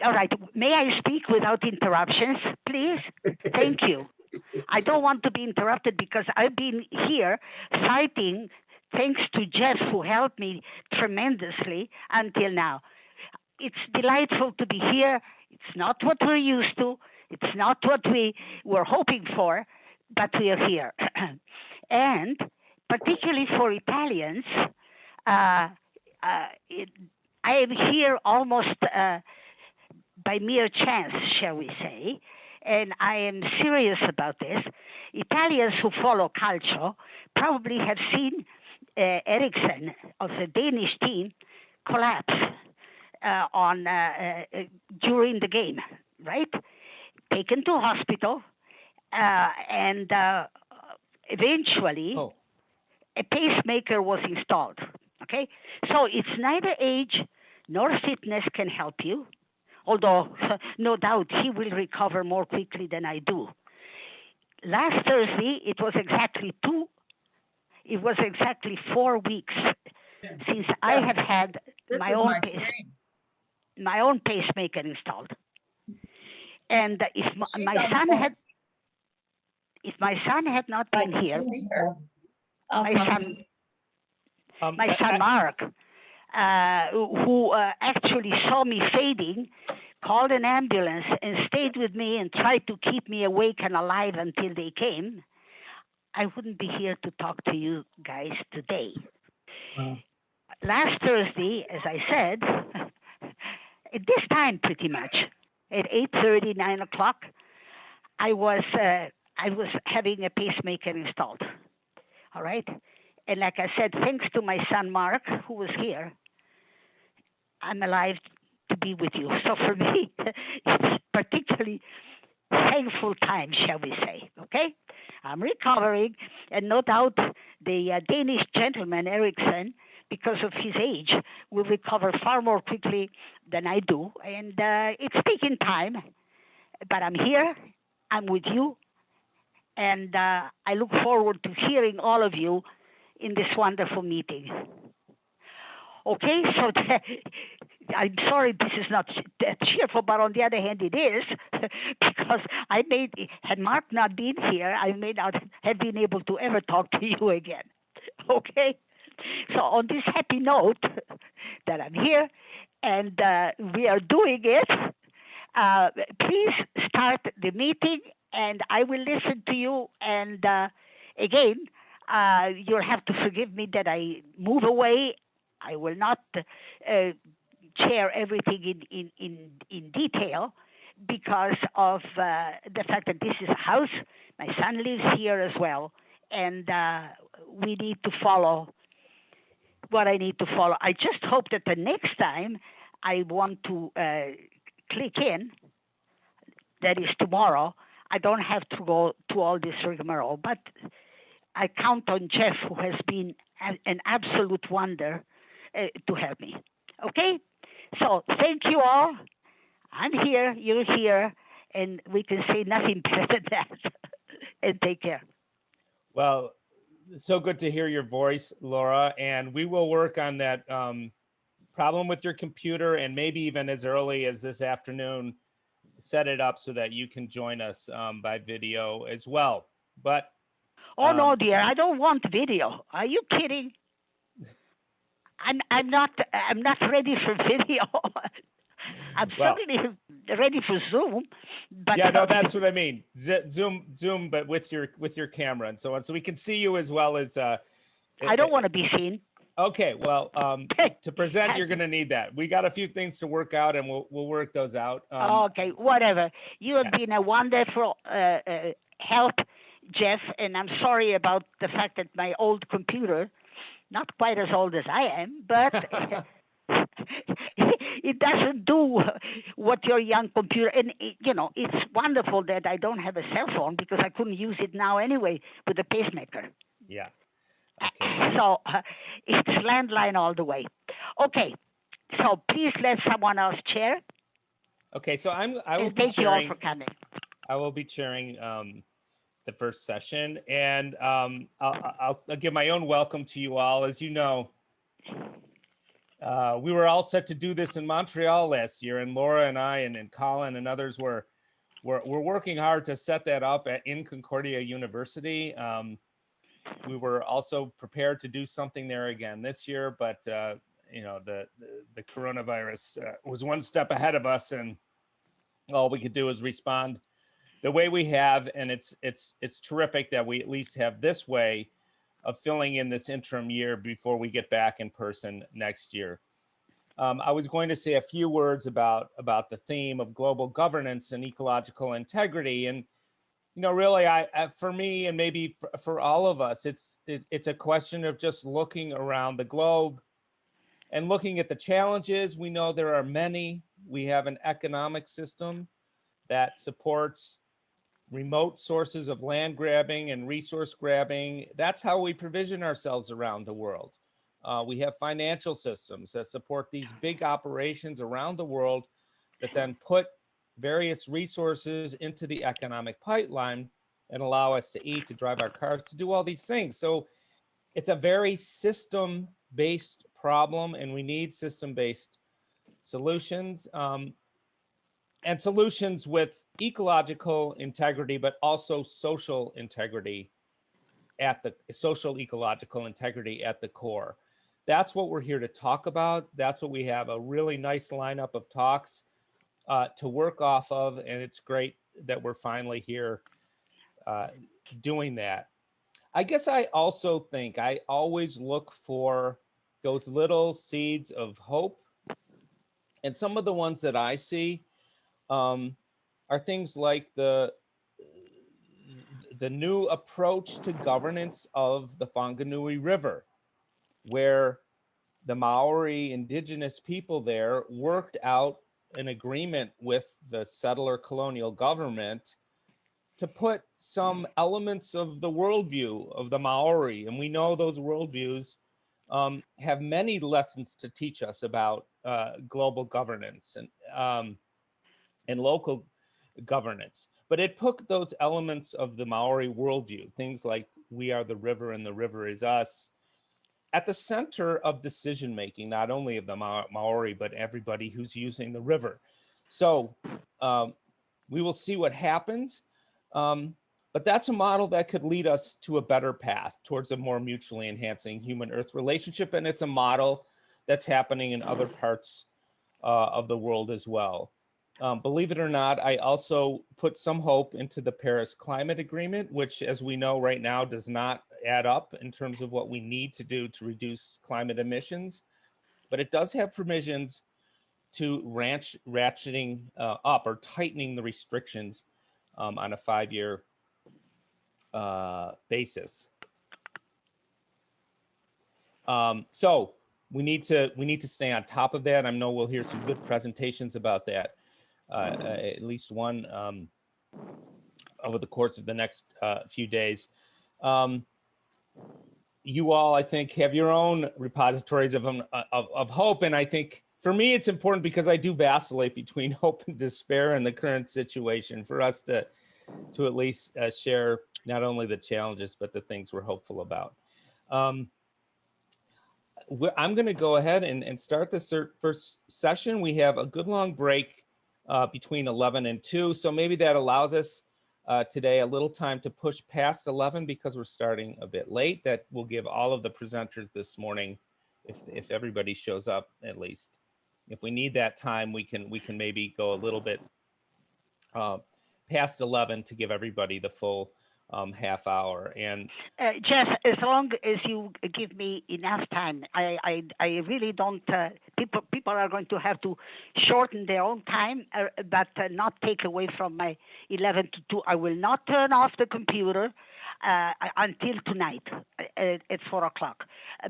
All right. May I speak without interruptions, please? Thank you. I don't want to be interrupted because I've been here fighting thanks to Jeff, who helped me tremendously until now. It's delightful to be here. It's not what we're used to, it's not what we were hoping for, but we are here. And particularly for Italians, uh, it, I am here almost by mere chance, shall we say, and I am serious about this. Italians who follow calcio probably have seen Eriksen of the Danish team collapse on during the game, right? Taken to hospital, and eventually Oh, a pacemaker was installed. Okay, so it's neither age nor fitness can help you, although no doubt he will recover more quickly than I do. Last Thursday, it was exactly 4 weeks since I Yeah. have had This my is own my screen. my own pacemaker installed. And She's my on the son phone. had if my son had not I been can here, see her. I'll my come up. son um, my son Mark, who actually saw me fading, called an ambulance and stayed with me and tried to keep me awake and alive until they came. I wouldn't be here to talk to you guys today. Wow. Last Thursday, as I said, at this time pretty much, at 8:30, 9 o'clock, I was having a pacemaker installed. All right, and like I said, thanks to my son Mark, who was here, I'm alive to be with you. So for me, it's particularly thankful time, shall we say? Okay, I'm recovering, and no doubt the Danish gentleman Ericsson, because of his age, will recover far more quickly than I do, and it's taking time. But I'm here. I'm with you, and I look forward to hearing all of you in this wonderful meeting. Okay, so I'm sorry this is not that cheerful, but on the other hand, it is because had Mark not been here, I may not have been able to ever talk to you again. Okay, so on this happy note that I'm here and we are doing it, uh, please start the meeting and I will listen to you. And again, you'll have to forgive me that I move away. I will not share everything in detail because of the fact that this is a house. My son lives here as well, and we need to follow what I need to follow. I just hope that the next time I want to click in, that is tomorrow, I don't have to go to all this rigmarole. But I count on Jeff, who has been an absolute wonder to help me. Okay? So thank you all. I'm here, you're here, and we can say nothing better than that. And take care. well, so good to hear your voice, Laura. And we will work on that problem with your computer, and maybe even as early as this afternoon, set it up so that you can join us by video as well. But Oh no, dear, I don't want video. Are you kidding? I'm not ready for video. I'm well, certainly ready for Zoom, but yeah, no, that's what I mean. Zoom, but with your camera and so on, so we can see you as well as. I don't want to be seen. Okay, well, to present, you're going to need that. We got a few things to work out, and we'll work those out. Okay, whatever. You have yeah. been a wonderful help, Jeff, and I'm sorry about the fact that my old computer, not quite as old as I am, but it doesn't do what your young computer. And it's wonderful that I don't have a cell phone because I couldn't use it now anyway with the pacemaker. Yeah. Okay. So it's landline all the way. Okay, so please let someone else chair. Okay, so I will And be thank you all chairing. for coming. I will be chairing the first session, and I'll give my own welcome to you all. As you know, We were all set to do this in Montreal last year, and Laura and I and Colin and others were working hard to set that up in Concordia University. We were also prepared to do something there again this year, but you know, the coronavirus was one step ahead of us, and all we could do is respond the way we have. And it's terrific that we at least have this way of filling in this interim year before we get back in person next year. I was going to say a few words about the theme of global governance and ecological integrity. And, you know, really, for me, and maybe for all of us, it's a question of just looking around the globe and looking at the challenges. We know there are many. We have an economic system that supports remote sources of land grabbing and resource grabbing. That's how we provision ourselves around the world. We have financial systems that support these big operations around the world that then put various resources into the economic pipeline and allow us to eat, to drive our cars, to do all these things. So it's a very system-based problem, and we need system-based solutions. And solutions with ecological integrity, but also social integrity at the social ecological integrity at the core. That's what we're here to talk about. That's what we have, a really nice lineup of talks to work off of. And it's great that we're finally here doing that. I guess I also think I always look for those little seeds of hope. And some of the ones that I see are things like the new approach to governance of the Whanganui River, where the Maori indigenous people there worked out an agreement with the settler colonial government to put some elements of the worldview of the Maori. And we know those worldviews have many lessons to teach us about global governance and local governance. But it put those elements of the Maori worldview, things like we are the river and the river is us, at the center of decision making, not only of the Maori, but everybody who's using the river. So we will see what happens. But that's a model that could lead us to a better path towards a more mutually enhancing human-earth relationship. And it's a model that's happening in other parts of the world as well. Believe it or not, I also put some hope into the Paris Climate Agreement, which, as we know right now, does not add up in terms of what we need to do to reduce climate emissions. But it does have provisions to ratcheting up or tightening the restrictions on a 5-year basis. So we need to stay on top of that. I know we'll hear some good presentations about that. At least one over the course of the next few days. You all, I think, have your own repositories of hope, and I think for me it's important because I do vacillate between hope and despair in the current situation. For us to at least share not only the challenges but the things we're hopeful about. I'm going to go ahead and start this first session. We have a good long break between 11 and 2. So maybe that allows us today a little time to push past 11 because we're starting a bit late. That will give all of the presenters this morning, if everybody shows up at least. If we need that time, we can maybe go a little bit past 11 to give everybody the full half hour. And Jeff, as long as you give me enough time, I really don't. People are going to have to shorten their own time, but not take away from my 11 to 2. I will not turn off the computer until tonight at 4 o'clock.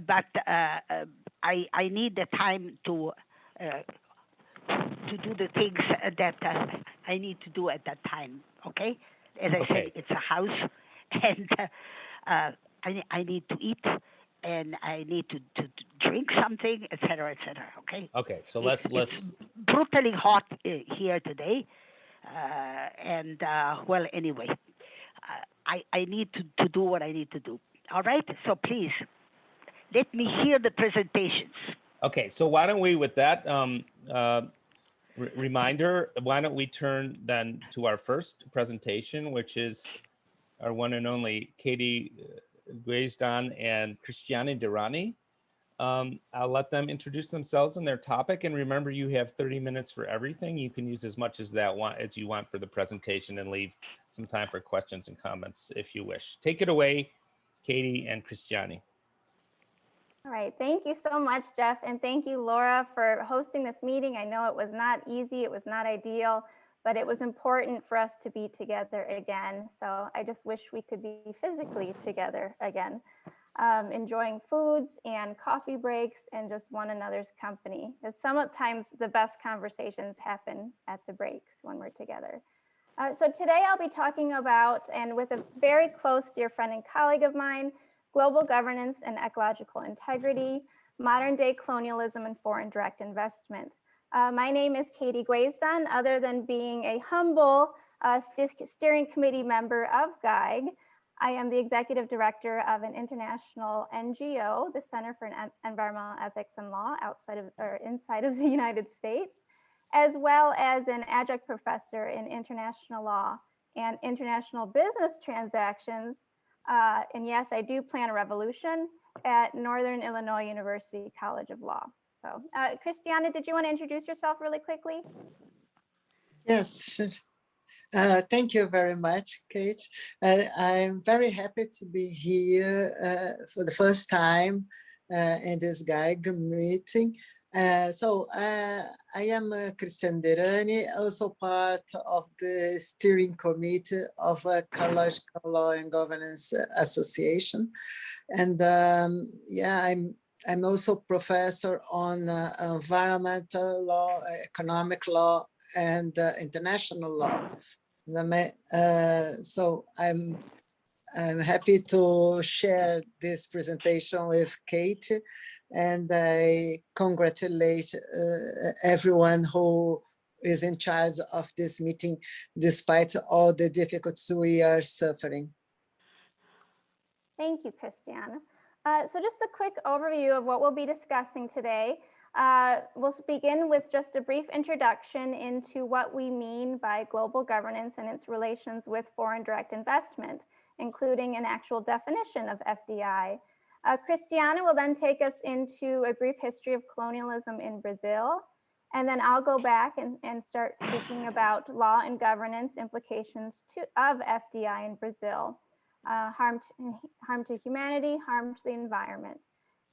But I need the time to do the things that I need to do at that time. Okay. As I said, it's a house, and I need to eat, and I need to drink something, etc., etc. Okay. Okay. So it's brutally hot here today, and well, anyway, I need to do what I need to do. All right. So please let me hear the presentations. Okay, so why don't we, with that reminder, why don't we turn then to our first presentation, which is our one and only Katie Guesdan and Cristiane Durrani. I'll let them introduce themselves and their topic. And remember, you have 30 minutes for everything. You can use as much as as you want for the presentation and leave some time for questions and comments if you wish. Take it away, Katie and Cristiane. All right, thank you so much, Jeff, and thank you, Laura, for hosting this meeting. I know it was not easy, it was not ideal, but it was important for us to be together again. So I just wish we could be physically together again, enjoying foods and coffee breaks and just one another's company. Because sometimes the best conversations happen at the breaks when we're together. So today I'll be talking about, and with a very close dear friend and colleague of mine, global governance and ecological integrity, modern day colonialism and foreign direct investment. My name is Katie Guesdan. Other than being a humble steering committee member of GEIG, I am the executive director of an international NGO, the Center for Environmental Ethics and Law inside of the United States, as well as an adjunct professor in international law and international business transactions. And yes, I do plan a revolution at Northern Illinois University College of Law. So, Cristiane, did you want to introduce yourself really quickly? Yes, sure. Thank you very much, Kate. I'm very happy to be here for the first time in this GEIG meeting. I am Cristiane Durrani, also part of the steering committee of Ecological Law and Governance Association. And yeah, I'm also professor on environmental law, economic law, and international law. So I'm happy to share this presentation with Kate, and I congratulate everyone who is in charge of this meeting, despite all the difficulties we are suffering. Thank you, Cristiane. So just a quick overview of what we'll be discussing today. We'll begin with just a brief introduction into what we mean by global governance and its relations with foreign direct investment, including an actual definition of FDI. Cristiane will then take us into a brief history of colonialism in Brazil. And then I'll go back and start speaking about law and governance implications of FDI in Brazil. Harm to humanity, harm to the environment.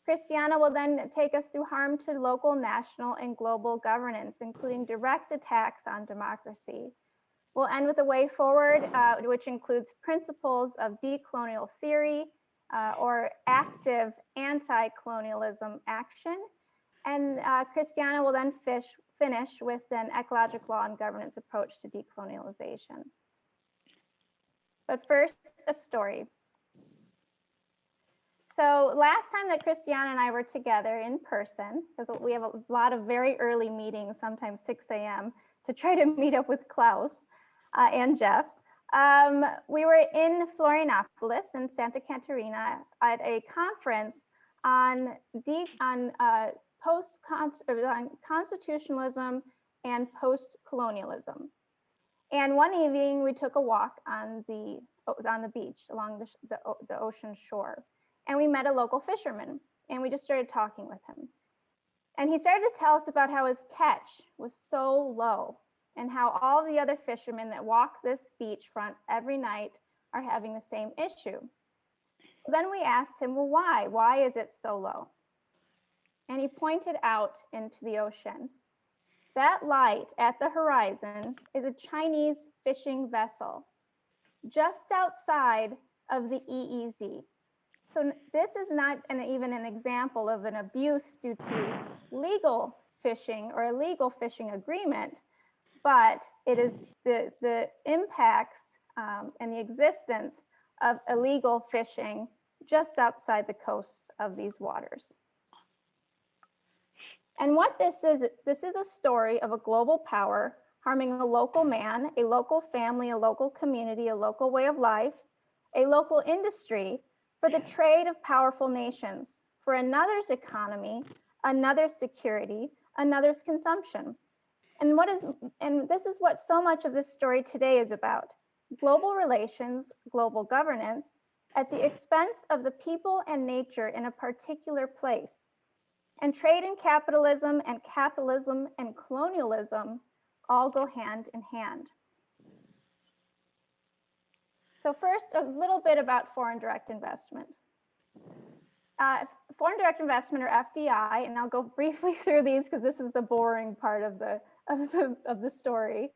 Cristiane will then take us through harm to local, national, and global governance, including direct attacks on democracy. We'll end with a way forward, which includes principles of decolonial theory or active anti-colonialism action. And Cristiane will then finish with an ecological law and governance approach to decolonialization. But first, a story. So last time that Cristiane and I were together in person, because we have a lot of very early meetings, sometimes 6 a.m., to try to meet up with Klaus and Jeff, we were in Florianopolis in Santa Catarina at a conference on constitutionalism and post-colonialism. And one evening we took a walk on the beach along the ocean shore, and we met a local fisherman, and we just started talking with him. And he started to tell us about how his catch was so low and how all the other fishermen that walk this beachfront every night are having the same issue. So then we asked him, well, why? Why is it so low? And he pointed out into the ocean. That light at the horizon is a Chinese fishing vessel just outside of the EEZ. So this is not even an example of an abuse due to legal fishing or a legal fishing agreement, but it is the impacts and the existence of illegal fishing just outside the coast of these waters. And what this is a story of a global power harming a local man, a local family, a local community, a local way of life, a local industry for the trade of powerful nations, for another's economy, another's security, another's consumption. And this is what so much of this story today is about. Global relations, global governance, at the expense of the people and nature in a particular place. And trade and capitalism and colonialism all go hand in hand. So first, a little bit about foreign direct investment. Foreign direct investment, or FDI, and I'll go briefly through these because this is the boring part of the story,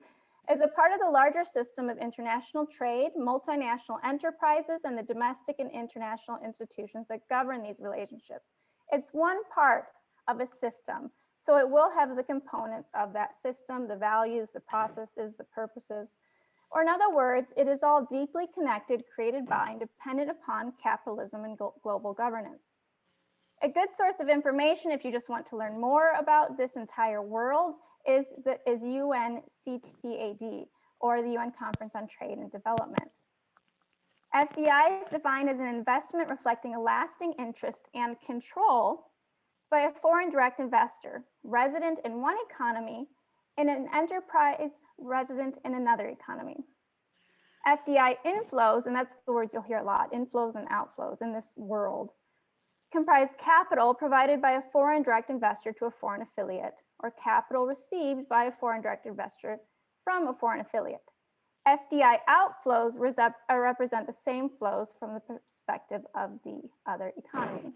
is a part of the larger system of international trade, multinational enterprises, and the domestic and international institutions that govern these relationships. It's one part of a system, so it will have the components of that system, the values, the processes, the purposes. Or in other words, it is all deeply connected, created by, and dependent upon capitalism and global governance. A good source of information, if you just want to learn more about this entire world, is UNCTAD, or the UN Conference on Trade and Development. FDI is defined as an investment reflecting a lasting interest and control by a foreign direct investor resident in one economy in an enterprise resident in another economy. FDI inflows, and that's the words you'll hear a lot, inflows and outflows in this world, comprise capital provided by a foreign direct investor to a foreign affiliate, or capital received by a foreign direct investor from a foreign affiliate. FDI outflows represent the same flows from the perspective of the other economy.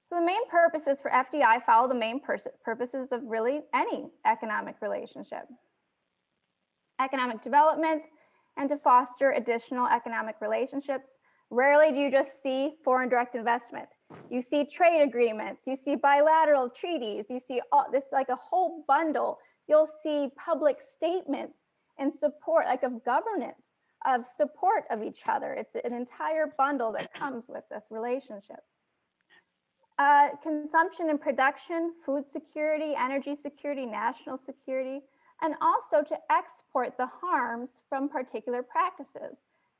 So the main purposes for FDI follow the main purposes of really any economic relationship. Economic development and to foster additional economic relationships. Rarely do you just see foreign direct investment. You see trade agreements, you see bilateral treaties, you see all this, like a whole bundle. You'll see public statements and support, like of governance, of support of each other. It's an entire bundle that comes with this relationship. Consumption and production, food security, energy security, national security, and also to export the harms from particular practices,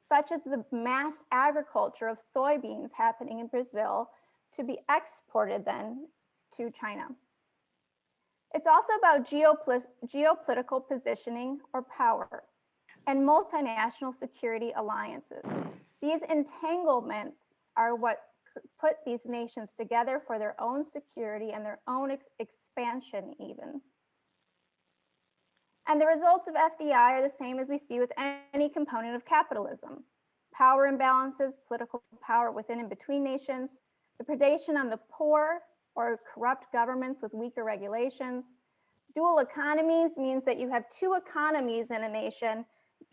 such as the mass agriculture of soybeans happening in Brazil to be exported then to China. It's also about geopolitical positioning or power and multinational security alliances. These entanglements are what put these nations together for their own security and their own expansion even. And the results of FDI are the same as we see with any component of capitalism. Power imbalances, political power within and between nations, the predation on the poor or corrupt governments with weaker regulations. Dual economies means that you have two economies in a nation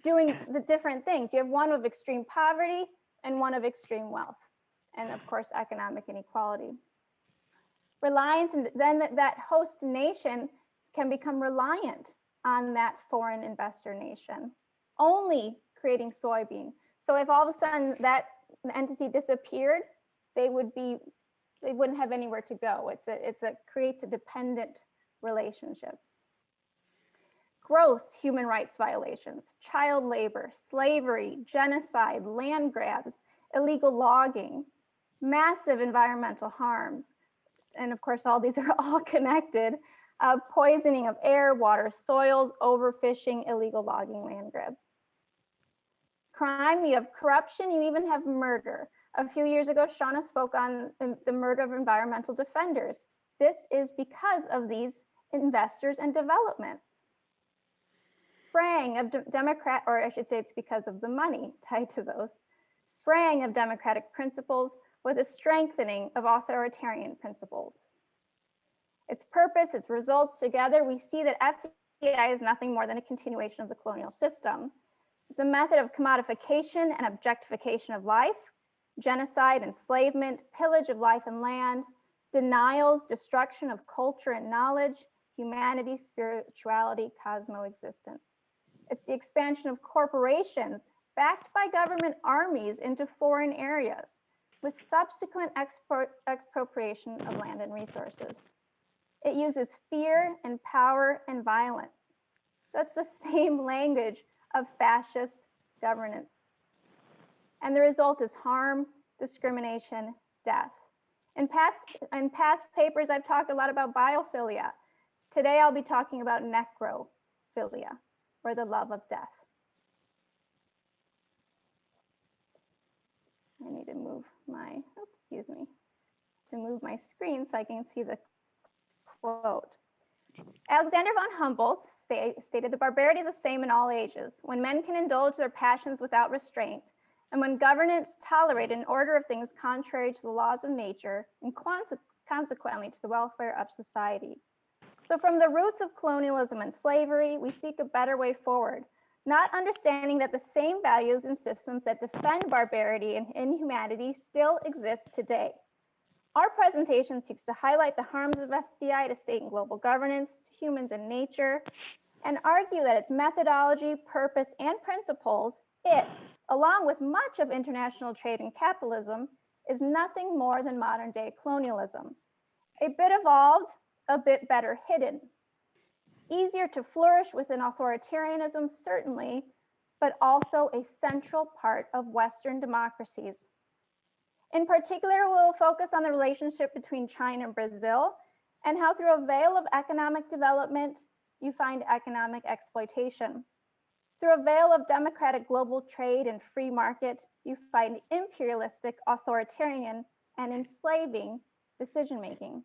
doing the different things. You have one of extreme poverty and one of extreme wealth. And of course, economic inequality. Reliance, and then that host nation can become reliant on that foreign investor nation, only creating soybean. So if all of a sudden that entity disappeared, they wouldn't have anywhere to go. It creates a dependent relationship. Gross human rights violations, child labor, slavery, genocide, land grabs, illegal logging, massive environmental harms. And of course, all these are all connected. Poisoning of air, water, soils, overfishing, illegal logging, land grabs. Crime, you have corruption, you even have murder. A few years ago, Shauna spoke on the murder of environmental defenders. This is because of these investors and developments. Fraying of or I should say it's because of the money tied to those. Fraying of democratic principles with a strengthening of authoritarian principles. Its purpose, its results together, we see that FDI is nothing more than a continuation of the colonial system. It's a method of commodification and objectification of life, genocide, enslavement, pillage of life and land, denials, destruction of culture and knowledge, humanity, spirituality, cosmo-existence. It's the expansion of corporations backed by government armies into foreign areas with subsequent expropriation of land and resources. It uses fear and power and violence. That's the same language of fascist governance. And the result is harm, discrimination, death. In past papers, I've talked a lot about biophilia. Today, I'll be talking about necrophilia, or the love of death. I need to move my, excuse me, to move my screen so I can see the quote. Alexander von Humboldt stated that barbarity is the same in all ages, when men can indulge their passions without restraint, and when governments tolerate an order of things contrary to the laws of nature, and consequently to the welfare of society. So from the roots of colonialism and slavery, we seek a better way forward, not understanding that the same values and systems that defend barbarity and inhumanity still exist today. Our presentation seeks to highlight the harms of FDI to state and global governance, to humans and nature, and argue that its methodology, purpose, and principles, along with much of international trade and capitalism, is nothing more than modern day colonialism. A bit evolved, a bit better hidden. Easier to flourish within authoritarianism, certainly, but also a central part of Western democracies. In particular, we'll focus on the relationship between China and Brazil and how through a veil of economic development, you find economic exploitation. Through a veil of democratic global trade and free market, you find imperialistic, authoritarian, and enslaving decision-making.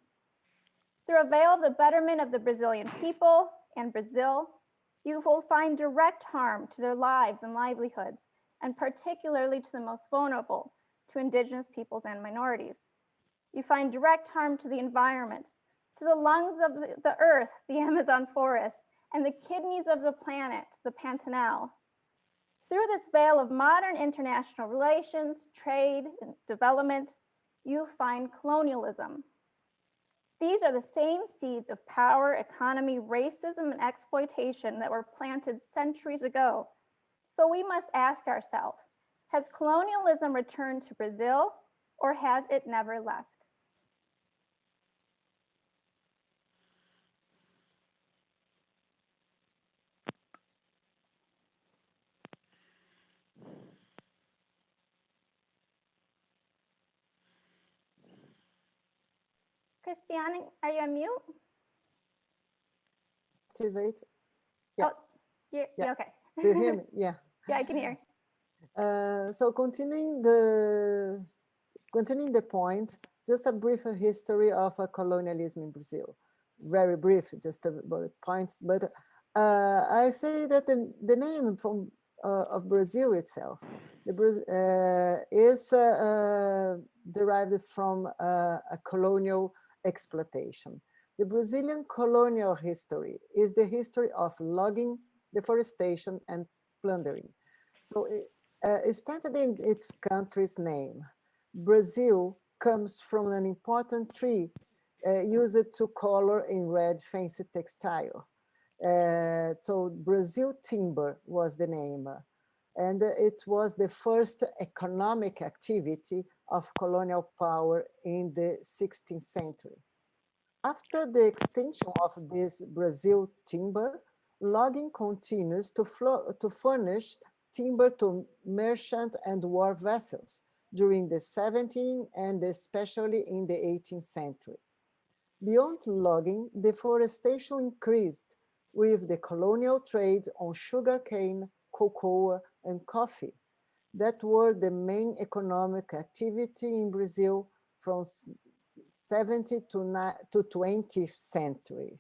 Through a veil of the betterment of the Brazilian people and Brazil, you will find direct harm to their lives and livelihoods, and particularly to the most vulnerable, to indigenous peoples and minorities. You find direct harm to the environment, to the lungs of the earth, the Amazon forest, and the kidneys of the planet, the Pantanal. Through this veil of modern international relations, trade, and development, you find colonialism. These are the same seeds of power, economy, racism, and exploitation that were planted centuries ago. So we must ask ourselves, has colonialism returned to Brazil, or has it never left? Christiane, are you on mute? Activate. Yeah. Oh, yeah, okay. Do you hear me? Yeah. Yeah, I can hear. So continuing the point, just a brief history of colonialism in Brazil. Very brief, just bullet points. But I say that the name from of Brazil itself is derived from a colonial exploitation. The Brazilian colonial history is the history of logging, deforestation, and plundering. So stamped in its country's name, Brazil comes from an important tree used to color in red fancy textile. So Brazil timber was the name. And it was the first economic activity of colonial power in the 16th century. After the extinction of this Brazil timber, logging continues to furnish timber to merchant and war vessels during the 17th and especially in the 18th century. Beyond logging, deforestation increased with the colonial trade on sugarcane, cocoa, and coffee that were the main economic activity in Brazil from 17th to 20th century.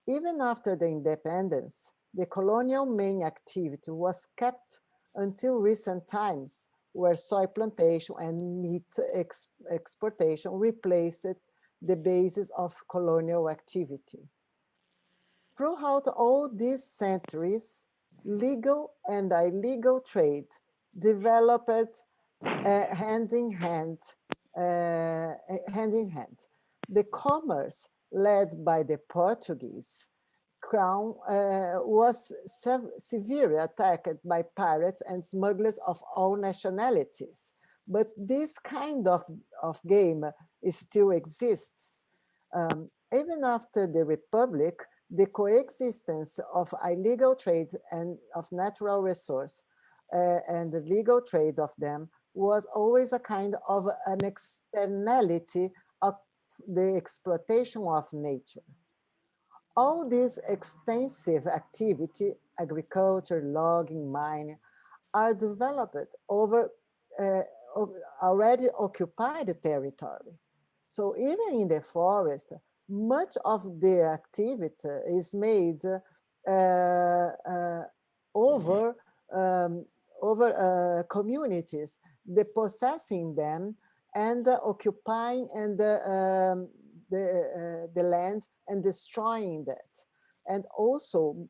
Even after the independence, the colonial main activity was kept until recent times, where soy plantation and meat exportation replaced the basis of colonial activity. Throughout all these centuries, legal and illegal trade developed hand in hand. The commerce led by the Portuguese crown was severely attacked by pirates and smugglers of all nationalities. But this kind of game still exists. Even after the Republic, the coexistence of illegal trade and of natural resource and the legal trade of them was always a kind of an externality of the exploitation of nature. All this extensive activity, agriculture, logging, mining, are developed over uh, already occupied territory. So even in the forest, much of the activity is made over communities, depossessing them and occupying and the land and destroying that. And also,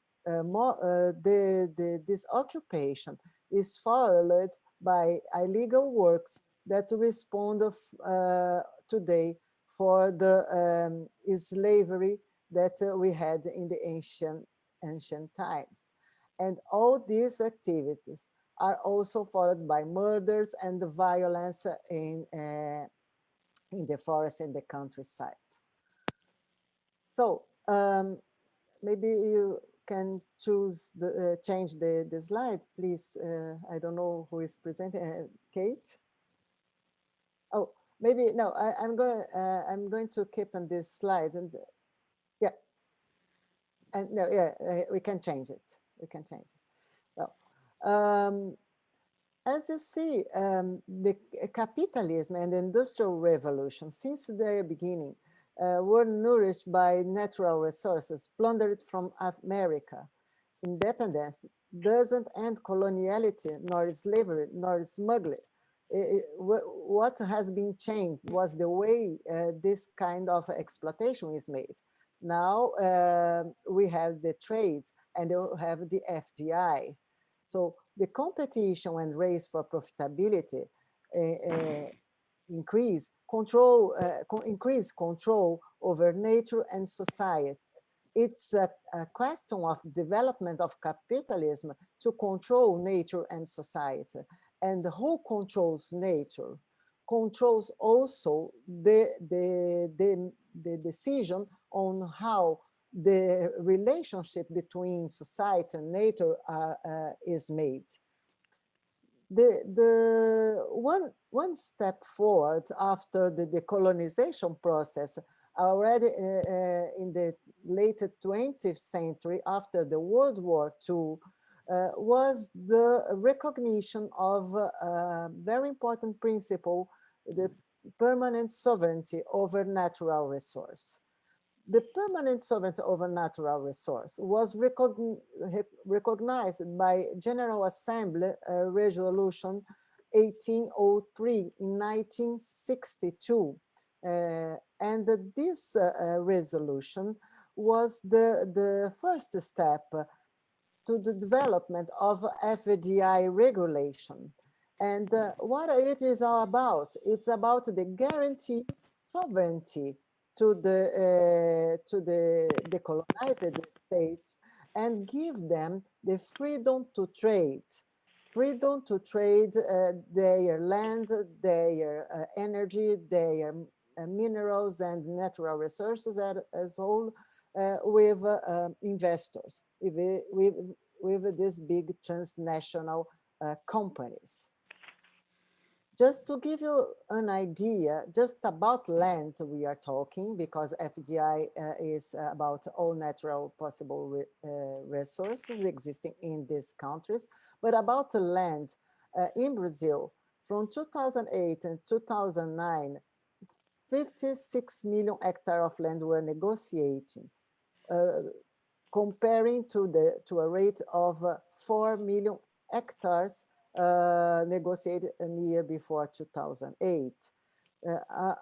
this occupation is followed by illegal works that respond today for the slavery that we had in the ancient times. And all these activities are also followed by murders and the violence in the forest and the countryside. So maybe you can choose the change the slide, please. I don't know who is presenting. Kate. Oh, maybe no. I'm going to keep on this slide and yeah. And no, yeah, we can change it. We can change it. Well, as you see, the capitalism and the industrial revolution since their beginning were nourished by natural resources plundered from America. Independence doesn't end coloniality, nor slavery, nor smuggling. What has been changed was the way this kind of exploitation is made. Now we have the trades and we have the FDI. So the competition and race for profitability increase control over nature and society. It's a question of development of capitalism to control nature and society. And who controls nature controls also the decision on how the relationship between society and nature is made. The one step forward after the decolonization process, already in the late 20th century, after the World War II, was the recognition of a very important principle, the permanent sovereignty over natural resource. The permanent sovereignty over natural resource was recognized by General Assembly Resolution 1803 in 1962. And this resolution was the first step to the development of FDI regulation. And what it is all about, it's about the guarantee sovereignty to the decolonized states and give them the freedom to trade their land, their energy, their minerals and natural resources as whole with investors, with these big transnational companies. Just to give you an idea, just about land we are talking, because FDI is about all natural possible resources existing in these countries, but about the land in Brazil, from 2008 and 2009, 56 million hectares of land were negotiating, comparing to a rate of 4 million hectares negotiated a year before 2008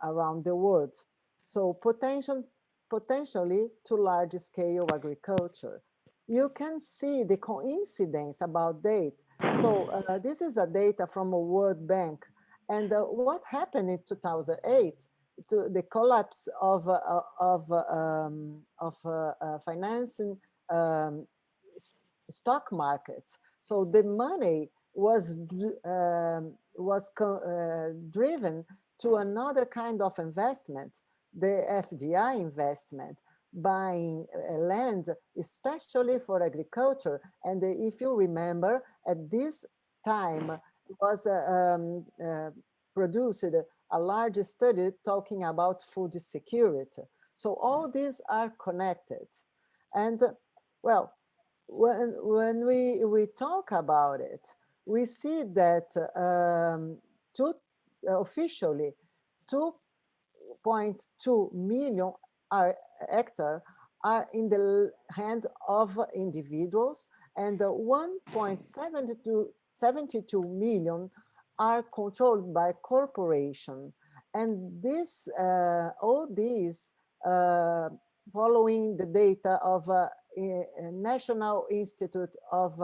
around the world. So potentially to large scale agriculture. You can see the coincidence about date. So this is a data from a World Bank. And what happened in 2008 to the collapse of financing stock market. So the money was driven to another kind of investment, the FDI investment, buying land, especially for agriculture. And if you remember, at this time, was produced a large study talking about food security. So all these are connected. And well, when we talk about it, we see that officially 2.2 million hectares are in the hand of individuals, and 1.72 million are controlled by corporation. And this, all these, following the data of National Institute of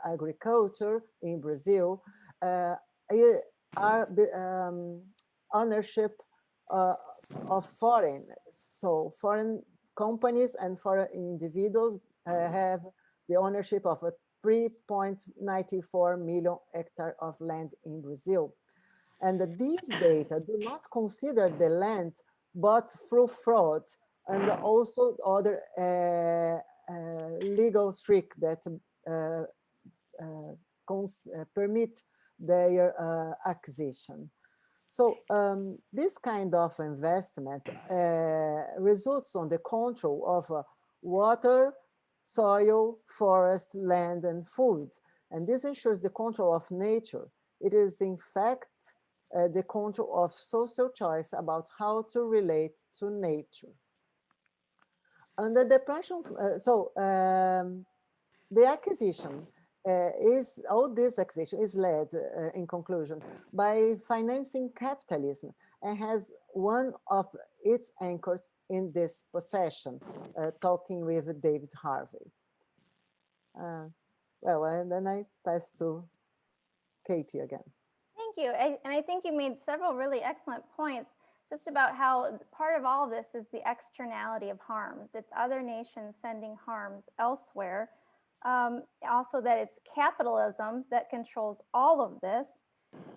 Agriculture in Brazil, are the ownership of foreign. So foreign companies and foreign individuals have the ownership of a 3.94 million hectares of land in Brazil. And these data do not consider the land, but through fraud and also other legal trick that permit their acquisition. So this kind of investment results on the control of water, soil, forest, land, and food. And this ensures the control of nature. It is in fact the control of social choice about how to relate to nature. And the depression, the acquisition all this acquisition is led, in conclusion, by financing capitalism and has one of its anchors in this possession, talking with David Harvey. Well, and then I pass to Katie again. Thank you. And I think you made several really excellent points just about how part of all of this is the externality of harms. It's other nations sending harms elsewhere. Also that it's capitalism that controls all of this.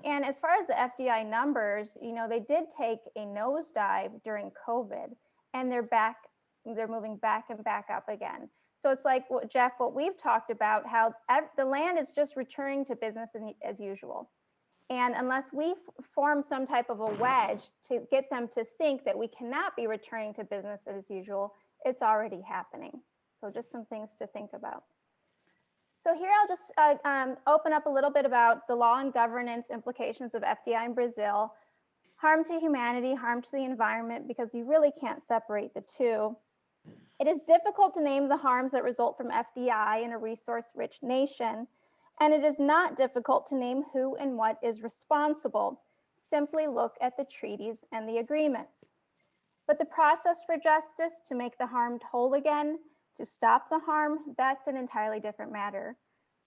And as far as the FDI numbers, you know, they did take a nosedive during COVID, and they're moving back and back up again. So it's like, Jeff, what we've talked about, how the land is just returning to business as usual. And unless we form some type of a wedge to get them to think that we cannot be returning to business as usual, it's already happening. So just some things to think about. So here I'll just open up a little bit about the law and governance implications of FDI in Brazil. Harm to humanity, harm to the environment, because you really can't separate the two. It is difficult to name the harms that result from FDI in a resource-rich nation, and it is not difficult to name who and what is responsible. Simply look at the treaties and the agreements. But the process for justice to make the harmed whole again, to stop the harm, that's an entirely different matter.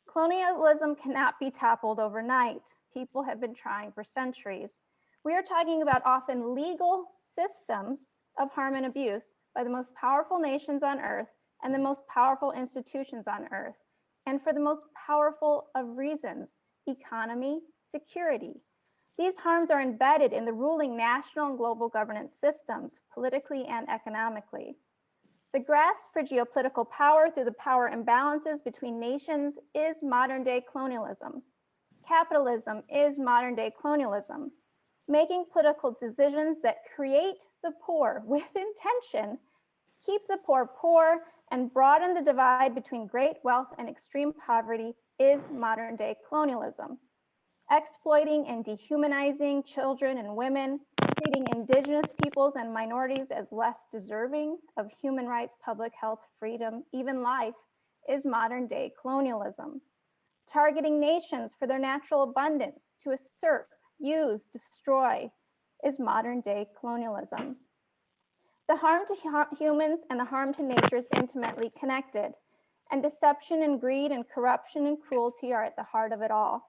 Colonialism cannot be toppled overnight. People have been trying for centuries. We are talking about often legal systems of harm and abuse by the most powerful nations on earth and the most powerful institutions on earth, and for the most powerful of reasons: economy, security. These harms are embedded in the ruling national and global governance systems, politically and economically. The grasp for geopolitical power through the power imbalances between nations is modern-day colonialism. Capitalism is modern-day colonialism. Making political decisions that create the poor with intention, keep the poor poor, and broaden the divide between great wealth and extreme poverty is modern-day colonialism. Exploiting and dehumanizing children and women, treating indigenous peoples and minorities as less deserving of human rights, public health, freedom, even life, is modern-day colonialism. Targeting nations for their natural abundance to assert, use, destroy, is modern-day colonialism. The harm to humans and the harm to nature is intimately connected, and deception and greed and corruption and cruelty are at the heart of it all.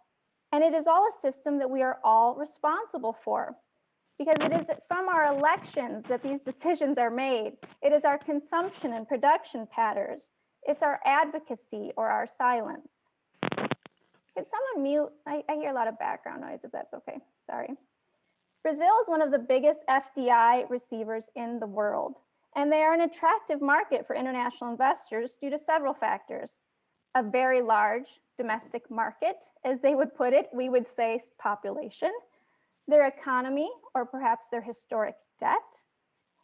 And it is all a system that we are all responsible for, because it is from our elections that these decisions are made. It is our consumption and production patterns. It's our advocacy or our silence. Can someone mute? I hear a lot of background noise, if that's okay. Sorry. Brazil is one of the biggest FDI receivers in the world, and they are an attractive market for international investors due to several factors. a very large domestic market, as they would put it, we would say population, their economy, or perhaps their historic debt,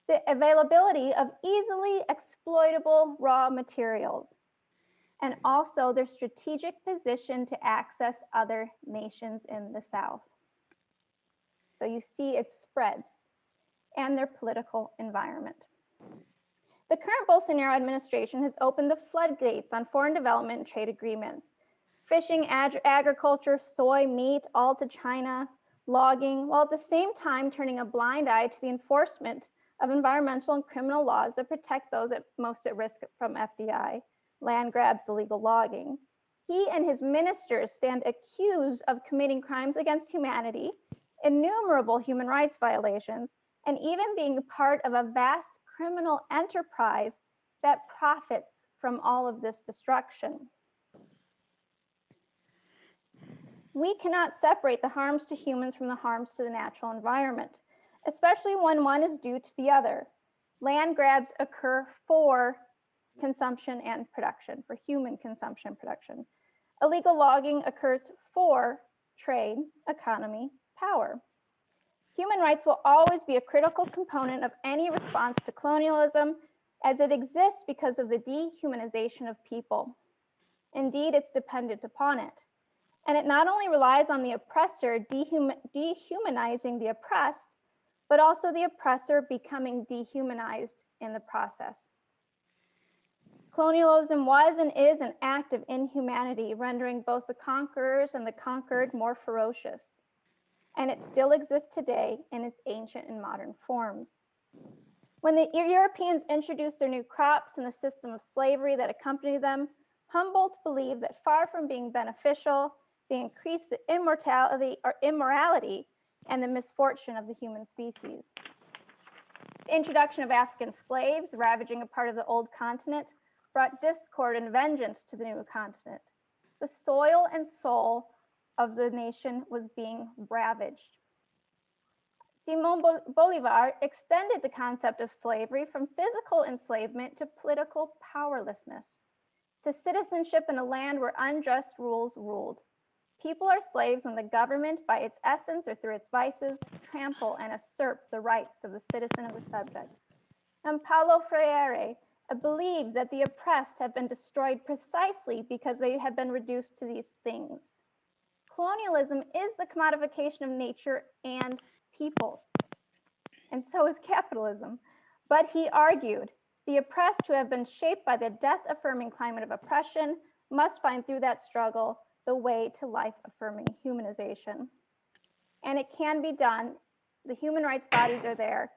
the availability of easily exploitable raw materials, and also their strategic position to access other nations in the South. So you see it spreads, and their political environment. The current Bolsonaro administration has opened the floodgates on foreign development and trade agreements. Fishing, agriculture, soy, meat, all to China, logging, while at the same time turning a blind eye to the enforcement of environmental and criminal laws that protect those most at risk from FDI, land grabs, illegal logging. He and his ministers stand accused of committing crimes against humanity, innumerable human rights violations, and even being part of a vast criminal enterprise that profits from all of this destruction. We cannot separate the harms to humans from the harms to the natural environment, especially when one is due to the other. Land grabs occur for consumption and production, for human consumption and production. Illegal logging occurs for trade, economy, power. Human rights will always be a critical component of any response to colonialism, as it exists because of the dehumanization of people. Indeed, it's dependent upon it. And it not only relies on the oppressor dehumanizing the oppressed, but also the oppressor becoming dehumanized in the process. Colonialism was and is an act of inhumanity, rendering both the conquerors and the conquered more ferocious. And it still exists today in its ancient and modern forms. When the Europeans introduced their new crops and the system of slavery that accompanied them, Humboldt believed that far from being beneficial, they increased the immorality and the misfortune of the human species. The introduction of African slaves ravaging a part of the old continent brought discord and vengeance to the new continent. The soil and soul of the nation was being ravaged. Simon Bolivar extended the concept of slavery from physical enslavement to political powerlessness, to citizenship in a land where unjust rules ruled. People are slaves when the government, by its essence or through its vices, trample and usurp the rights of the citizen or the subject. And Paulo Freire believed that the oppressed have been destroyed precisely because they have been reduced to these things. Colonialism is the commodification of nature and people, and so is capitalism. But he argued, the oppressed who have been shaped by the death-affirming climate of oppression must find through that struggle the way to life-affirming humanization. And it can be done. The human rights bodies are there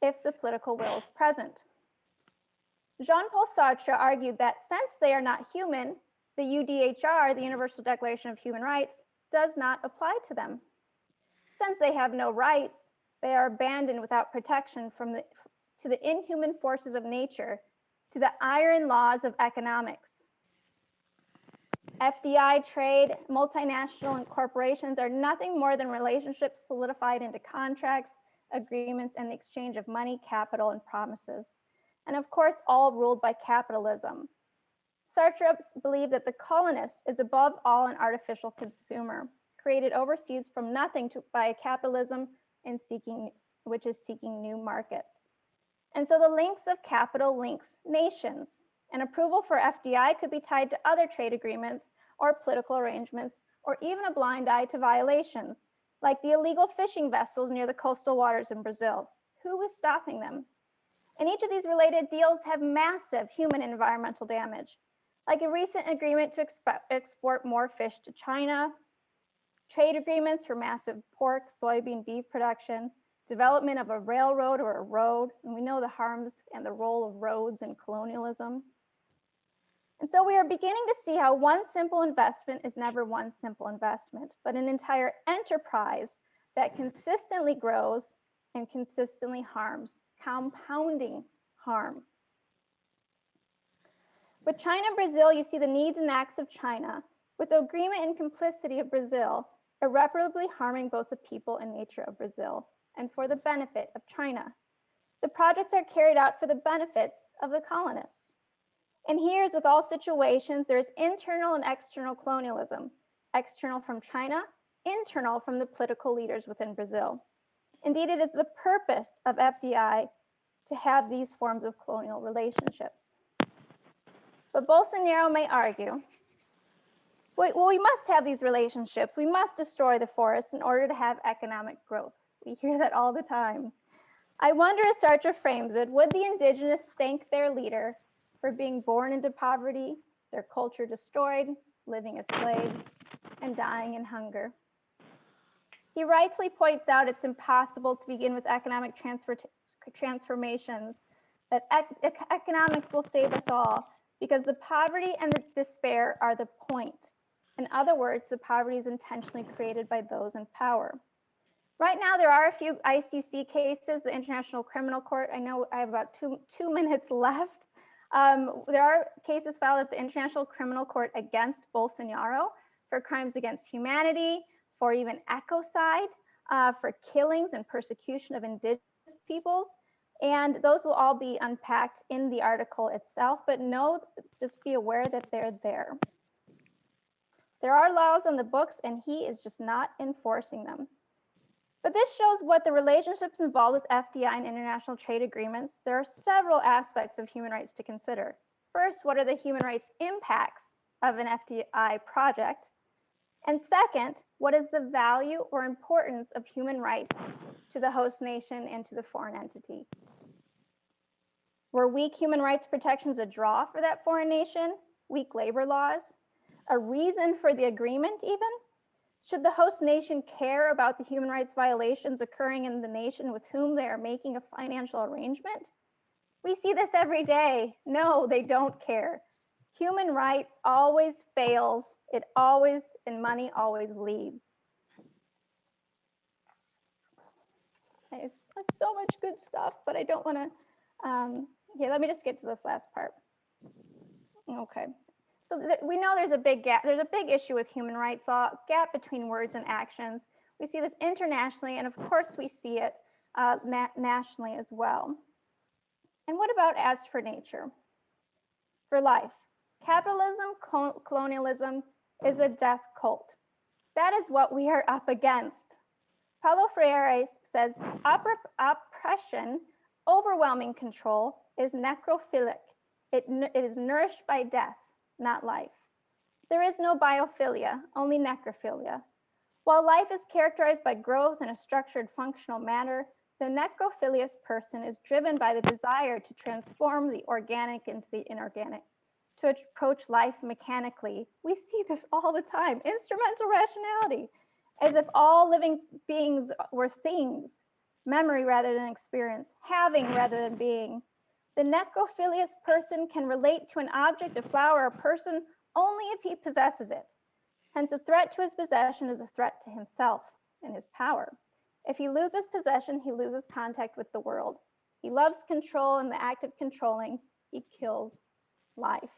if the political will is present. Jean-Paul Sartre argued that since they are not human, the UDHR, the Universal Declaration of Human Rights, does not apply to them. Since they have no rights, they are abandoned without protection to the inhuman forces of nature, to the iron laws of economics. FDI, trade, multinational, and corporations are nothing more than relationships solidified into contracts, agreements, and the exchange of money, capital, and promises. And of course, all ruled by capitalism. Sartre believed that the colonist is above all an artificial consumer, created overseas from nothing by a capitalism which is seeking new markets. And so the links of capital links nations. And approval for FDI could be tied to other trade agreements or political arrangements, or even a blind eye to violations, like the illegal fishing vessels near the coastal waters in Brazil. Who was stopping them? And each of these related deals have massive human and environmental damage, like a recent agreement to export more fish to China, trade agreements for massive pork, soybean, beef production, development of a railroad or a road, and we know the harms and the role of roads in colonialism. And so we are beginning to see how one simple investment is never one simple investment, but an entire enterprise that consistently grows and consistently harms, compounding harm. With China and Brazil, you see the needs and acts of China, with the agreement and complicity of Brazil, irreparably harming both the people and nature of Brazil, and for the benefit of China. The projects are carried out for the benefits of the colonists. And here, as with all situations, there's internal and external colonialism, external from China, internal from the political leaders within Brazil. Indeed, it is the purpose of FDI to have these forms of colonial relationships. But Bolsonaro may argue, well, we must have these relationships. We must destroy the forests in order to have economic growth. We hear that all the time. I wonder, as Sartre frames it, would the indigenous thank their leader for being born into poverty, their culture destroyed, living as slaves, and dying in hunger? He rightly points out it's impossible to begin with economic transformations, that economics will save us all, because the poverty and the despair are the point. In other words, the poverty is intentionally created by those in power. Right now, there are a few ICC cases, the International Criminal Court. I know I have about two minutes left. There are cases filed at the International Criminal Court against Bolsonaro for crimes against humanity, for even ecocide, for killings and persecution of indigenous peoples. And those will all be unpacked in the article itself, but just be aware that they're there. There are laws on the books, and he is just not enforcing them. But this shows what the relationships involved with FDI and international trade agreements. There are several aspects of human rights to consider. First, what are the human rights impacts of an FDI project? And second, what is the value or importance of human rights to the host nation and to the foreign entity? Were weak human rights protections a draw for that foreign nation? Weak labor laws? A reason for the agreement even? Should the host nation care about the human rights violations occurring in the nation with whom they are making a financial arrangement? We see this every day. No, they don't care. Human rights always fails. And money always leads. I have so much good stuff, but I don't want to, here, let me just get to this last part. Okay. So we know there's a big gap. There's a big issue with human rights law, gap between words and actions. We see this internationally, and of course we see it nationally as well. And what about as for nature? For life, capitalism, colonialism is a death cult. That is what we are up against. Paulo Freire says oppression, overwhelming control, is necrophilic. It is nourished by death, not life. There is no biophilia, only necrophilia. While life is characterized by growth in a structured functional manner, the necrophilious person is driven by the desire to transform the organic into the inorganic, to approach life mechanically. We see this all the time. Instrumental rationality, as if all living beings were things, memory rather than experience, having rather than being. The necrophilious person can relate to an object, a flower, or a person only if he possesses it. Hence, a threat to his possession is a threat to himself and his power. If he loses possession, he loses contact with the world. He loves control, and the act of controlling, he kills life.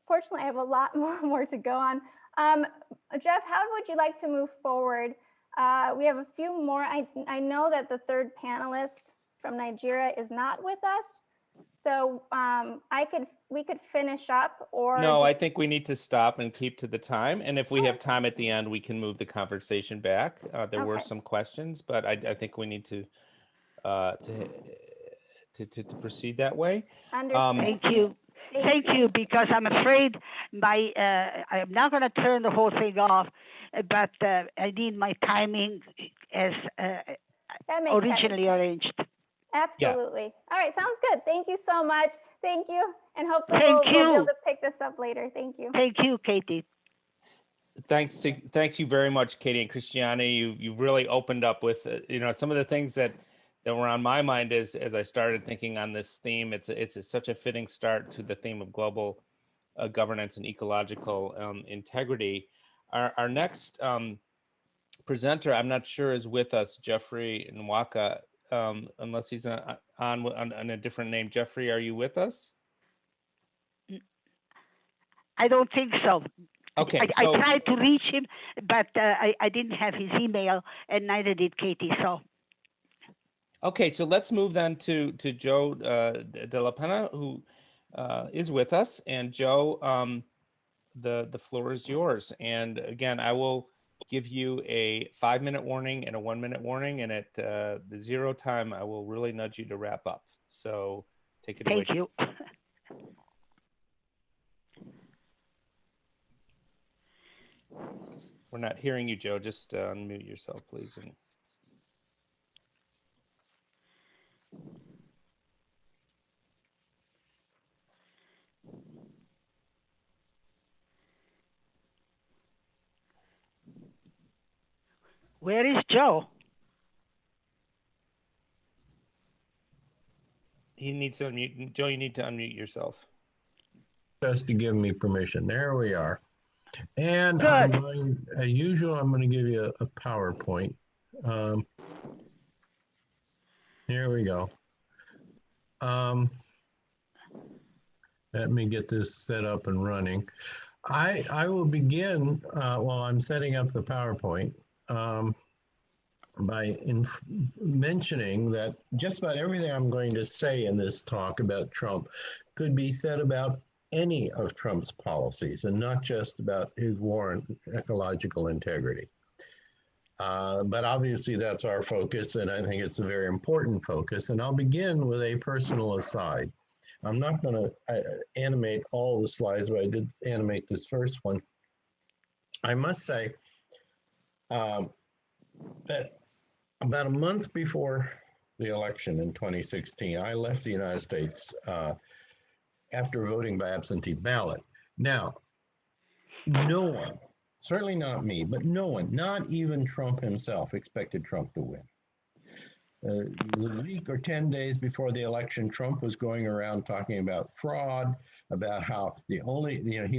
Fortunately, I have a lot more to go on. Jeff, how would you like to move forward? We have a few more. I know that the third panelist from Nigeria is not with us. So we could finish up, or no, I think we need to stop and keep to the time. And if we have time at the end, we can move the conversation back. There were some questions, but I think we need to proceed that way. Thank you. Thank you, because I'm afraid I'm not going to turn the whole thing off, but I need my timing as originally arranged. Absolutely. Yeah. All right, sounds good. Thank you so much. Thank you. And hopefully we'll be able to pick this up later. Thank you. Thank you, Katie. Thanks you very much, Katie and Christiane. You really opened up with some of the things that were on my mind as I started thinking on this theme. It's such a fitting start to the theme of global governance and ecological integrity. Our next presenter, I'm not sure, is with us, Jeffrey Nwaka. Unless he's on a different name. Jeffrey, are you with us? I don't think so. Okay. I tried to reach him, but I didn't have his email, and neither did Katie. So. Okay, so let's move then to Joe De La Pena, who is with us. And Joe, the floor is yours. And again, I will give you a 5-minute warning and a 1-minute warning. And at the 0 time, I will really nudge you to wrap up. So take it away. Thank you. We're not hearing you, Joe. Just unmute yourself, please. And Where is Joe? he needs to unmute. Joe, you need to unmute yourself. Just to give me permission. There we are. And Good. I'm going, as usual, I'm going to give you a PowerPoint. Here we go. Let me get this set up and running. I will begin while I'm setting up the PowerPoint by mentioning that just about everything I'm going to say in this talk about Trump could be said about any of Trump's policies and not just about his war on ecological integrity. But obviously that's our focus, and I think it's a very important focus. And I'll begin with a personal aside. I'm not going to animate all the slides, but I did animate this first one. I must say that about a month before the election in 2016, I left the United States after voting by absentee ballot. Now, no one, certainly not me, but no one, not even Trump himself, expected Trump to win. The week or 10 days before the election, Trump was going around talking about fraud, about how he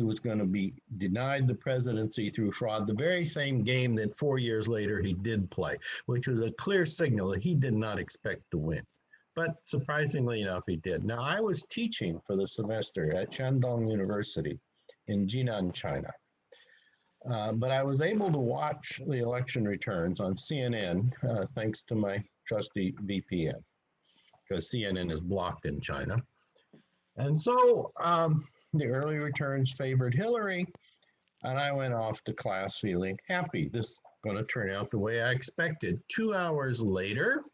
was going to be denied the presidency through fraud, the very same game that 4 years later he did play, which was a clear signal that he did not expect to win. But surprisingly enough, he did. Now, I was teaching for the semester at Shandong University in Jinan, China. But I was able to watch the election returns on CNN thanks to my trusty VPN, because CNN is blocked in China. And so the early returns favored Hillary, and I went off to class feeling happy. This is going to turn out the way I expected. 2 hours later,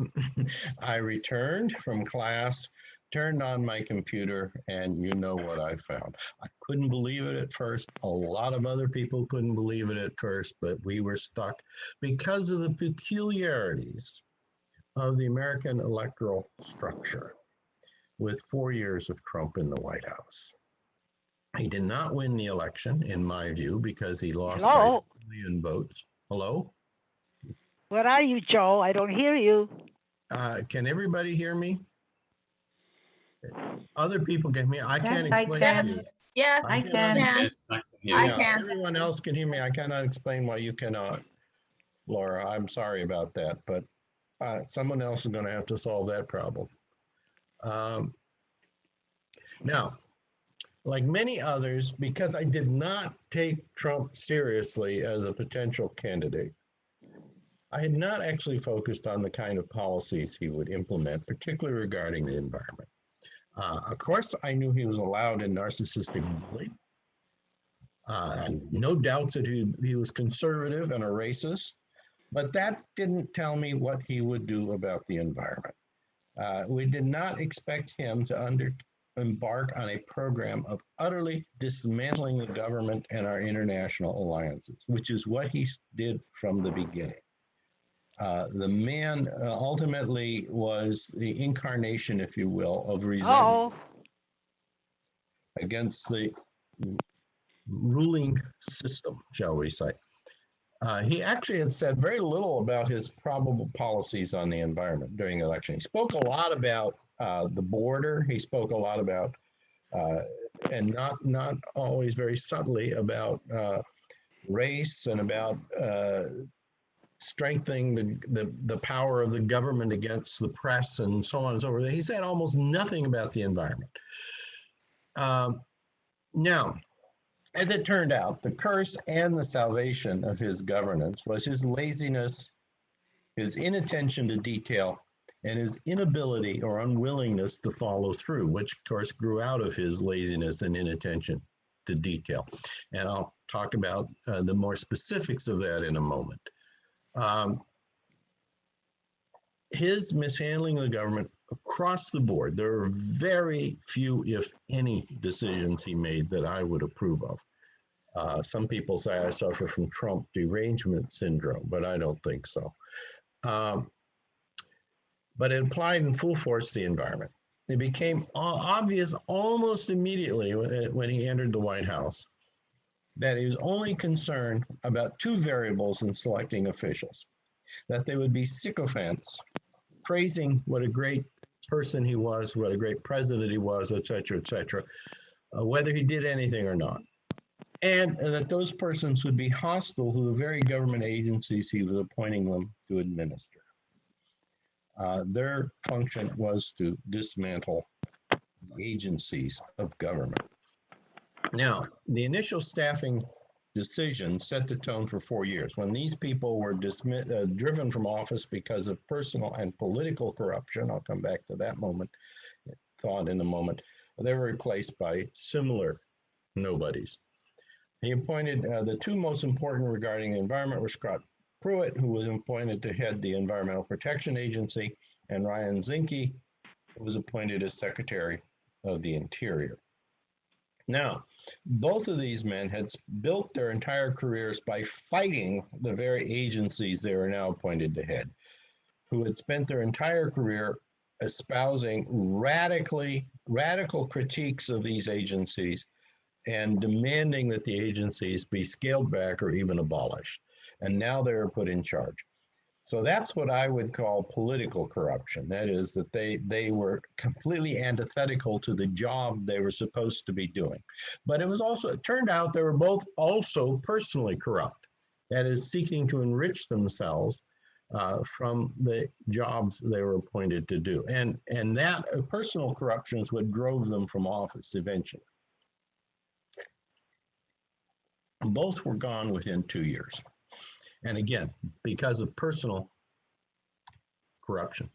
I returned from class, turned on my computer, and you know what I found. I couldn't believe it at first. A lot of other people couldn't believe it at first, but we were stuck because of the peculiarities of the American electoral structure with 4 years of Trump in the White House. He did not win the election, in my view, because he lost by 2 million votes. Hello? Where are you, Joe? I don't hear you. Can everybody hear me? Other people can hear me. I can't I explain can. to you. Yes, I can. I can. Everyone else can hear me. I cannot explain why you cannot. Laura, I'm sorry about that, but someone else is going to have to solve that problem. Now, like many others, because I did not take Trump seriously as a potential candidate, I had not actually focused on the kind of policies he would implement, particularly regarding the environment. Of course, I knew he was a loud and narcissistic bully. And no doubts that he was conservative and a racist, but that didn't tell me what he would do about the environment. We did not expect him to embark on a program of utterly dismantling the government and our international alliances, which is what he did from the beginning. The man ultimately was the incarnation, if you will, of resentment against the ruling system, shall we say. He actually had said very little about his probable policies on the environment during the election. He spoke a lot about the border. He spoke a lot about, and not always very subtly, about race and about strengthening the power of the government against the press and so on and so forth. He said almost nothing about the environment. Now, as it turned out, the curse and the salvation of his governance was his laziness, his inattention to detail, and his inability or unwillingness to follow through, which of course grew out of his laziness and inattention to detail. And I'll talk about the more specifics of that in a moment. His mishandling of the government across the board, there are very few, if any, decisions he made that I would approve of. Some people say I suffer from Trump derangement syndrome, but I don't think so. But it applied in full force to the environment. It became obvious almost immediately when he entered the White House that he was only concerned about two variables in selecting officials, that they would be sycophants, praising what a great person he was, what a great president he was, et cetera, whether he did anything or not. And that those persons would be hostile to the very government agencies he was appointing them to administer. Their function was to dismantle the agencies of government. Now, the initial staffing decision set the tone for 4 years. When these people were driven from office because of personal and political corruption, I'll come back to that thought in a moment, they were replaced by similar nobodies. He appointed the two most important regarding the environment were Scott Pruitt, who was appointed to head the Environmental Protection Agency, and Ryan Zinke, who was appointed as Secretary of the Interior. Now, both of these men had built their entire careers by fighting the very agencies they were now appointed to head, who had spent their entire career espousing radical critiques of these agencies and demanding that the agencies be scaled back or even abolished. And now they were put in charge. So that's what I would call political corruption. That is that they were completely antithetical to the job they were supposed to be doing. But it turned out they were both also personally corrupt. That is, seeking to enrich themselves from the jobs they were appointed to do. And that personal corruption is what drove them from office eventually. Both were gone within 2 years. And again, because of personal corruption.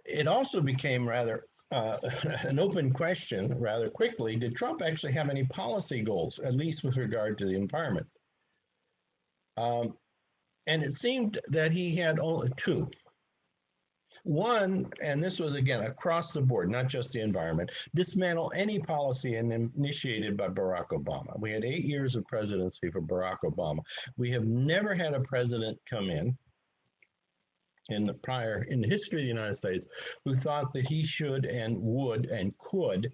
It also became rather an open question rather quickly. Did Trump actually have any policy goals, at least with regard to the environment? And it seemed that he had only two. One, and this was again across the board, not just the environment, dismantle any policy initiated by Barack Obama. We had 8 years of presidency for Barack Obama. We have never had a president come in the history of the United States who thought that he should and would and could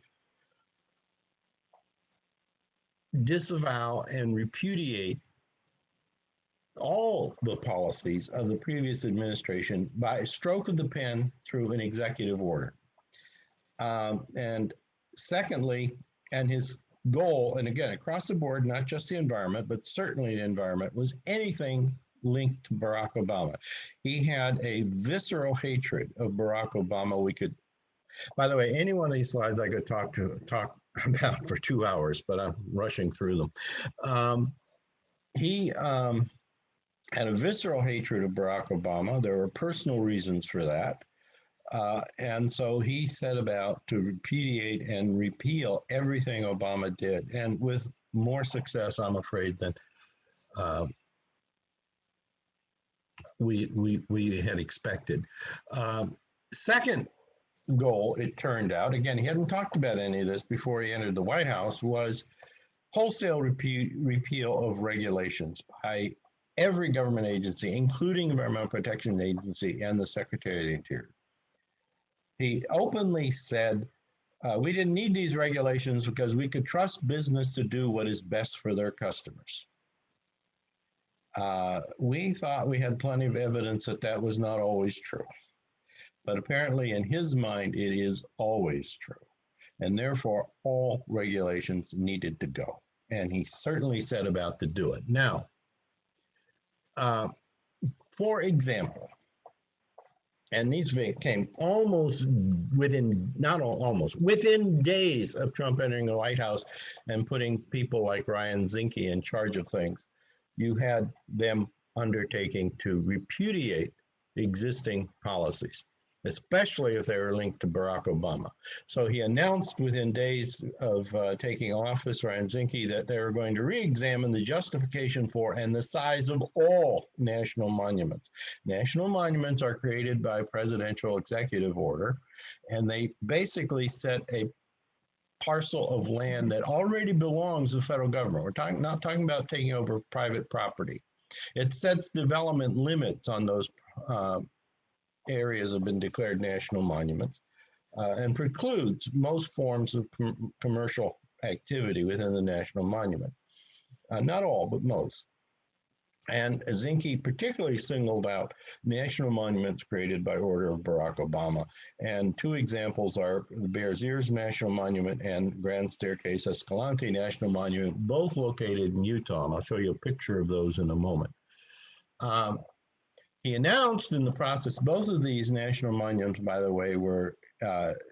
disavow and repudiate all the policies of the previous administration by a stroke of the pen through an executive order. And secondly, and his goal, and again, across the board, not just the environment, but certainly the environment, was anything linked to Barack Obama. He had a visceral hatred of Barack Obama. By the way, any one of these slides I could talk about for 2 hours, but I'm rushing through them. He had a visceral hatred of Barack Obama. There were personal reasons for that. And so he set about to repudiate and repeal everything Obama did, and with more success, I'm afraid, than we had expected. Second goal, it turned out, again, he hadn't talked about any of this before he entered the White House, was wholesale repeal of regulations by every government agency, including the Environmental Protection Agency and the Secretary of the Interior. He openly said, we didn't need these regulations because we could trust business to do what is best for their customers. We thought we had plenty of evidence that that was not always true. But apparently in his mind, it is always true. And therefore, all regulations needed to go. And he certainly set about to do it. Now, for example, and these came within days of Trump entering the White House and putting people like Ryan Zinke in charge of things, you had them undertaking to repudiate existing policies, especially if they were linked to Barack Obama. So he announced within days of taking office, Ryan Zinke, that they were going to re-examine the justification for and the size of all national monuments. National monuments are created by presidential executive order, and they basically set a parcel of land that already belongs to the federal government. We're not talking about taking over private property. It sets development limits on those areas have been declared national monuments and precludes most forms of commercial activity within the national monument. Not all, but most. And Zinke particularly singled out national monuments created by order of Barack Obama. And two examples are the Bears Ears National Monument and Grand Staircase Escalante National Monument, both located in Utah. And I'll show you a picture of those in a moment. He announced in the process, both of these national monuments, by the way, were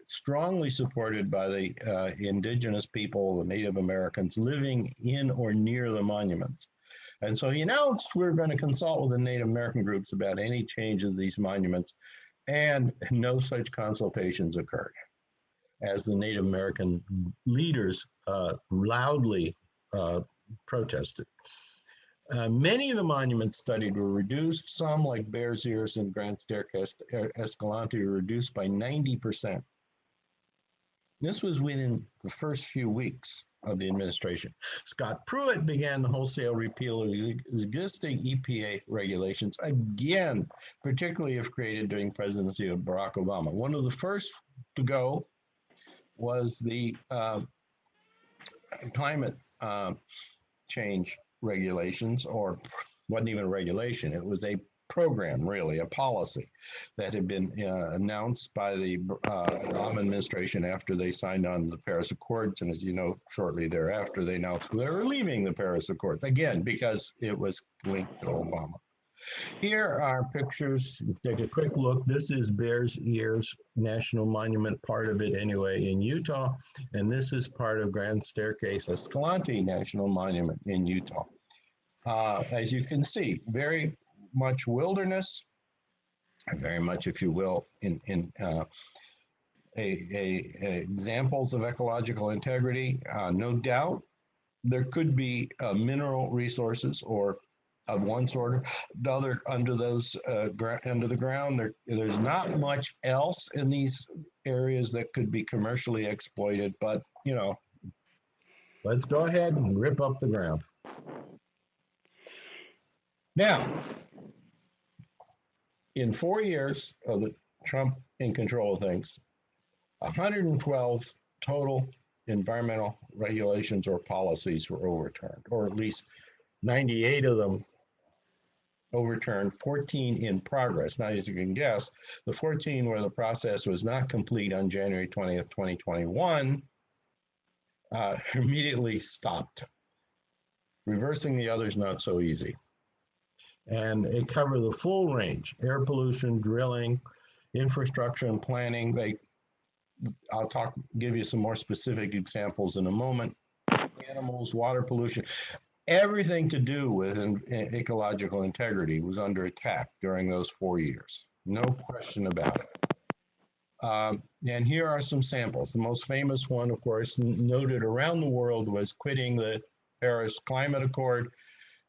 strongly supported by the indigenous people, the Native Americans living in or near the monuments. And so he announced we're going to consult with the Native American groups about any change of these monuments, and no such consultations occurred, as the Native American leaders loudly protested. Many of the monuments studied were reduced. Some, like Bears Ears and Grand Staircase Escalante, were reduced by 90%. This was within the first few weeks of the administration. Scott Pruitt began the wholesale repeal of existing EPA regulations, again, particularly if created during the presidency of Barack Obama. One of the first to go was the climate change regulations, or wasn't even a regulation, it was a program, really, a policy that had been announced by the Obama administration after they signed on the Paris Accords. And as you know, shortly thereafter, they announced they were leaving the Paris Accords, again, because it was linked to Obama. Here are pictures. Take a quick look. This is Bears Ears National Monument, part of it anyway, in Utah. And this is part of Grand Staircase Escalante National Monument in Utah. As you can see, very much wilderness, very much, if you will, examples of ecological integrity. No doubt there could be mineral resources or of one sort or another under those under the ground. There's not much else in these areas that could be commercially exploited, but you know, let's go ahead and rip up the ground. Now, in 4 years of the Trump in control of things, 112 total environmental regulations or policies were overturned, or at least 98 of them overturned, 14 in progress. Now, as you can guess, the 14 where the process was not complete on January 20th, 2021, immediately stopped. Reversing the others, not so easy. And it covered the full range: air pollution, drilling, infrastructure and planning. I'll give you some more specific examples in a moment. Animals, water pollution, everything to do with ecological integrity was under attack during those 4 years. No question about it. And here are some samples. The most famous one, of course, noted around the world, was quitting the Paris Climate Accord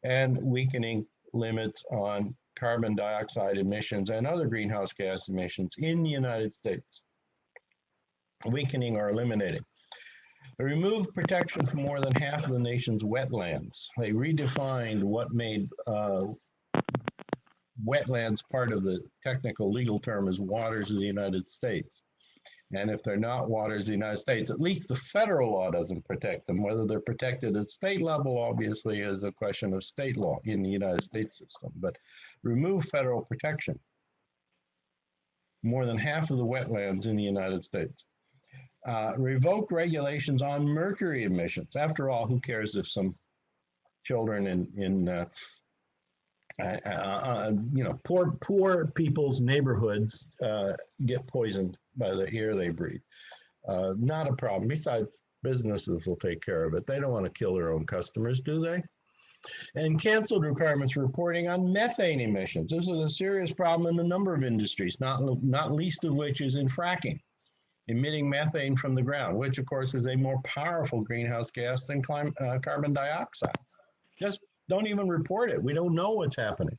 and weakening limits on carbon dioxide emissions and other greenhouse gas emissions in the United States. Weakening or eliminating. They removed protection from more than half of the nation's wetlands. They redefined what made wetlands part of the technical legal term as waters of the United States. And if they're not waters of the United States, at least the federal law doesn't protect them. Whether they're protected at state level, obviously, is a question of state law in the United States system. But remove federal protection. More than half of the wetlands in the United States. Revoked regulations on mercury emissions. After all, who cares if some children in poor people's neighborhoods get poisoned by the air they breathe? Not a problem. Besides, businesses will take care of it. They don't want to kill their own customers, do they? and canceled requirements for reporting on methane emissions. This is a serious problem in a number of industries, not least of which is in fracking, emitting methane from the ground, which of course is a more powerful greenhouse gas than carbon dioxide. Just don't even report it. We don't know what's happening.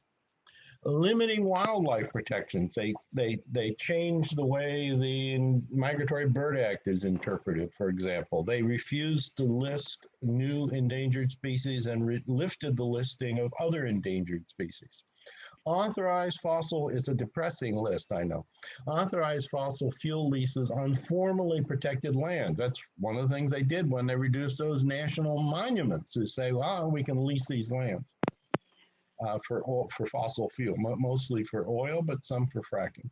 Limiting wildlife protections. They changed the way the Migratory Bird Act is interpreted, for example. They refused to list new endangered species and lifted the listing of other endangered species. Authorized fossil, it's a depressing list, I know. Authorized fossil fuel leases on formally protected lands. That's one of the things they did when they reduced those national monuments, is say, well, we can lease these lands. For fossil fuel, mostly for oil, but some for fracking.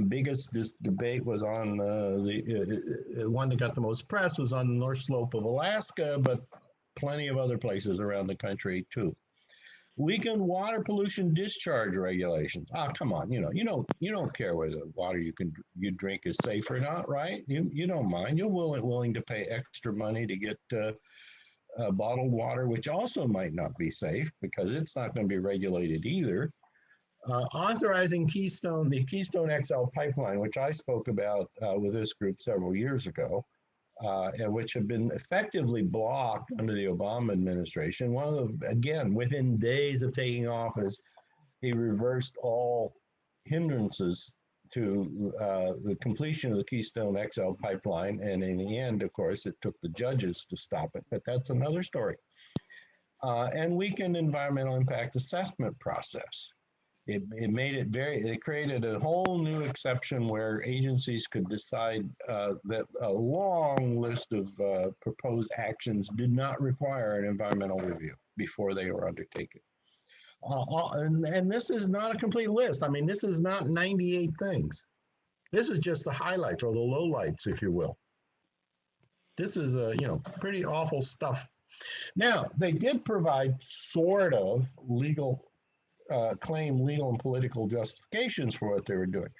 Biggest debate was on the one that got the most press was on the North Slope of Alaska, but plenty of other places around the country too. Weakened water pollution discharge regulations. Come on, you don't care whether the water you drink is safe or not, right? You don't mind. You're willing to pay extra money to get bottled water, which also might not be safe because it's not going to be regulated either. Authorizing the Keystone XL pipeline, which I spoke about with this group several years ago, and which have been effectively blocked under the Obama administration. Again, within days of taking office, he reversed all hindrances to the completion of the Keystone XL pipeline. And in the end, of course, it took the judges to stop it, but that's another story. And weakened environmental impact assessment process. It created a whole new exception where agencies could decide that a long list of proposed actions did not require an environmental review before they were undertaken. And this is not a complete list. I mean, this is not 98 things. This is just the highlights or the lowlights, if you will. This is pretty awful stuff. Now, they did provide sort of legal and political justifications for what they were doing.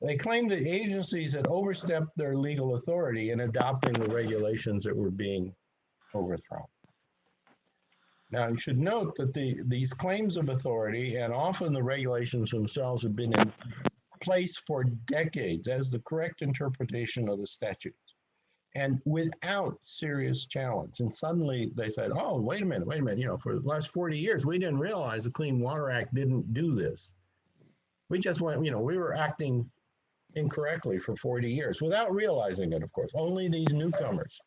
They claimed that agencies had overstepped their legal authority in adopting the regulations that were being overthrown. Now, you should note that these claims of authority and often the regulations themselves have been in place for decades as the correct interpretation of the statutes and without serious challenge. And suddenly they said, oh, wait a minute, for the last 40 years, we didn't realize the Clean Water Act didn't do this. We just went, we were acting incorrectly for 40 years without realizing it, of course. Only these newcomers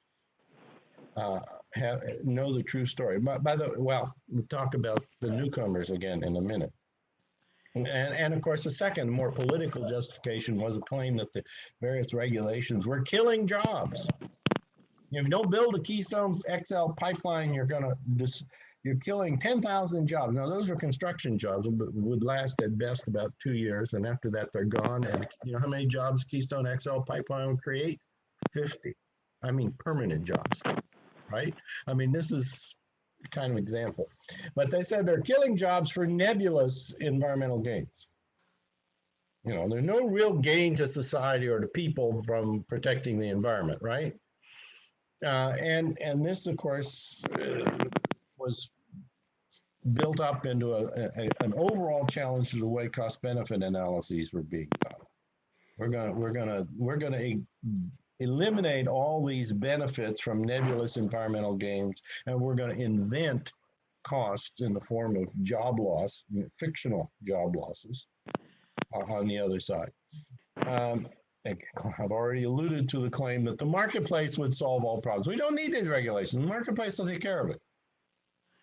know the true story. By the way, well, we'll talk about the newcomers again in a minute. And of course, the second, more political justification was a claim that the various regulations were killing jobs. If you don't build a Keystone XL pipeline, you're killing 10,000 jobs. Now, those are construction jobs, but would last at best about 2 years, and after that, they're gone. And you know how many jobs Keystone XL pipeline would create? 50. I mean, permanent jobs, right? I mean, this is kind of example. But they said they're killing jobs for nebulous environmental gains. There's no real gain to society or to people from protecting the environment, right? And this, of course, was built up into an overall challenge to the way cost-benefit analyses were being done. We're gonna eliminate all these benefits from nebulous environmental gains, and we're going to invent costs in the form of job loss, fictional job losses on the other side. I've already alluded to the claim that the marketplace would solve all problems. We don't need these regulations. The marketplace will take care of it.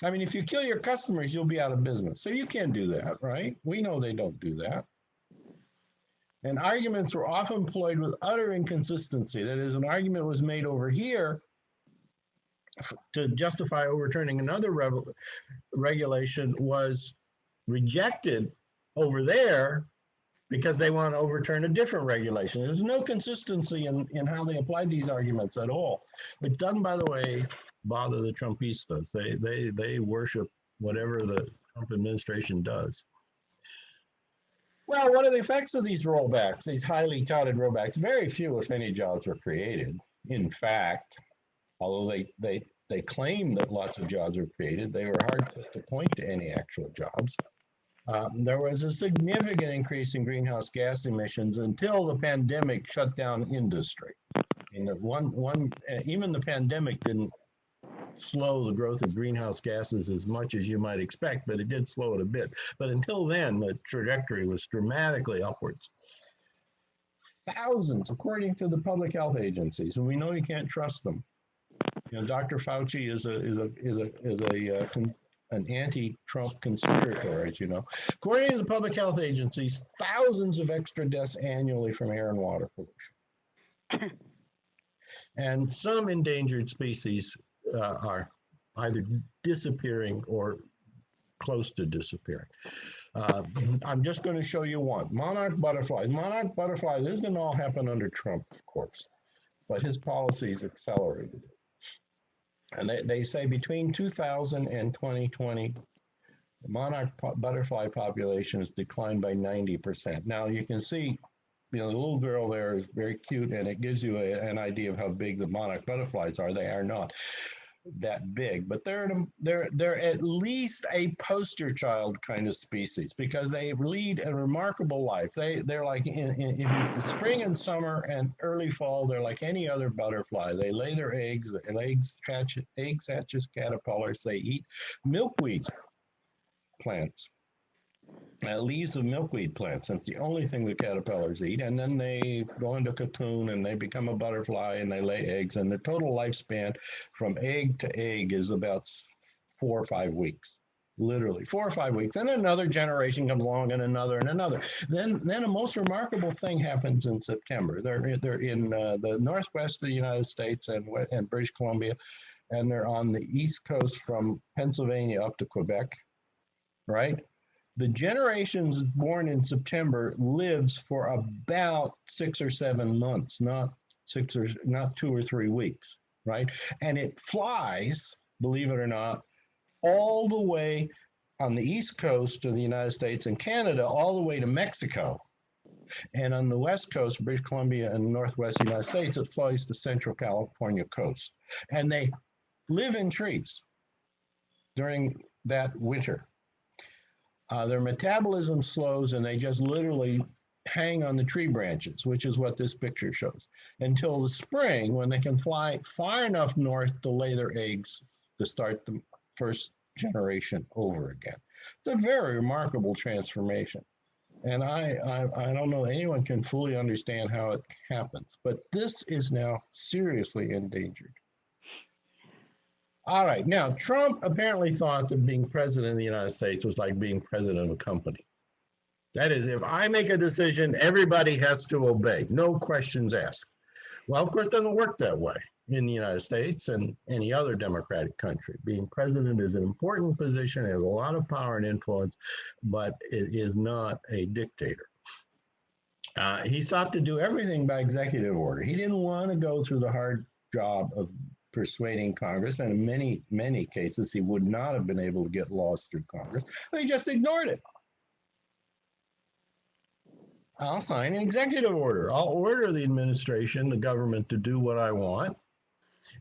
I mean, if you kill your customers, you'll be out of business. So you can't do that, right? We know they don't do that. And arguments were often employed with utter inconsistency. That is, an argument was made over here to justify overturning another regulation was rejected over there because they want to overturn a different regulation. There's no consistency in how they applied these arguments at all. It doesn't, by the way, bother the Trumpistas. They worship whatever the Trump administration does. Well, what are the effects of these rollbacks, these highly touted rollbacks? Very few, if any, jobs were created. In fact, although they They claim that lots of jobs were created. They were hard to point to any actual jobs. There was a significant increase in greenhouse gas emissions until the pandemic shut down industry. And even the pandemic didn't slow the growth of greenhouse gases as much as you might expect, but it did slow it a bit. But until then, the trajectory was dramatically upwards. Thousands, according to the public health agencies, and we know you can't trust them. You know, Dr. Fauci is an anti-Trump conspirator, as you know. According to the public health agencies, thousands of extra deaths annually from air and water pollution. And some endangered species are either disappearing or close to disappearing. I'm just going to show you one. Monarch butterflies. Monarch butterflies, this didn't all happen under Trump, of course, but his policies accelerated it. And they say between 2000 and 2020, the monarch butterfly population has declined by 90%. Now you can see, you know, the little girl there is very cute, and it gives you an idea of how big the monarch butterflies are. They are not that big, but they're at least a poster child kind of species because they lead a remarkable life. They're like in spring and summer and early fall, they're like any other butterfly. They lay their eggs, eggs hatch as caterpillars. They eat milkweed plants. Leaves of milkweed plants. That's the only thing the caterpillars eat. And then they go into cocoon and they become a butterfly and they lay eggs. And the total lifespan from egg to egg is about 4 or 5 weeks, literally 4 or 5 weeks. And another generation comes along and another and another. Then a most remarkable thing happens in September. They're in the northwest of the United States and British Columbia, and they're on the east coast from Pennsylvania up to Quebec, right? The generations born in September lives for about 6 or 7 months, not 2 or 3 weeks, right? And it flies, believe it or not, all the way on the east coast of the United States and Canada, all the way to Mexico. And on the west coast, British Columbia and northwest United States, it flies to Central California coast. And they live in trees during that winter. Their metabolism slows and they just literally hang on the tree branches, which is what this picture shows, until the spring when they can fly far enough north to lay their eggs to start the first generation over again. It's a very remarkable transformation. And I don't know anyone can fully understand how it happens, but this is now seriously endangered. All right, now Trump apparently thought that being president of the United States was like being president of a company. That is, if I make a decision, everybody has to obey, no questions asked. Well, of course, it doesn't work that way in the United States and any other democratic country. Being president is an important position, it has a lot of power and influence, but it is not a dictator. He sought to do everything by executive order. He didn't want to go through the hard job of persuading Congress, and in many cases, he would not have been able to get laws through Congress. But he just ignored it. I'll sign an executive order. I'll order the administration, the government, to do what I want.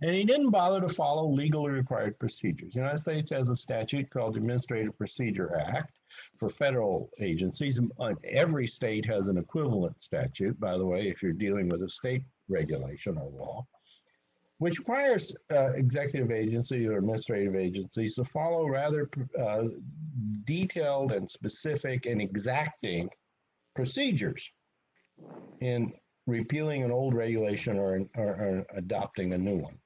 And he didn't bother to follow legally required procedures. The United States has a statute called the Administrative Procedure Act for federal agencies. Every state has an equivalent statute, by the way, if you're dealing with a state regulation or law, which requires executive agencies or administrative agencies to follow rather detailed and specific and exacting procedures in repealing an old regulation or adopting a new one.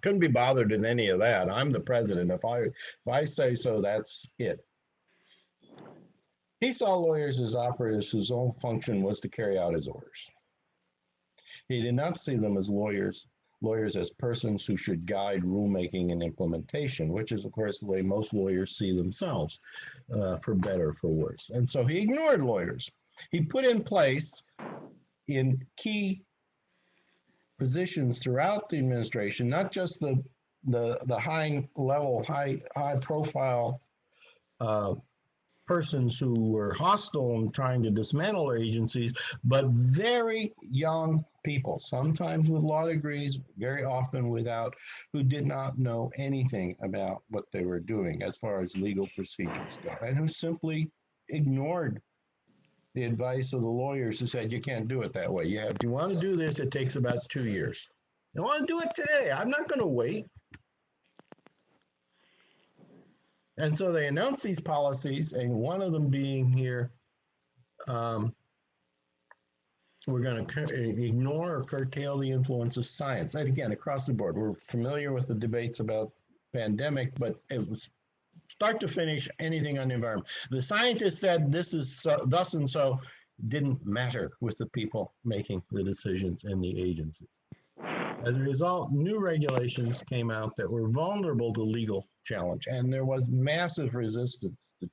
Couldn't be bothered in any of that. I'm the president. If I say so, that's it. He saw lawyers as operatives whose own function was to carry out his orders. He did not see them as lawyers as persons who should guide rulemaking and implementation, which is, of course, the way most lawyers see themselves, for better or for worse. And so he ignored lawyers. He put in place in key positions throughout the administration, not just the high profile persons who were hostile and trying to dismantle agencies, but very young people, sometimes with law degrees, very often without, who did not know anything about what they were doing as far as legal procedures go, and who simply ignored the advice of the lawyers who said, you can't do it that way. If you want to do this, it takes about 2 years. I want to do it today. I'm not going to wait. And so they announced these policies, and one of them being here, we're going to ignore or curtail the influence of science. And again, across the board, we're familiar with the debates about pandemic, but it was start to finish anything on the environment. The scientists said this is so, thus and so, didn't matter with the people making the decisions in the agencies. As a result, new regulations came out that were vulnerable to legal challenge, and there was massive resistance to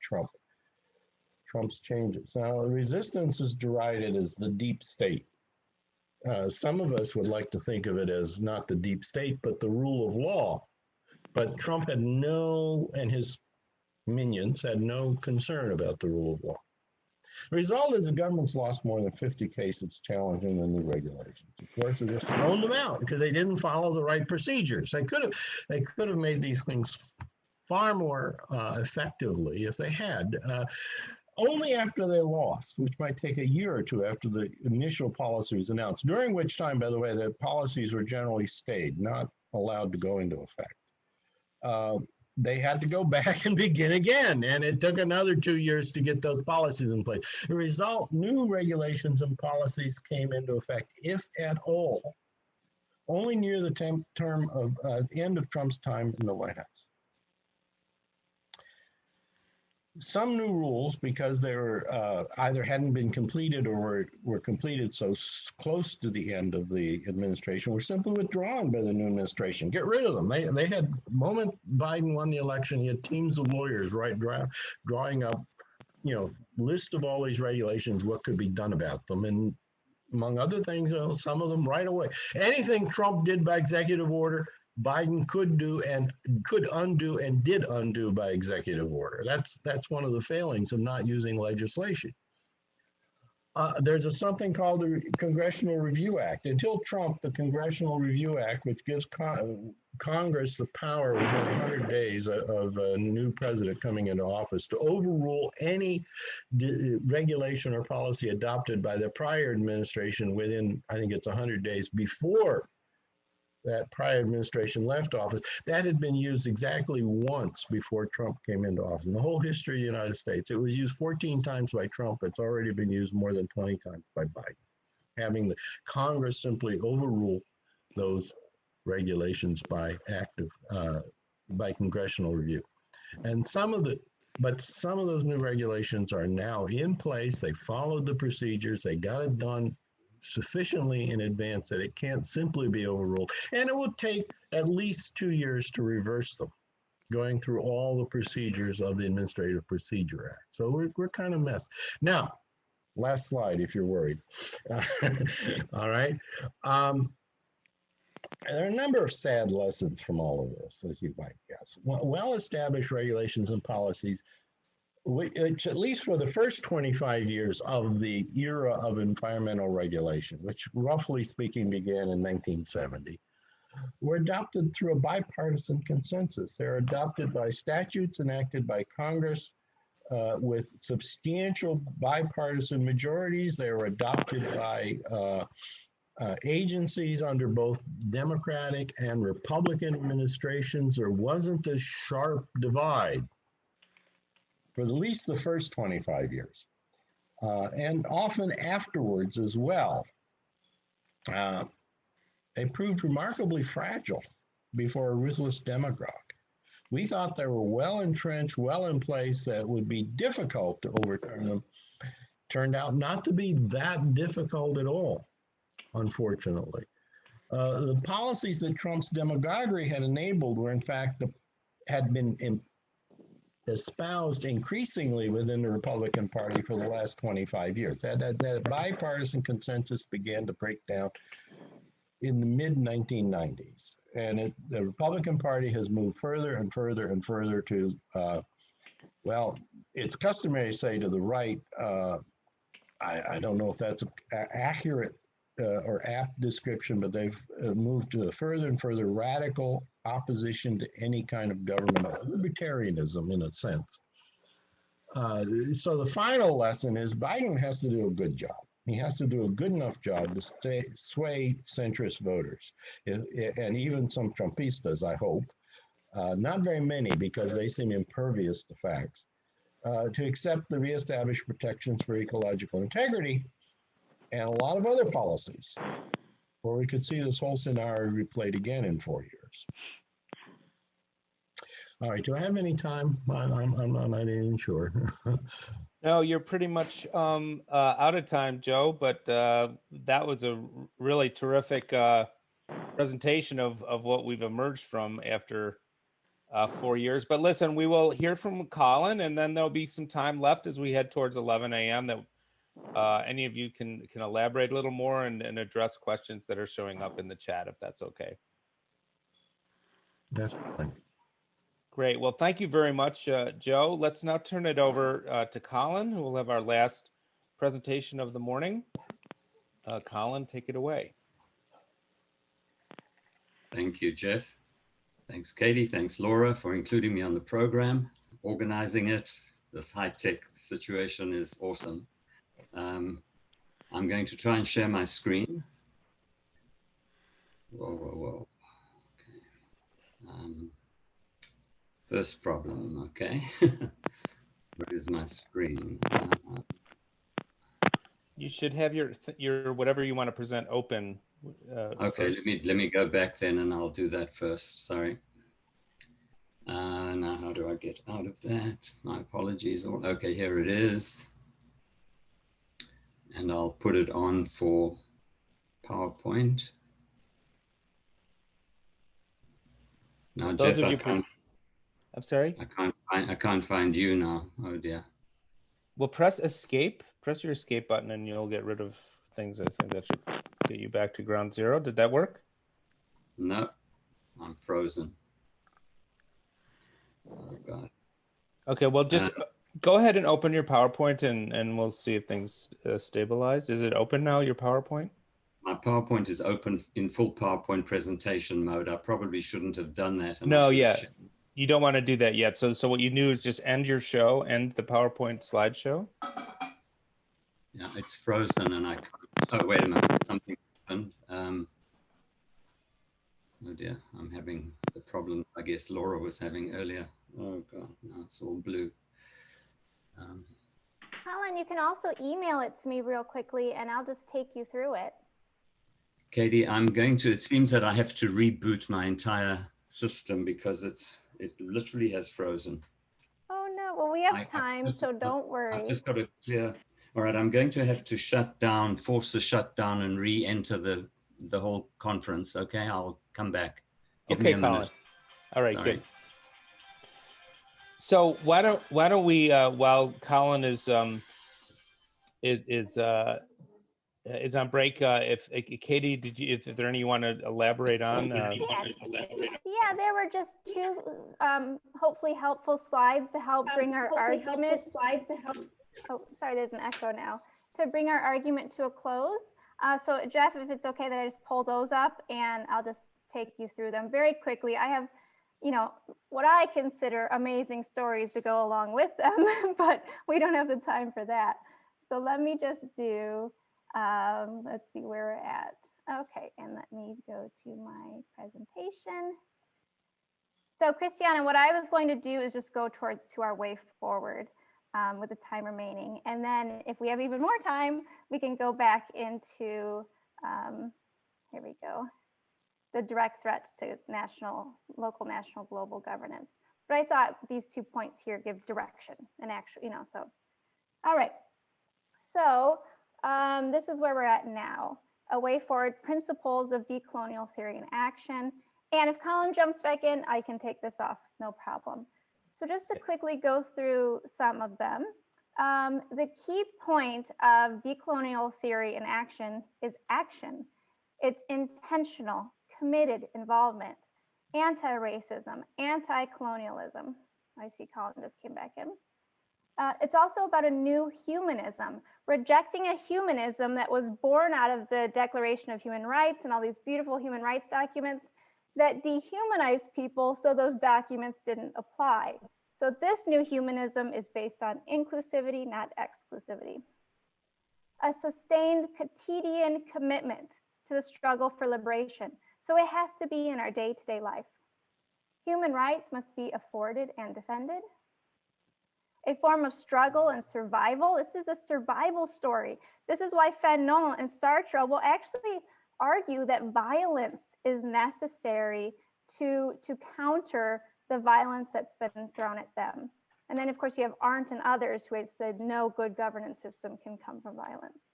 Trump's changes. Now, resistance is derided as the deep state. Some of us would like to think of it as not the deep state, but the rule of law. But Trump had and his minions had no concern about the rule of law. The result is the government's lost more than 50 cases challenging the new regulations. Of course, they just thrown them out because they didn't follow the right procedures. They could have made these things far more effectively if they had. Only after they lost, which might take a year or two after the initial policy was announced, during which time, by the way, the policies were generally stayed, not allowed to go into effect. They had to go back and begin again, and it took another 2 years to get those policies in place. The result, new regulations and policies came into effect, if at all, only near the end of Trump's time in the White House. Some new rules, because they were either hadn't been completed or were completed so close to the end of the administration, were simply withdrawn by the new administration. Get rid of them. They had, moment Biden won the election, he had teams of lawyers drawing up, list of all these regulations, what could be done about them. And among other things, some of them right away. Anything Trump did by executive order, Biden could undo and did undo by executive order. That's one of the failings of not using legislation. There's something called the Congressional Review Act. Until Trump, the Congressional Review Act, which gives Congress the power within 100 days of a new president coming into office to overrule any regulation or policy adopted by the prior administration within, I think it's 100 days before that prior administration left office. That had been used exactly once before Trump came into office. In the whole history of the United States, it was used 14 times by Trump. It's already been used more than 20 times by Biden, having the Congress simply overrule those regulations by congressional review. And some of those new regulations are now in place. They followed the procedures. They got it done sufficiently in advance that it can't simply be overruled. And it would take at least 2 years to reverse them, going through all the procedures of the Administrative Procedure Act. So we're kind of messed. Now, last slide if you're worried. All right. There are a number of sad lessons from all of this, as you might guess. Well-established regulations and policies, which at least for the first 25 years of the era of environmental regulation, which roughly speaking began in 1970, were adopted through a bipartisan consensus. They're adopted by statutes enacted by Congress with substantial bipartisan majorities. They were adopted by agencies under both Democratic and Republican administrations. There wasn't a sharp divide for at least the first 25 years, and often afterwards as well. They proved remarkably fragile before a ruthless demagogue. We thought they were well entrenched, well in place, that it would be difficult to overturn them. Turned out not to be that difficult at all, unfortunately. The policies that Trump's demagoguery had enabled were in fact had been espoused increasingly within the Republican Party for the last 25 years. That bipartisan consensus began to break down in the mid-1990s. And the Republican Party has moved further and further and further to, well, it's customary to say to the right. I don't know if that's accurate or apt description, but they've moved to a further and further radical opposition to any kind of government, libertarianism in a sense. So the final lesson is Biden has to do a good job. He has to do a good enough job to sway centrist voters, and even some Trumpistas, I hope. Not very many, because they seem impervious to facts, to accept the reestablished protections for ecological integrity and a lot of other policies, where we could see this whole scenario replayed again in 4 years. All right, do I have any time? I'm not even sure. No, you're pretty much out of time, Joe, but that was a really terrific presentation of what we've emerged from after 4 years. But listen, we will hear from Colin, and then there'll be some time left as we head towards 11 a.m. that any of you can elaborate a little more and address questions that are showing up in the chat, if that's okay. That's fine. Great. Well, thank you very much, Joe. Let's now turn it over to Colin, who will have our last presentation of the morning. Colin, take it away. Thank you, Jeff. Thanks, Katie. Thanks, Laura, for including me on the program, organizing it. This high-tech situation is awesome. I'm going to try and share my screen. Whoa. Okay. First problem, okay. Where is my screen? You should have your whatever you want to present open. Okay, let me go back then, and I'll do that first. Sorry. Now how do I get out of that? My apologies. Okay, here it is. And I'll put it on for PowerPoint. Now, Those Jeff, of you I'm sorry? I can't find you now. Oh dear. Well, press escape. Press your escape button and you'll get rid of things. I think that should get you back to ground zero. Did that work? No, I'm frozen. Oh God. Okay, well, just go ahead and open your PowerPoint and we'll see if things stabilize. Is it open now, your PowerPoint? My PowerPoint is open in full PowerPoint presentation mode. I probably shouldn't have done that. No, yeah. You don't want to do that yet. So what you do is just end your show, end the PowerPoint slideshow. Yeah, it's frozen and I can't. Oh, wait a minute. Something happened. Oh dear, I'm having the problem I guess Laura was having earlier. Oh God, now it's all blue. Colin, you can also email it to me real quickly and I'll just take you through it. Katie, it seems that I have to reboot my entire system because it literally has frozen. Oh no, well we have time, so don't worry. I've just got to clear. All right, I'm going to have to force the shutdown and re-enter the whole conference. Okay, I'll come back. Give me a minute. All right, good. So why don't we while Colin is on break, if Katie, if there any you want to elaborate on? Yeah, there were just two hopefully helpful slides to help bring our argument. Oh, sorry, there's an echo now. To bring our argument to a close. So Jeff, if it's okay that I just pull those up and I'll just take you through them very quickly. I have, what I consider amazing stories to go along with them, but we don't have the time for that. So let me just do, let's see where we're at. Okay, and let me go to my presentation. So Christiana, what I was going to do is just go to our way forward with the time remaining. And then if we have even more time, we can go back into, here we go, the direct threats to local, national, global governance. But I thought these 2 points here give direction and actually, so. All right, so this is where we're at now. A way forward, principles of decolonial theory in action. And if Colin jumps back in, I can take this off, no problem. So just to quickly go through some of them, the key point of decolonial theory in action is action. It's intentional, committed involvement, anti-racism, anti-colonialism. I see Colin just came back in. It's also about a new humanism, rejecting a humanism that was born out of the Declaration of Human Rights and all these beautiful human rights documents that dehumanized people so those documents didn't apply. So this new humanism is based on inclusivity, not exclusivity. A sustained quotidian commitment to the struggle for liberation. So it has to be in our day-to-day life. Human rights must be afforded and defended. A form of struggle and survival. This is a survival story. This is why Fanon and Sartre will actually argue that violence is necessary to counter the violence that's been thrown at them. And then, of course, you have Arndt and others who have said no good governance system can come from violence.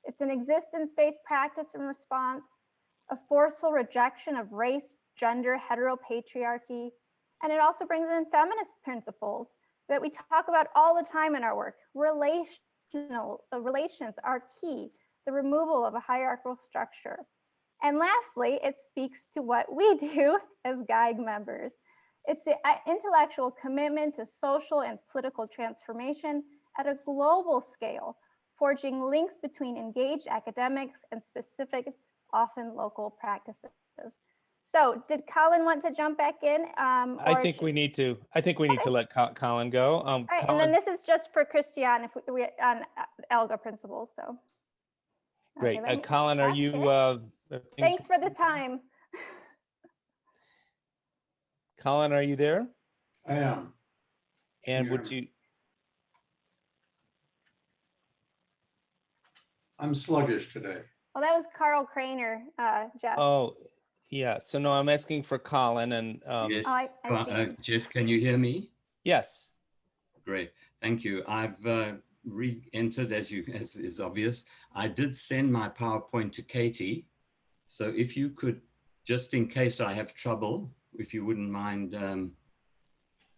It's an existence-based practice and response, a forceful rejection of race, gender, heteropatriarchy, and it also brings in feminist principles that we talk about all the time in our work. Relations are key, the removal of a hierarchical structure. And lastly, it speaks to what we do as GEIG members. It's the intellectual commitment to social and political transformation at a global scale, forging links between engaged academics and specific, often local practices. So did Colin want to jump back in? I think we need to. I think we need to let Colin go. All right, Colin, and then this is just for Christian if we on ALGA principles. So great. Okay, Colin, are you? Thanks for the time. Colin, are you there? I am. And would you? I'm sluggish today. Well, that was Carl Craner, Jeff. Oh, yeah. So no, I'm asking for Colin and. Yes. I see. Jeff, can you hear me? Yes. Great, thank you. I've re-entered as is obvious. I did send my PowerPoint to Katie. So if you could, just in case I have trouble, if you wouldn't mind.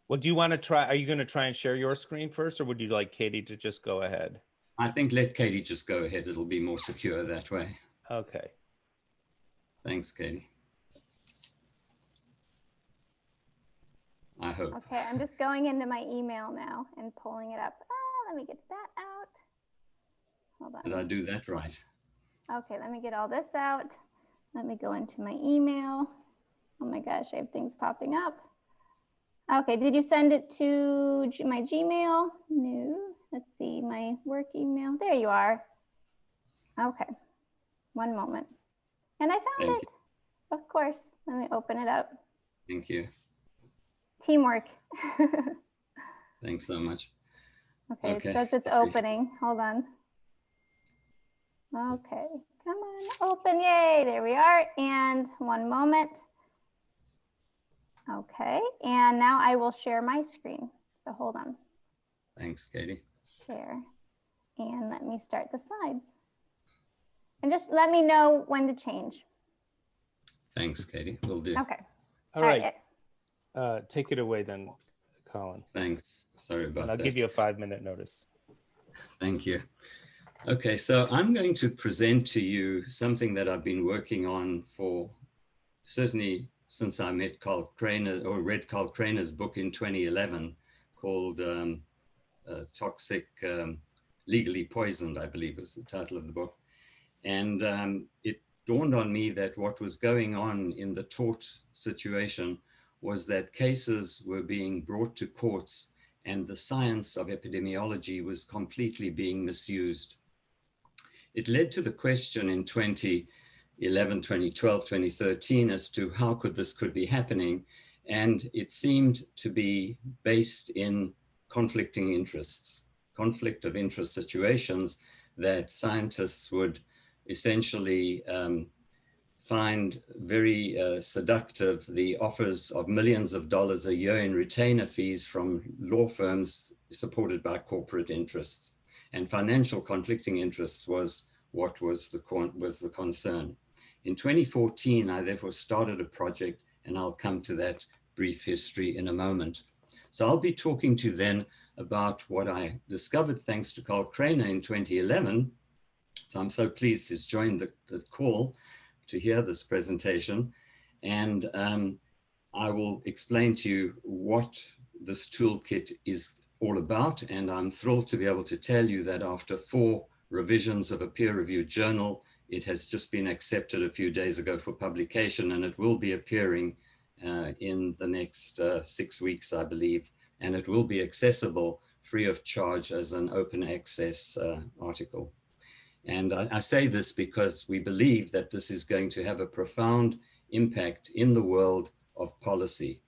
Well, do you want to try? Are you going to try and share your screen first, or would you like Katie to just go ahead? I think let Katie just go ahead. It'll be more secure that way. Okay. Thanks, Katie. I hope. Okay, I'm just going into my email now and pulling it up. Let me get that out. Hold on. Did I do that right? Okay, let me get all this out. Let me go into my email. Oh my gosh, I have things popping up. Okay, did you send it to my Gmail? No, let's see, my work email. There you are. Okay, one moment. And I found it. Of course, let me open it up. Thank you. Teamwork. Thanks so much. Okay, it says it's opening. Hold on. Okay, come on, open, yay, there we are. And one moment. Okay, and now I will share my screen. So hold on. Thanks, Katie. Share, and let me start the slides. And just let me know when to change. Thanks, Katie, will do. Okay. All right. Take it away then, Colin. Thanks, sorry about that. I'll give you a 5-minute notice. Thank you. Okay, so I'm going to present to you something that I've been working on for certainly since I met Carl Craner or read Carl Craner's book in 2011 called Toxic, Legally Poisoned, I believe was the title of the book. And it dawned on me that what was going on in the tort situation was that cases were being brought to courts and the science of epidemiology was completely being misused. It led to the question in 2011, 2012, 2013 as to how this could be happening. And it seemed to be based in conflicting interests, conflict of interest situations that scientists would essentially find very seductive, the offers of millions of dollars a year in retainer fees from law firms supported by corporate interests. And financial conflicting interests was what was the concern. In 2014, I therefore started a project, and I'll come to that brief history in a moment. So I'll be talking to you then about what I discovered thanks to Carl Craner in 2011. So I'm so pleased he's joined the call to hear this presentation. And I will explain to you what this toolkit is all about, and I'm thrilled to be able to tell you that after 4 revisions of a peer-reviewed journal, it has just been accepted a few days ago for publication, and it will be appearing in the next 6 weeks, I believe, and it will be accessible free of charge as an open access article. And I say this because we believe that this is going to have a profound impact in the world of policy.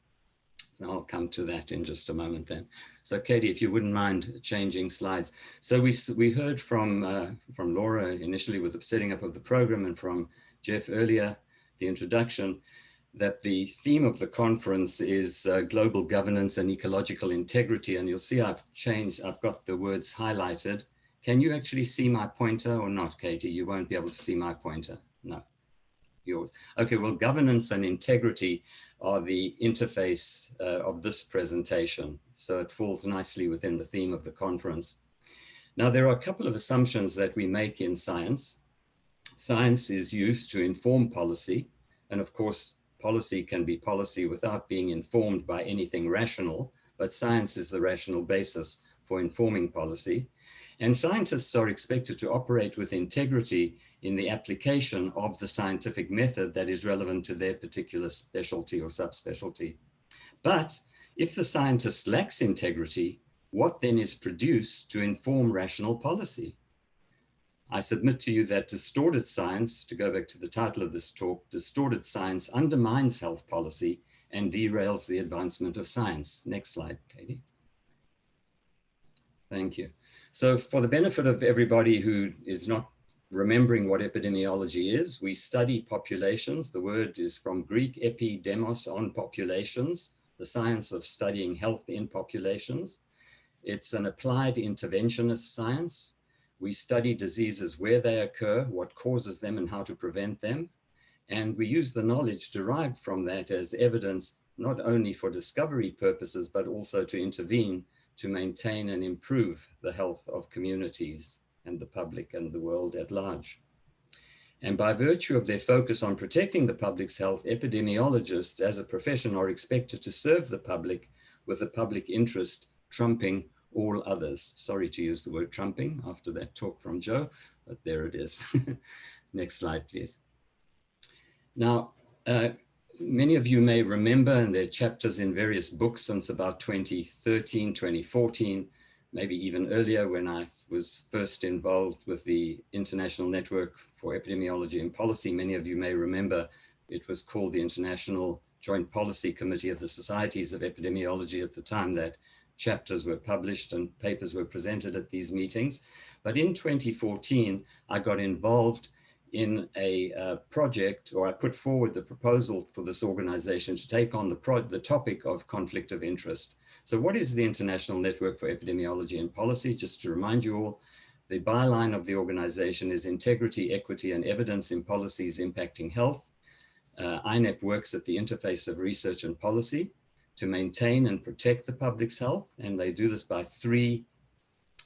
And I'll come to that in just a moment then. So Katie, if you wouldn't mind changing slides. So we heard from Laura initially with the setting up of the program, and from Jeff earlier, the introduction, that the theme of the conference is global governance and ecological integrity. And you'll see I've got the words highlighted. Can you actually see my pointer or not, Katie? You won't be able to see my pointer. No, yours. Okay, well, governance and integrity are the interface of this presentation. So it falls nicely within the theme of the conference. Now, there are a couple of assumptions that we make in science. Science is used to inform policy. And of course, policy can be policy without being informed by anything rational, but science is the rational basis for informing policy. And scientists are expected to operate with integrity in the application of the scientific method that is relevant to their particular specialty or subspecialty. But if the scientist lacks integrity, what then is produced to inform rational policy? I submit to you that distorted science, to go back to the title of this talk, distorted science undermines health policy and derails the advancement of science. Next slide, Katie. Thank you. So for the benefit of everybody who is not remembering what epidemiology is, we study populations. The word is from Greek, epidemos, on populations, the science of studying health in populations. It's an applied interventionist science. We study diseases where they occur, what causes them, and how to prevent them. And we use the knowledge derived from that as evidence, not only for discovery purposes, but also to intervene to maintain and improve the health of communities and the public and the world at large. And by virtue of their focus on protecting the public's health, epidemiologists as a profession are expected to serve the public with the public interest trumping all others. Sorry to use the word trumping after that talk from Joe, but there it is. Next slide, please. Now, many of you may remember, and there are chapters in various books since about 2013, 2014, maybe even earlier when I was first involved with the International Network for Epidemiology and Policy. Many of you may remember it was called the International Joint Policy Committee of the Societies of Epidemiology at the time that chapters were published and papers were presented at these meetings. But in 2014, I got involved in a project, or I put forward the proposal for this organization to take on the topic of conflict of interest. So what is the International Network for Epidemiology and Policy? Just to remind you all, the byline of the organization is integrity, equity, and evidence in policies impacting health. INEP works at the interface of research and policy to maintain and protect the public's health, and they do this by 3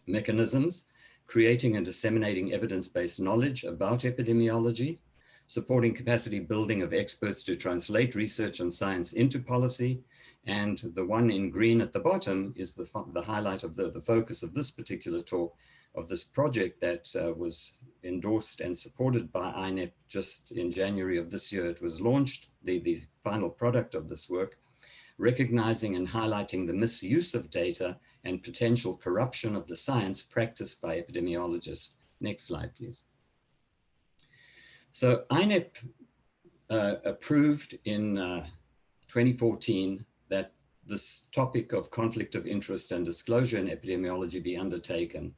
mechanisms: creating and disseminating evidence-based knowledge about epidemiology, supporting capacity building of experts to translate research and science into policy, and the one in green at the bottom is the highlight of the focus of this particular talk, of this project that was endorsed and supported by INEP just in January of this year. It was launched, the final product of this work, recognizing and highlighting the misuse of data and potential corruption of the science practiced by epidemiologists. Next slide, please. So INEP approved in 2014 that this topic of conflict of interest and disclosure in epidemiology be undertaken.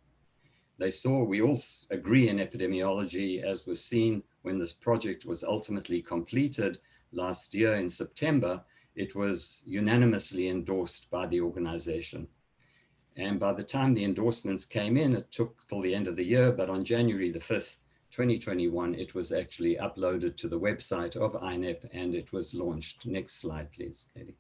We all agree in epidemiology, as was seen when this project was ultimately completed last year in September, it was unanimously endorsed by the organization. And by the time the endorsements came in, it took till the end of the year, but on January the 5th, 2021, it was actually uploaded to the website of INEP and it was launched. Next slide, please, Katie.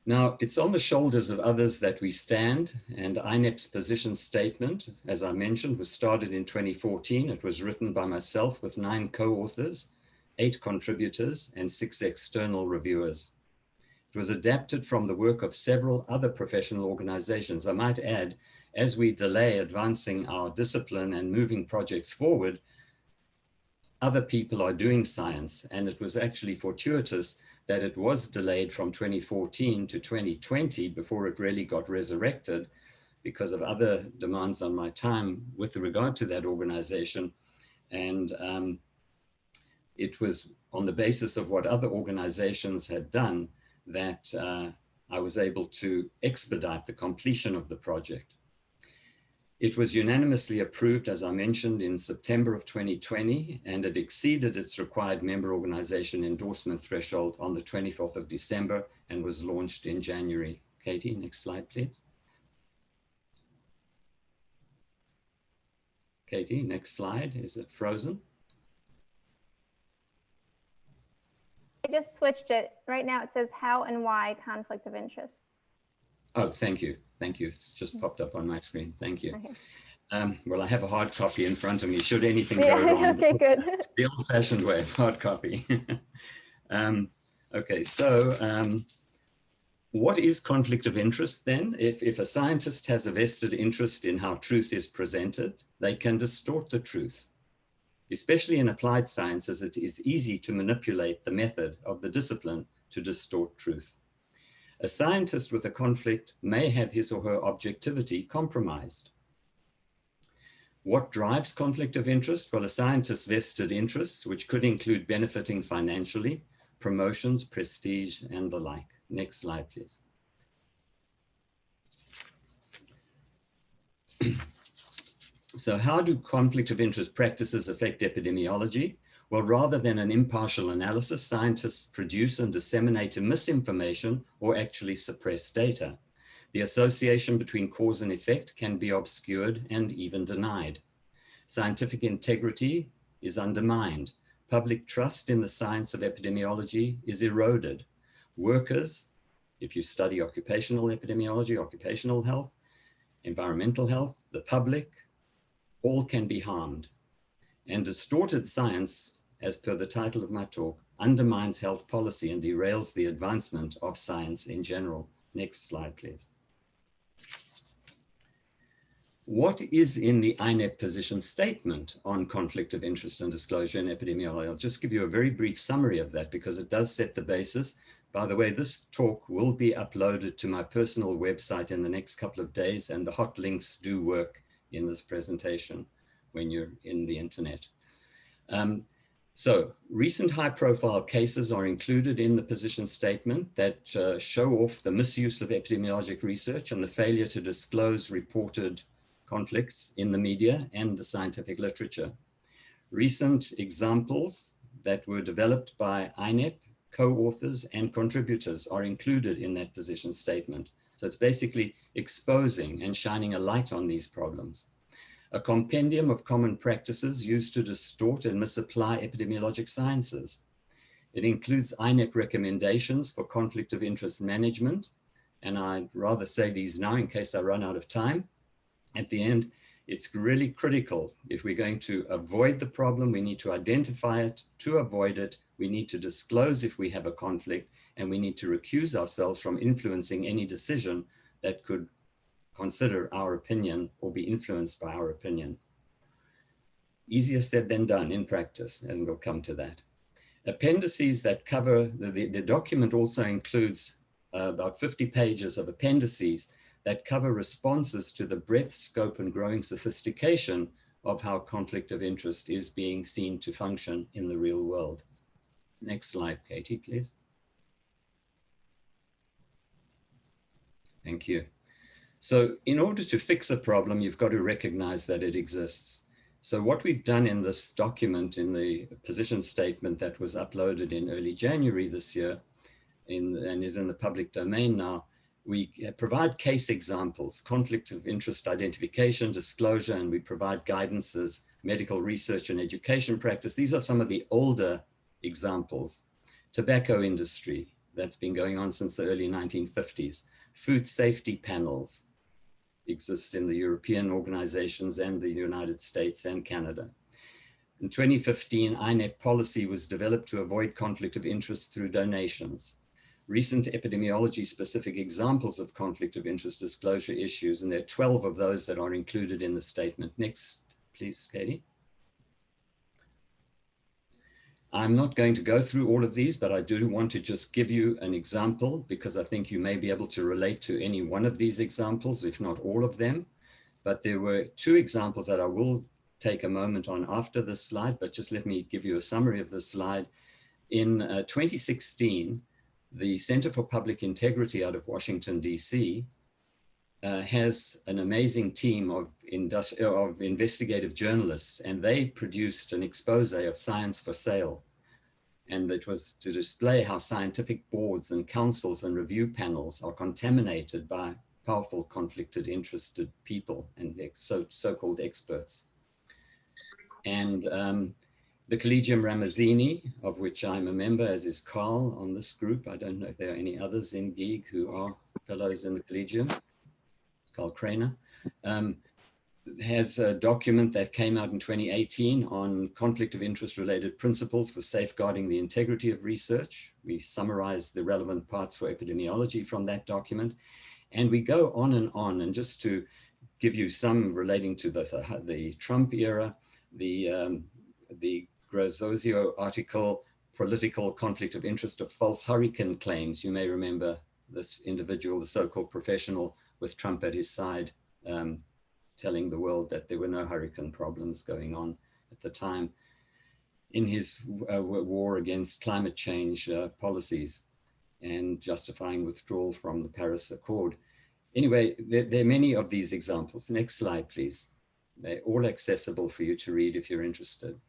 Now, it's on the shoulders of others that we stand, and INEP's position statement, as I mentioned, was started in 2014. It was written by myself with 9 co-authors, 8 contributors, and 6 external reviewers. It was adapted from the work of several other professional organizations. I might add, as we delay advancing our discipline and moving projects forward, other people are doing science, and it was actually fortuitous that it was delayed from 2014 to 2020 before it really got resurrected because of other demands on my time with regard to that organization. And it was on the basis of what other organizations had done that I was able to expedite the completion of the project. It was unanimously approved, as I mentioned, in September of 2020, and it exceeded its required member organization endorsement threshold on the 24th of December and was launched in January. Katie, next slide, please. Katie, next slide. Is it frozen? I just switched it. Right now it says how and why conflict of interest. Oh, thank you. Thank you. It's just popped up on my screen. Thank you. Okay. Well, I have a hard copy in front of me. Should anything go Yeah, wrong, okay, good. the old-fashioned way, hard copy. Okay, so what is conflict of interest then? If a scientist has a vested interest in how truth is presented, they can distort the truth. Especially in applied sciences, it is easy to manipulate the method of the discipline to distort truth. A scientist with a conflict may have his or her objectivity compromised. What drives conflict of interest? Well, a scientist's vested interests, which could include benefiting financially, promotions, prestige, and the like. Next slide, please. So how do conflict of interest practices affect epidemiology? Well, rather than an impartial analysis, scientists produce and disseminate misinformation or actually suppress data. The association between cause and effect can be obscured and even denied. Scientific integrity is undermined. Public trust in the science of epidemiology is eroded. Workers, if you study occupational epidemiology, occupational health, environmental health, the public, all can be harmed. And distorted science, as per the title of my talk, undermines health policy and derails the advancement of science in general. Next slide, please. What is in the INEP position statement on conflict of interest and disclosure in epidemiology? I'll just give you a very brief summary of that because it does set the basis. By the way, this talk will be uploaded to my personal website in the next couple of days, and the hot links do work in this presentation when you're in the internet. So recent high-profile cases are included in the position statement that show off the misuse of epidemiologic research and the failure to disclose reported conflicts in the media and the scientific literature. Recent examples that were developed by INEP, co-authors and contributors are included in that position statement. So it's basically exposing and shining a light on these problems. A compendium of common practices used to distort and misapply epidemiologic sciences. It includes INEP recommendations for conflict of interest management, and I'd rather say these now in case I run out of time. At the end, it's really critical. If we're going to avoid the problem, we need to identify it. To avoid it, we need to disclose if we have a conflict, and we need to recuse ourselves from influencing any decision that could consider our opinion or be influenced by our opinion. Easier said than done in practice, and we'll come to that. Appendices that cover, the document also includes about 50 pages of appendices that cover responses to the breadth, scope, and growing sophistication of how conflict of interest is being seen to function in the real world. Next slide, Katie, please. Thank you. So in order to fix a problem, you've got to recognize that it exists. So what we've done in this document, in the position statement that was uploaded in early January this year and is in the public domain now, we provide case examples, conflict of interest identification, disclosure, and we provide guidances, medical research and education practice. These are some of the older examples. Tobacco industry, that's been going on since the early 1950s. Food safety panels exists in the European organizations and the United States and Canada. In 2015, INEP policy was developed to avoid conflict of interest through donations. recent epidemiology-specific examples of conflict of interest disclosure issues, and there are 12 of those that are included in the statement. Next, please, Katie. I'm not going to go through all of these, but I do want to just give you an example because I think you may be able to relate to any one of these examples, if not all of them. But there were two examples that I will take a moment on after this slide, but just let me give you a summary of this slide. In 2016, the Center for Public Integrity out of Washington, DC, has an amazing team of investigative journalists, and they produced an expose of science for sale. And it was to display how scientific boards and councils and review panels are contaminated by powerful conflicted interested people and so-called experts. And the Collegium Ramazzini, of which I'm a member, as is Carl on this group. I don't know if there are any others in GEIG who are fellows in the Collegium. Carl Craner, has a document that came out in 2018 on conflict of interest related principles for safeguarding the integrity of research. We summarize the relevant parts for epidemiology from that document. And we go on, and just to give you some relating to the Trump era, the Graziosi article, Political Conflict of Interest of False Hurricane Claims. You may remember this individual, the so-called professional with Trump at his side, telling the world that there were no hurricane problems going on at the time in his war against climate change policies and justifying withdrawal from the Paris Accord. Anyway, there are many of these examples. Next slide, please. They're all accessible for you to read if you're interested.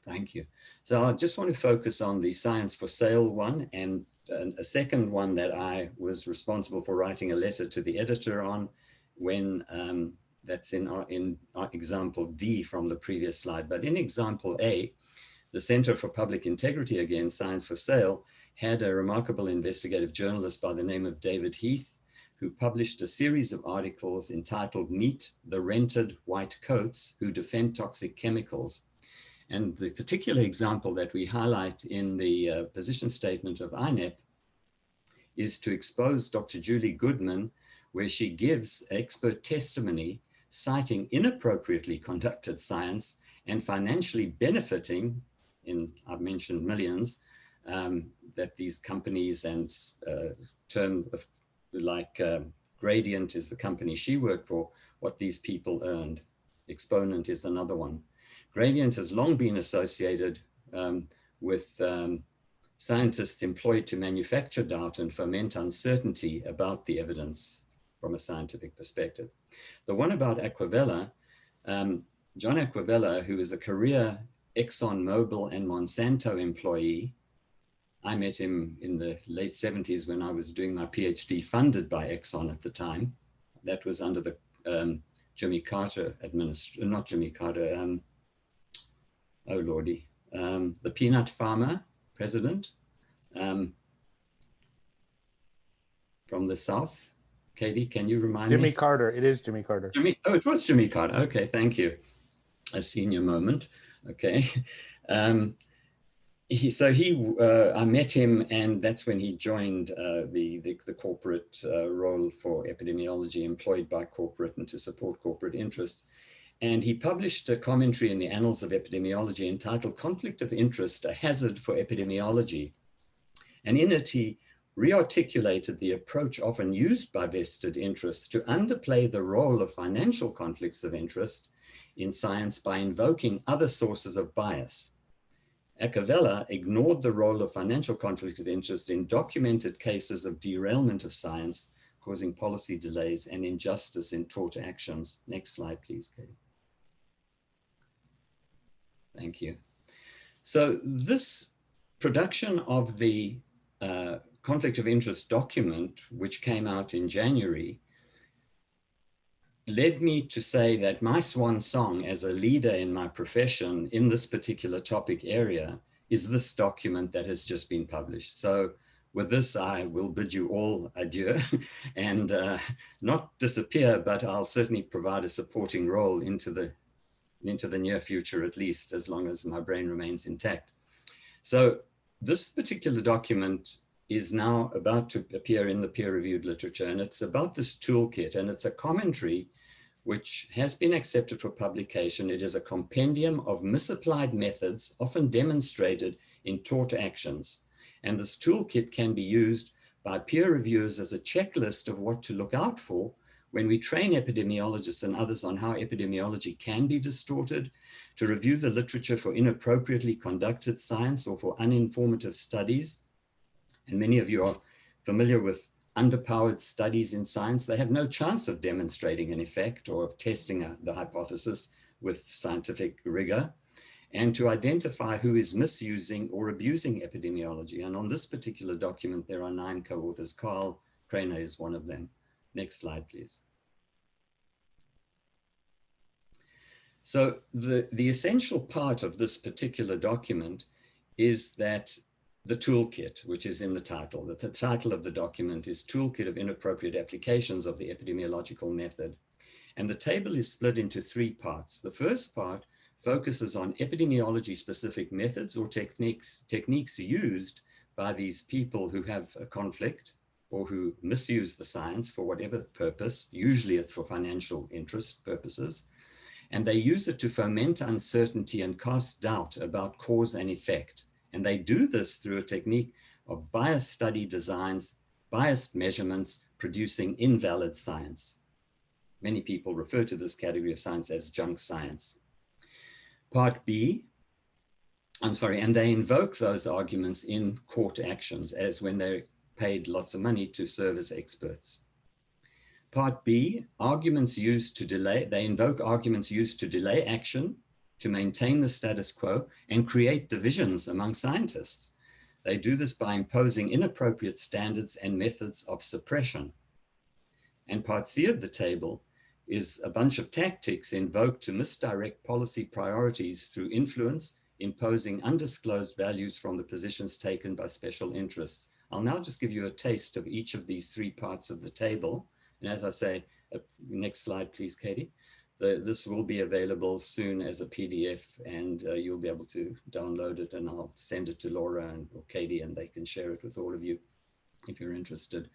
Thank you. So I just want to focus on the science for sale one, and a second one that I was responsible for writing a letter to the editor on, when that's in our example D from the previous slide. But in example A, the Center for Public Integrity, again, Science for Sale, had a remarkable investigative journalist by the name of David Heath, who published a series of articles entitled Meet the Rented White Coats Who Defend Toxic Chemicals. And the particular example that we highlight in the position statement of INEP is to expose Dr. Julie Goodman, where she gives expert testimony citing inappropriately conducted science and financially benefiting, I've mentioned millions, that these companies and Gradient is the company she worked for, what these people earned. Exponent is another one. Gradient has long been associated with scientists employed to manufacture doubt and foment uncertainty about the evidence from a scientific perspective. The one about Aquavella, John Aquavella, who is a career ExxonMobil and Monsanto employee. I met him in the late 70s when I was doing my PhD funded by Exxon at the time. That was under the Jimmy Carter administration, not Jimmy Carter, oh lordy, the peanut farmer president from the South. Katie, can you remind me? Jimmy Carter. It is Jimmy Carter. Oh, it was Jimmy Carter. Okay, thank you. A senior moment. Okay. I met him, and that's when he joined the corporate role for epidemiology, employed by corporate and to support corporate interests. And he published a commentary in the Annals of Epidemiology entitled Conflict of Interest, a Hazard for Epidemiology. And in it, he rearticulated the approach often used by vested interests to underplay the role of financial conflicts of interest in science by invoking other sources of bias. Aquavella ignored the role of financial conflict of interest in documented cases of derailment of science, causing policy delays and injustice in tort actions. Next slide, please, Katie. Thank you. So this production of the conflict of interest document, which came out in January, led me to say that my swan song as a leader in my profession in this particular topic area is this document that has just been published. So with this, I will bid you all adieu and not disappear, but I'll certainly provide a supporting role into the near future, at least, as long as my brain remains intact. So this particular document is now about to appear in the peer-reviewed literature, and it's about this toolkit, and it's a commentary which has been accepted for publication. It is a compendium of misapplied methods, often demonstrated in taught actions. And this toolkit can be used by peer reviewers as a checklist of what to look out for when we train epidemiologists and others on how epidemiology can be distorted, to review the literature for inappropriately conducted science or for uninformative studies. And many of you are familiar with underpowered studies in science. They have no chance of demonstrating an effect or of testing the hypothesis with scientific rigor, and to identify who is misusing or abusing epidemiology. And on this particular document, there are 9 co-authors. Carl Krainer is one of them. Next slide, please. So the essential part of this particular document is that the toolkit, which is in the title, that the title of the document is Toolkit of Inappropriate Applications of the Epidemiological Method. And the table is split into 3 parts. The first part focuses on epidemiology-specific methods or techniques used by these people who have a conflict or who misuse the science for whatever purpose. Usually it's for financial interest purposes. And they use it to foment uncertainty and cast doubt about cause and effect. And they do this through a technique of biased study designs, biased measurements, producing invalid science. Many people refer to this category of science as junk science. Part B, and they invoke those arguments in court actions, as when they're paid lots of money to serve as experts. Part B, arguments used to delay, they invoke arguments used to delay action, to maintain the status quo, and create divisions among scientists. They do this by imposing inappropriate standards and methods of suppression. And part C of the table is a bunch of tactics invoked to misdirect policy priorities through influence, imposing undisclosed values from the positions taken by special interests. I'll now just give you a taste of each of these 3 parts of the table. And as I say, next slide, please, Katie. This will be available soon as a PDF, and you'll be able to download it, and I'll send it to Laura or Katie, and they can share it with all of you if you're interested.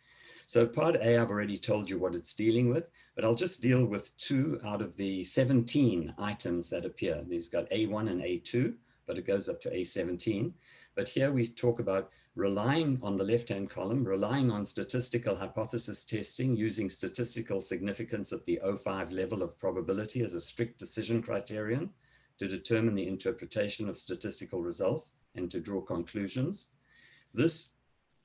So part A, I've already told you what it's dealing with, but I'll just deal with 2 out of the 17 items that appear. These got A1 and A2, but it goes up to A17. But here we talk about relying on the left-hand column, relying on statistical hypothesis testing, using statistical significance at the 0.5 level of probability as a strict decision criterion to determine the interpretation of statistical results and to draw conclusions. This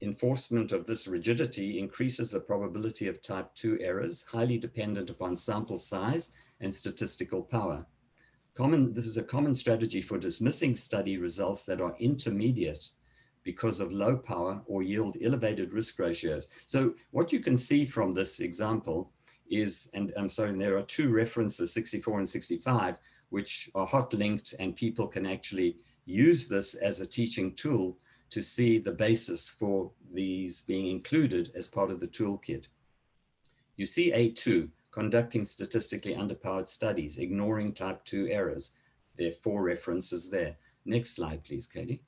enforcement of this rigidity increases the probability of type 2 errors, highly dependent upon sample size and statistical power. This is a common strategy for dismissing study results that are intermediate because of low power or yield elevated risk ratios. So what you can see from this example is, and I'm sorry, there are 2 references, 64 and 65, which are hot linked, and people can actually use this as a teaching tool to see the basis for these being included as part of the toolkit. You see A2, conducting statistically underpowered studies, ignoring type 2 errors. There are 4 references there. Next slide, please, Katie.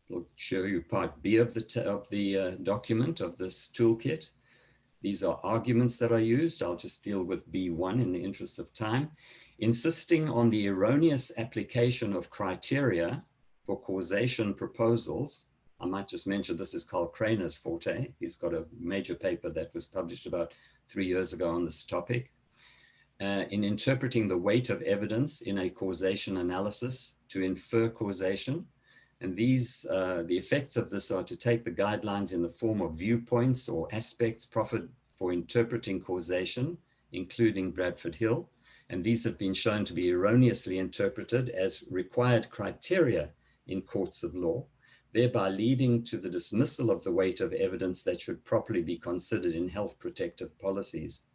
We'll show you part B of the document of this toolkit. These are arguments that are used. I'll just deal with B1 in the interest of time. Insisting on the erroneous application of criteria for causation proposals. I might just mention this is Carl Krainer's forte. He's got a major paper that was published about 3 years ago on this topic. In interpreting the weight of evidence in a causation analysis to infer causation. And these, the effects of this are to take the guidelines in the form of viewpoints or aspects proffered for interpreting causation, including Bradford Hill. And these have been shown to be erroneously interpreted as required criteria in courts of law, thereby leading to the dismissal of the weight of evidence that should properly be considered in health protective policies.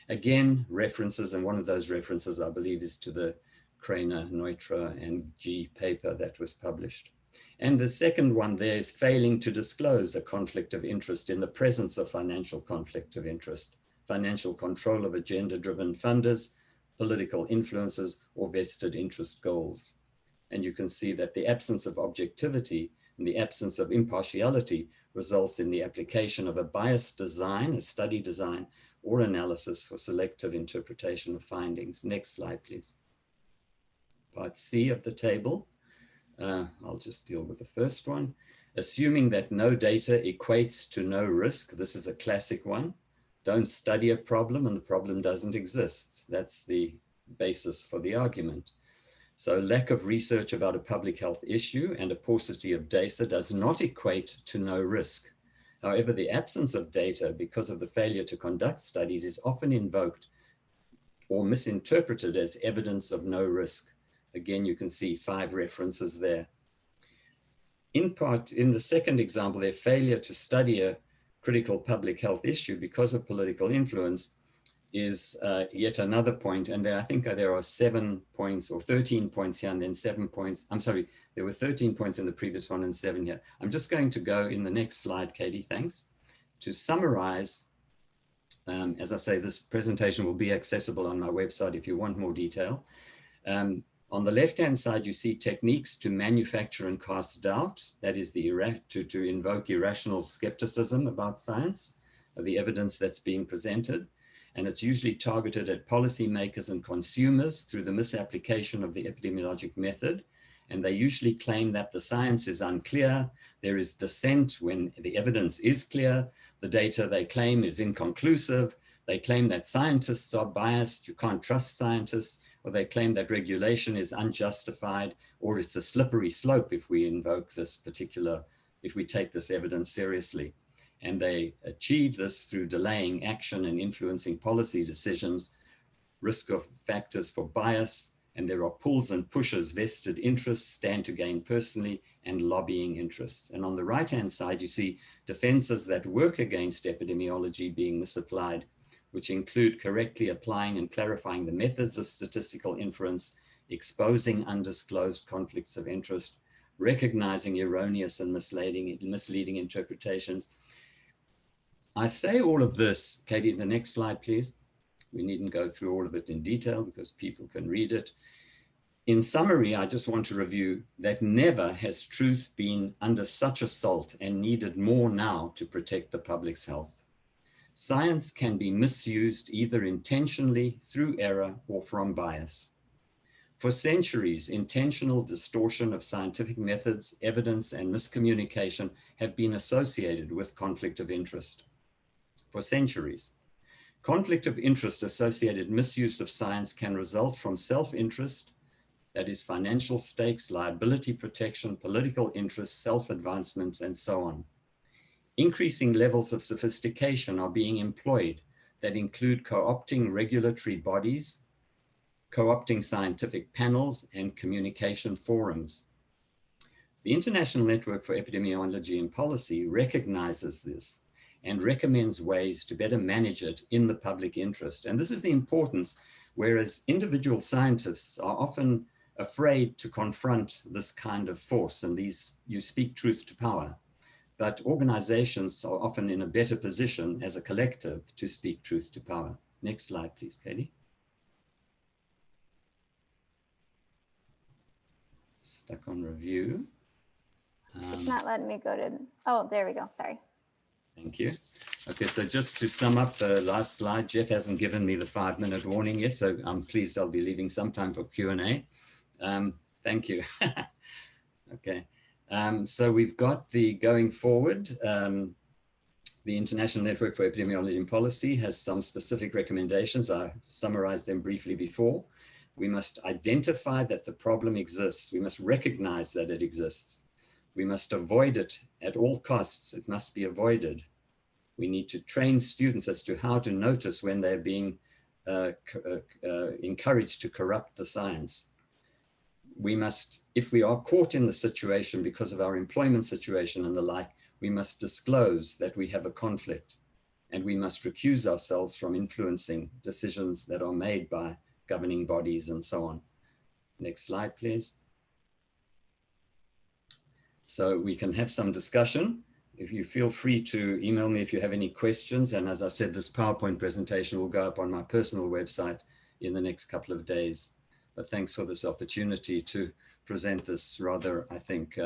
Again, references, and one of those references, I believe, is to the Krainer, Neutra, and G paper that was published. And the second one there is failing to disclose a conflict of interest in the presence of financial conflict of interest, financial control of agenda-driven funders, political influences, or vested interest goals. And you can see that the absence of objectivity And the absence of impartiality results in the application of a biased design, a study design, or analysis for selective interpretation of findings. Next slide, please. Part C of the table. I'll just deal with the first one. Assuming that no data equates to no risk. This is a classic one. Don't study a problem and the problem doesn't exist. That's the basis for the argument. So lack of research about a public health issue and a paucity of data does not equate to no risk. However, the absence of data because of the failure to conduct studies is often invoked or misinterpreted as evidence of no risk. Again, you can see 5 references there. In part, in the second example, their failure to study a critical public health issue because of political influence is yet another point. And there, I think there are 7 points or 13 points here and then 7 points. I'm sorry, there were 13 points in the previous one and 7 here. I'm just going to go in the next slide, Katie, thanks, to summarize. As I say, this presentation will be accessible on my website if you want more detail. On the left-hand side, you see techniques to manufacture and cast doubt. That is to invoke irrational skepticism about science, of the evidence that's being presented. And it's usually targeted at policymakers and consumers through the misapplication of the epidemiologic method. And they usually claim that the science is unclear. There is dissent when the evidence is clear. The data they claim is inconclusive. They claim that scientists are biased. You can't trust scientists. Or they claim that regulation is unjustified, or it's a slippery slope if we invoke this particular, if we take this evidence seriously. And they achieve this through delaying action and influencing policy decisions, risk of factors for bias, and there are pulls and pushes, vested interests, stand to gain personally, and lobbying interests. And on the right-hand side, you see defenses that work against epidemiology being misapplied, which include correctly applying and clarifying the methods of statistical inference, exposing undisclosed conflicts of interest, recognizing erroneous and misleading interpretations. I say all of this, Katie, the next slide, please. We needn't go through all of it in detail because people can read it. In summary, I just want to review that never has truth been under such assault and needed more now to protect the public's health. Science can be misused either intentionally through error or from bias. For centuries, intentional distortion of scientific methods, evidence, and miscommunication have been associated with conflict of interest. For centuries, conflict of interest associated misuse of science can result from self-interest, that is financial stakes, liability protection, political interest, self-advancement, and so on. Increasing levels of sophistication are being employed that include co-opting regulatory bodies, co-opting scientific panels, and communication forums. The International Network for Epidemiology and Policy recognizes this and recommends ways to better manage it in the public interest. And this is the importance, whereas individual scientists are often afraid to confront this kind of force, and you speak truth to power. But organizations are often in a better position as a collective to speak truth to power. Next slide, please, Katie. Stuck on review. It's not letting me go to, oh, there we go, sorry. Thank you. Okay, so just to sum up the last slide, Jeff hasn't given me the 5-minute warning yet, so I'm pleased I'll be leaving some time for Q&A. Thank you. Okay. So we've got the going forward. The International Network for Epidemiology and Policy has some specific recommendations. I summarized them briefly before. We must identify that the problem exists. We must recognize that it exists. We must avoid it at all costs. It must be avoided. We need to train students as to how to notice when they're being encouraged to corrupt the science. We must, if we are caught in the situation because of our employment situation and the like, we must disclose that we have a conflict, and we must recuse ourselves from influencing decisions that are made by governing bodies and so on. Next slide, please. So we can have some discussion. If you feel free to email me if you have any questions. And as I said, this PowerPoint presentation will go up on my personal website in the next couple of days. But thanks for this opportunity to present this rather, I think,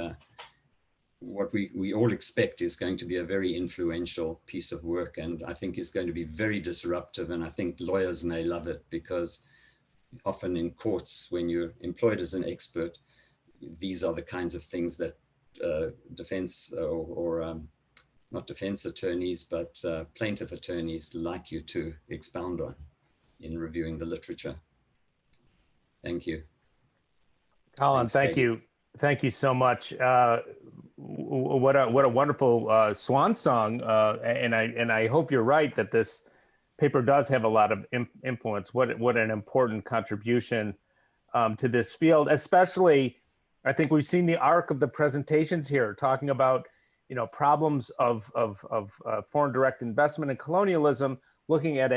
what we all expect is going to be a very influential piece of work, and I think is going to be very disruptive. And I think lawyers may love it, because often in courts, when you're employed as an expert, these are the kinds of things that defense or not defense attorneys, but plaintiff attorneys like you to expound on in reviewing the literature. Thank you. Colin, Thanks, thank Katie. you. Thank you so much. What a wonderful swan song. And I hope you're right that this paper does have a lot of influence. What an important contribution to this field, especially. I think we've seen the arc of the presentations here, talking about, you know, problems of foreign direct investment and colonialism, looking at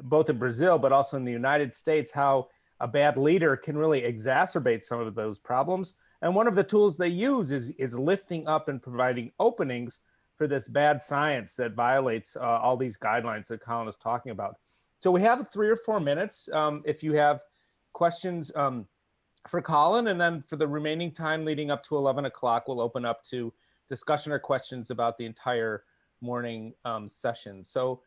both in Brazil but also in the United States, how a bad leader can really exacerbate some of those problems. And one of the tools they use is lifting up and providing openings for this bad science that violates all these guidelines that Colin is talking about. So we have 3 or 4 minutes if you have questions for Colin, and then for the remaining time leading up to 11 o'clock, we'll open up to discussion or questions about the entire morning session. So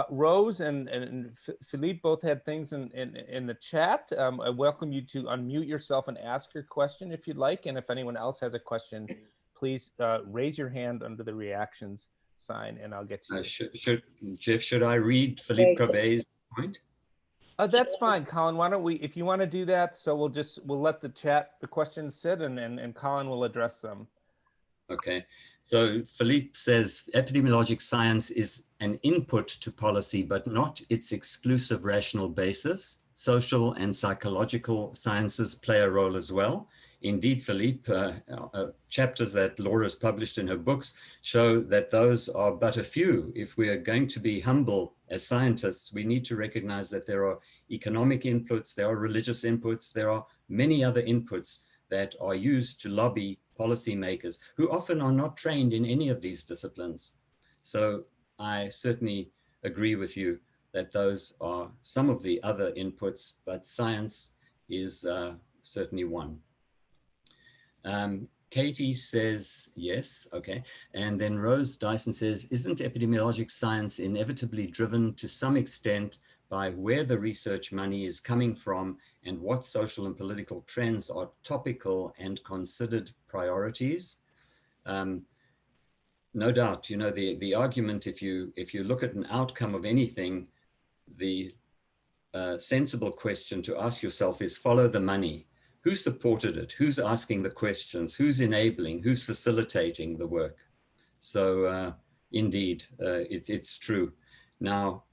Rose and Philippe both had things in the chat. I welcome you to unmute yourself and ask your question if you'd like. And if anyone else has a question, please raise your hand under the reactions sign and I'll get to you. Jeff, should I read Philippe Crevet's point? That's fine, Colin. Why don't we, if you want to do that, so we'll let the questions sit and Colin will address them. Okay, so Philippe says epidemiologic science is an input to policy, but not its exclusive rational basis. Social and psychological sciences play a role as well. Indeed, Philippe, chapters that Laura has published in her books show that those are but a few. If we are going to be humble as scientists, we need to recognize that there are economic inputs, there are religious inputs, there are many other inputs that are used to lobby policymakers who often are not trained in any of these disciplines. So I certainly agree with you that those are some of the other inputs, but science is certainly one. Katie says yes, okay. And then Rose Dyson says, isn't epidemiologic science inevitably driven to some extent by where the research money is coming from and what social and political trends are topical and considered priorities? No doubt, you know, the argument, if you look at an outcome of anything, the sensible question to ask yourself is follow the money. Who supported it? Who's asking the questions? Who's enabling? Who's facilitating the work? So indeed, it's true. Now,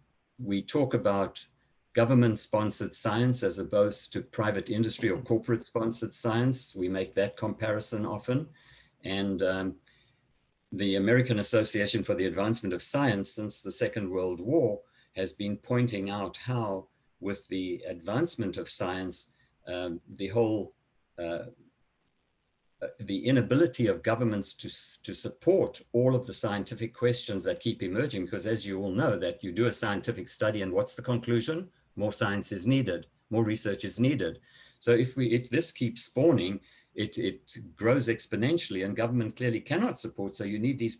we talk about government-sponsored science as opposed to private industry or corporate-sponsored science. We make that comparison often. And the American Association for the Advancement of Science since the Second World War has been pointing out how, with the advancement of science, the whole the inability of governments to support all of the scientific questions that keep emerging, because as you all know, that you do a scientific study and what's the conclusion? More science is needed, more research is needed. So if this keeps spawning, it grows exponentially, and government clearly cannot support. So you need these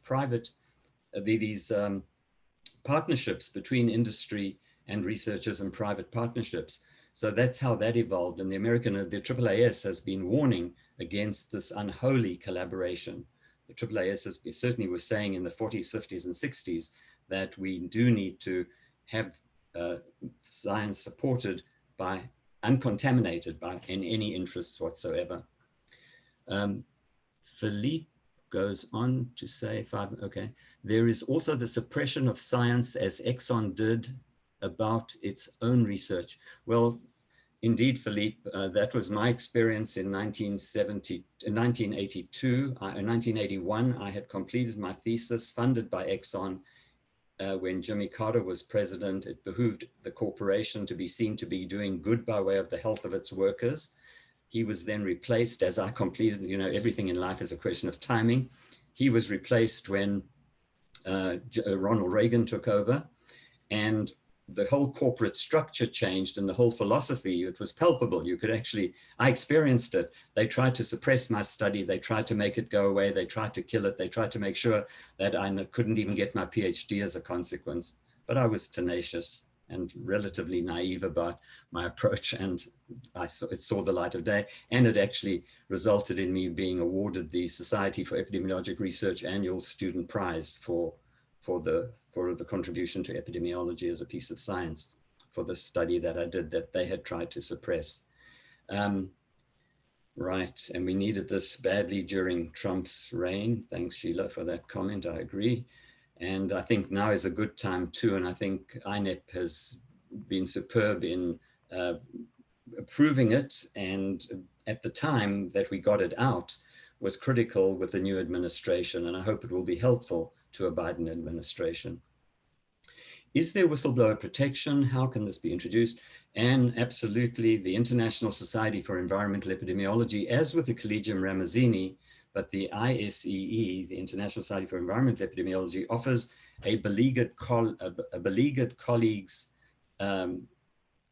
partnerships between industry and researchers and private partnerships. So that's how that evolved. And the AAAS has been warning against this unholy collaboration. The AAAS certainly was saying in the 40s, 50s, and 60s that we do need to have science supported by, uncontaminated by any interests whatsoever. Philippe goes on to say, there is also the suppression of science as Exxon did about its own research. Well, indeed, Philippe, that was my experience in 1982. In 1981, I had completed my thesis funded by Exxon. When Jimmy Carter was president, it behooved the corporation to be seen to be doing good by way of the health of its workers. He was then replaced as I completed, you know, everything in life is a question of timing. He was replaced when Ronald Reagan took over. And the whole corporate structure changed and the whole philosophy, it was palpable. You could actually, I experienced it. They tried to suppress my study. They tried to make it go away. They tried to kill it. They tried to make sure that I couldn't even get my PhD as a consequence. But I was tenacious and relatively naive about my approach, and it saw the light of day, and it actually resulted in me being awarded the Society for Epidemiologic Research Annual Student Prize for the contribution to epidemiology as a piece of science for the study that I did that they had tried to suppress. Right, and we needed this badly during Trump's reign. Thanks, Sheila, for that comment. I agree. And I think now is a good time too, and I think INEP has been superb in approving it, and at the time that we got it out was critical with the new administration, and I hope it will be helpful to a Biden administration. Is there whistleblower protection? How can this be introduced? And absolutely, the International Society for Environmental Epidemiology, as with the Collegium Ramazzini, but the ISEE, the International Society for Environmental Epidemiology, offers a beleaguered colleagues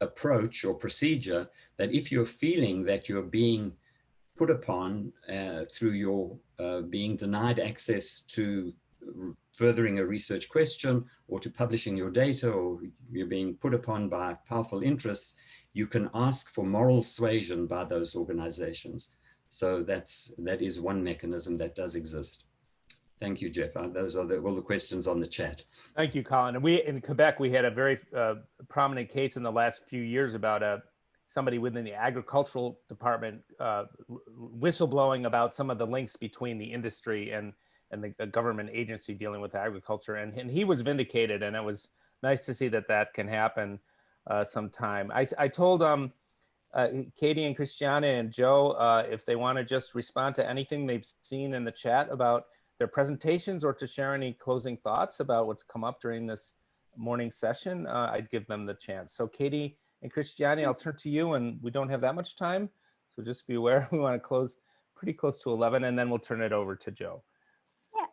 approach or procedure that if you're feeling that you're being put upon through your being denied access to furthering a research question or to publishing your data, or you're being put upon by powerful interests, you can ask for moral suasion by those organizations. So that is one mechanism that does exist. Thank you, Jeff. Those are all the questions on the chat. Thank you, Colin. And in Quebec, we had a very prominent case in the last few years about somebody within the agricultural department whistleblowing about some of the links between the industry and the government agency dealing with agriculture. And he was vindicated, and it was nice to see that can happen sometime. I told Katie and Christiana and Joe if they want to just respond to anything they've seen in the chat about their presentations or to share any closing thoughts about what's come up during this morning session, I'd give them the chance. So Katie and Christiane, I'll turn to you, and we don't have that much time. So just be aware, we want to close pretty close to 11, and then we'll turn it over to Joe. Yeah,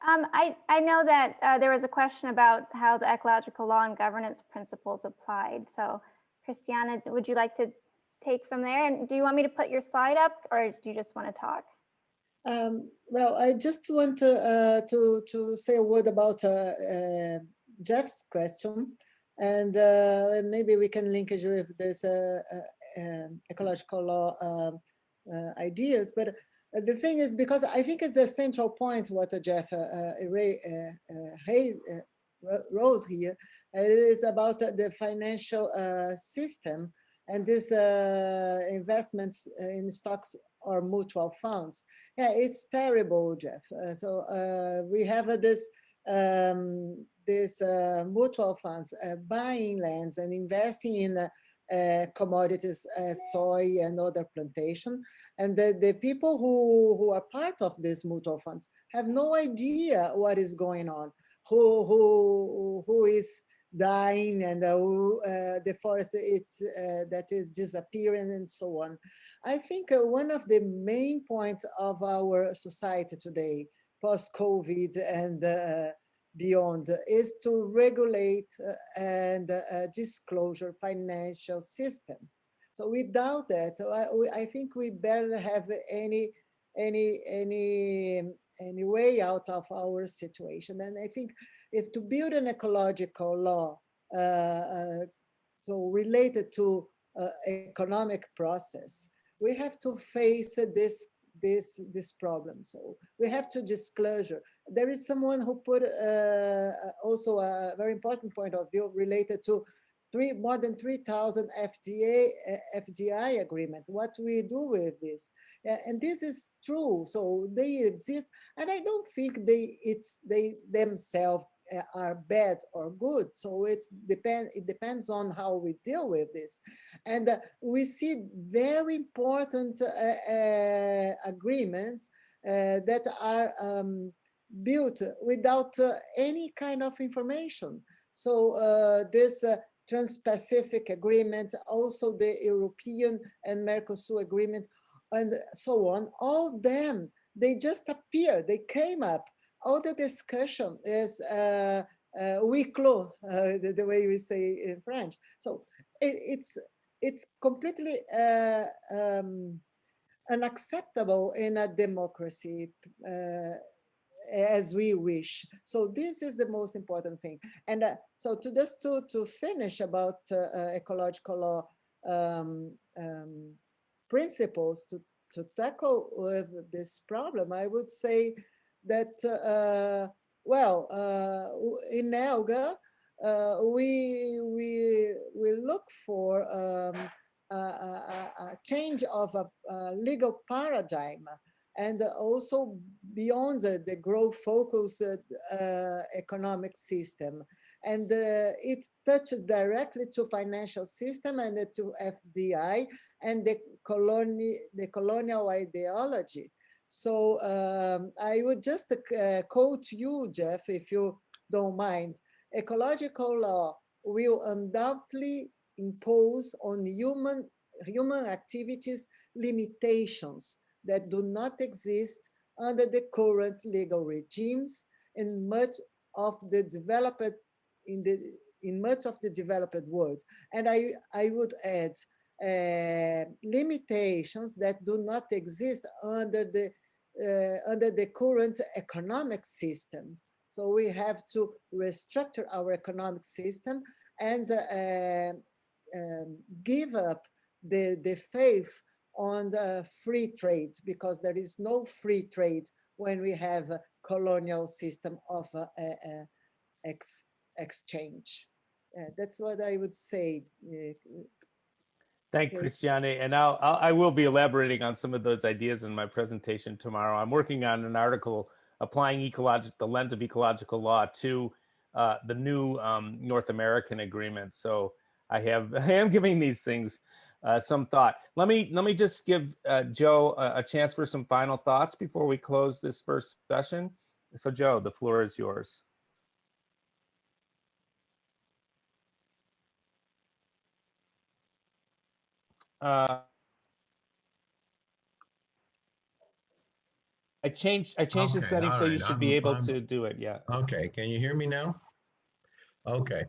I know that there was a question about how the ecological law and governance principles applied. So Christiana, would you like to take from there? And do you want me to put your slide up, or do you just want to talk? Well, I just want to say a word about Jeff's question, and maybe we can link it with this ecological law ideas. But the thing is, because I think it's a central point what Jeff rose here, it is about the financial system and this investments in stocks or mutual funds. Yeah, it's terrible, Jeff. So we have this mutual funds buying lands and investing in commodities, soy and other plantation. And the people who are part of these mutual funds have no idea what is going on, who is dying, and the forest that is disappearing and so on. I think one of the main points of our society today, post-COVID and beyond, is to regulate and disclosure financial system. So without that, I think we barely have any way out of our situation. And I think if to build an ecological law, so related to economic process, we have to face this problem. So we have to disclosure. There is someone who put also a very important point of view related to more than 3,000 FDI agreements. What we do with this, and this is true. So they exist, and I don't think they themselves are bad or good. So it depends on how we deal with this. And we see very important agreements that are built without any kind of information. So this Trans-Pacific Agreement, also the European and Mercosur Agreement, and so on, all them, they just appear, they came up. All the discussion is huis clos, the way we say in French. So it's completely unacceptable in a democracy as we wish. So this is the most important thing. And so to finish about ecological law principles to tackle with this problem, I would say that, in ELGA, we look for a change of a legal paradigm, and also beyond the growth focused economic system. And it touches directly to financial system and to FDI and the colonial ideology. So I would just quote you, Jeff, if you don't mind. Ecological law will undoubtedly impose on human activities limitations that do not exist under the current legal regimes in much of the developed world. And I would add limitations that do not exist under the current economic systems. So we have to restructure our economic system and give up the faith on the free trade, because there is no free trade when we have a colonial system of exchange. That's what I would say. Thank you, Christiane. And I will be elaborating on some of those ideas in my presentation tomorrow. I'm working on an article applying the lens of ecological law to the new North American agreement. So I am giving these things some thought. Let me just give Joe a chance for some final thoughts before we close this first session. So Joe, the floor is yours. I changed the settings, so you should be able to do it. Yeah. Okay. Can you hear me now? Okay.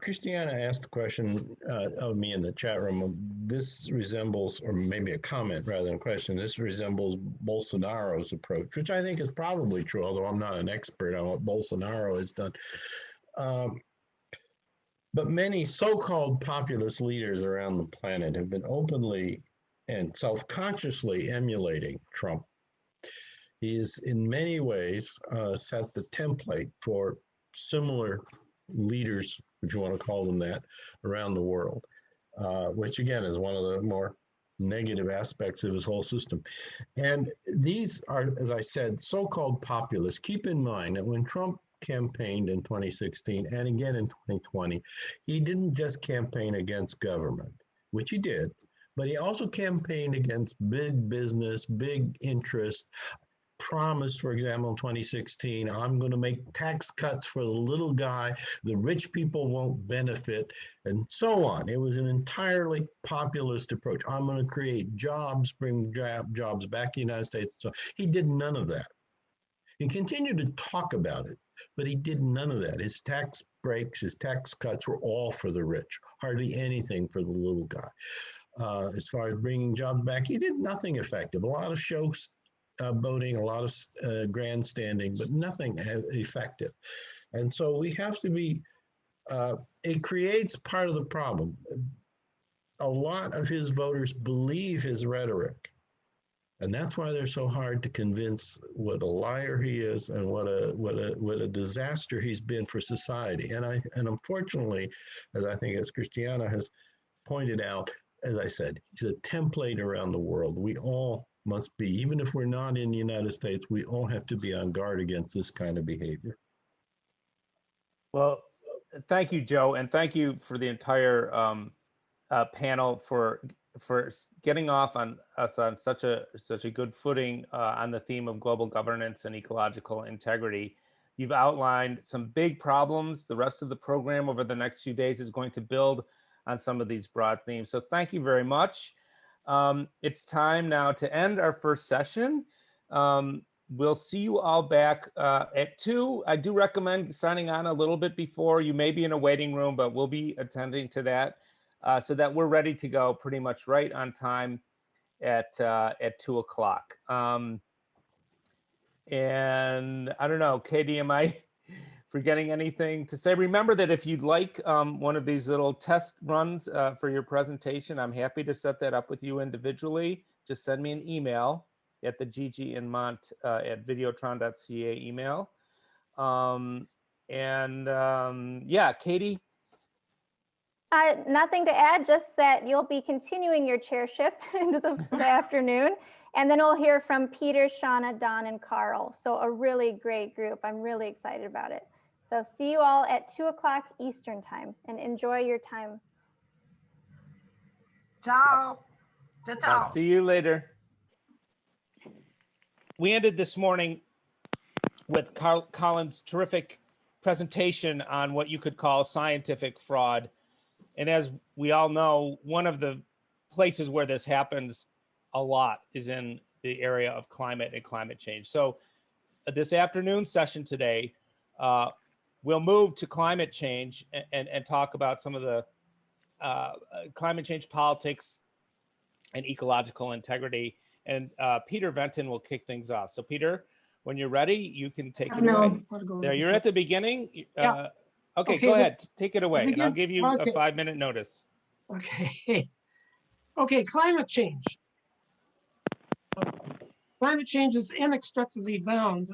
Christiana asked the question of me in the chat room. This resembles, or maybe a comment rather than a question, this resembles Bolsonaro's approach, which I think is probably true, although I'm not an expert on what Bolsonaro has done. But many so-called populist leaders around the planet have been openly and self-consciously emulating Trump. He is in many ways set the template for similar leaders, if you want to call them that, around the world, which again is one of the more negative aspects of his whole system. And these are, as I said, so-called populists. Keep in mind that when Trump campaigned in 2016 and again in 2020, he didn't just campaign against government, which he did, but he also campaigned against big business, big interest. Promised, for example, in 2016, I'm going to make tax cuts for the little guy, the rich people won't benefit, and so on. It was an entirely populist approach. I'm going to create jobs, bring jobs back to the United States. So he did none of that. He continued to talk about it, but he did none of that. His tax breaks, his tax cuts were all for the rich, hardly anything for the little guy. As far as bringing jobs back, he did nothing effective. A lot of shows boating, a lot of grandstanding, but nothing effective. And so we have to be, it creates part of the problem. A lot of his voters believe his rhetoric. And that's why they're so hard to convince what a liar he is and what a disaster he's been for society. And unfortunately, as Christiana has pointed out, as I said, he's a template around the world. We all must be, even if we're not in the United States, we all have to be on guard against this kind of behavior. Well, thank you, Joe, and thank you for the entire panel for getting off on us on such a good footing on the theme of global governance and ecological integrity. You've outlined some big problems. The rest of the program over the next few days is going to build on some of these broad themes. So thank you very much. It's time now to end our first session. we'll see you all back at 2. I do recommend signing on a little bit before. You may be in a waiting room, but we'll be attending to that so that we're ready to go pretty much right on time at 2 o'clock. And I don't know, Katie, am I forgetting anything to say? Remember that if you'd like one of these little test runs for your presentation, I'm happy to set that up with you individually. Just send me an email at the GG at videotron.ca email. Yeah, Katie? Nothing to add, just that you'll be continuing your chairship into the afternoon. And then we'll hear from Peter, Shauna, Don, and Carl. So a really great group. I'm really excited about it. So see you all at 2 o'clock Eastern time, and enjoy your time. Ciao. Ciao, ciao. I'll see you later. We ended this morning with Colin's terrific presentation on what you could call scientific fraud. And as we all know, one of the places where this happens a lot is in the area of climate and climate change. So this afternoon session today, we'll move to climate change and talk about some of the climate change politics and ecological integrity. And Peter Venton will kick things off. So Peter, when you're ready, you can take it away. There, you're at the beginning. Yeah. Okay, go ahead, take it away, and I'll give you a 5-minute notice. Okay. Okay, climate change. Climate change is inextricably bound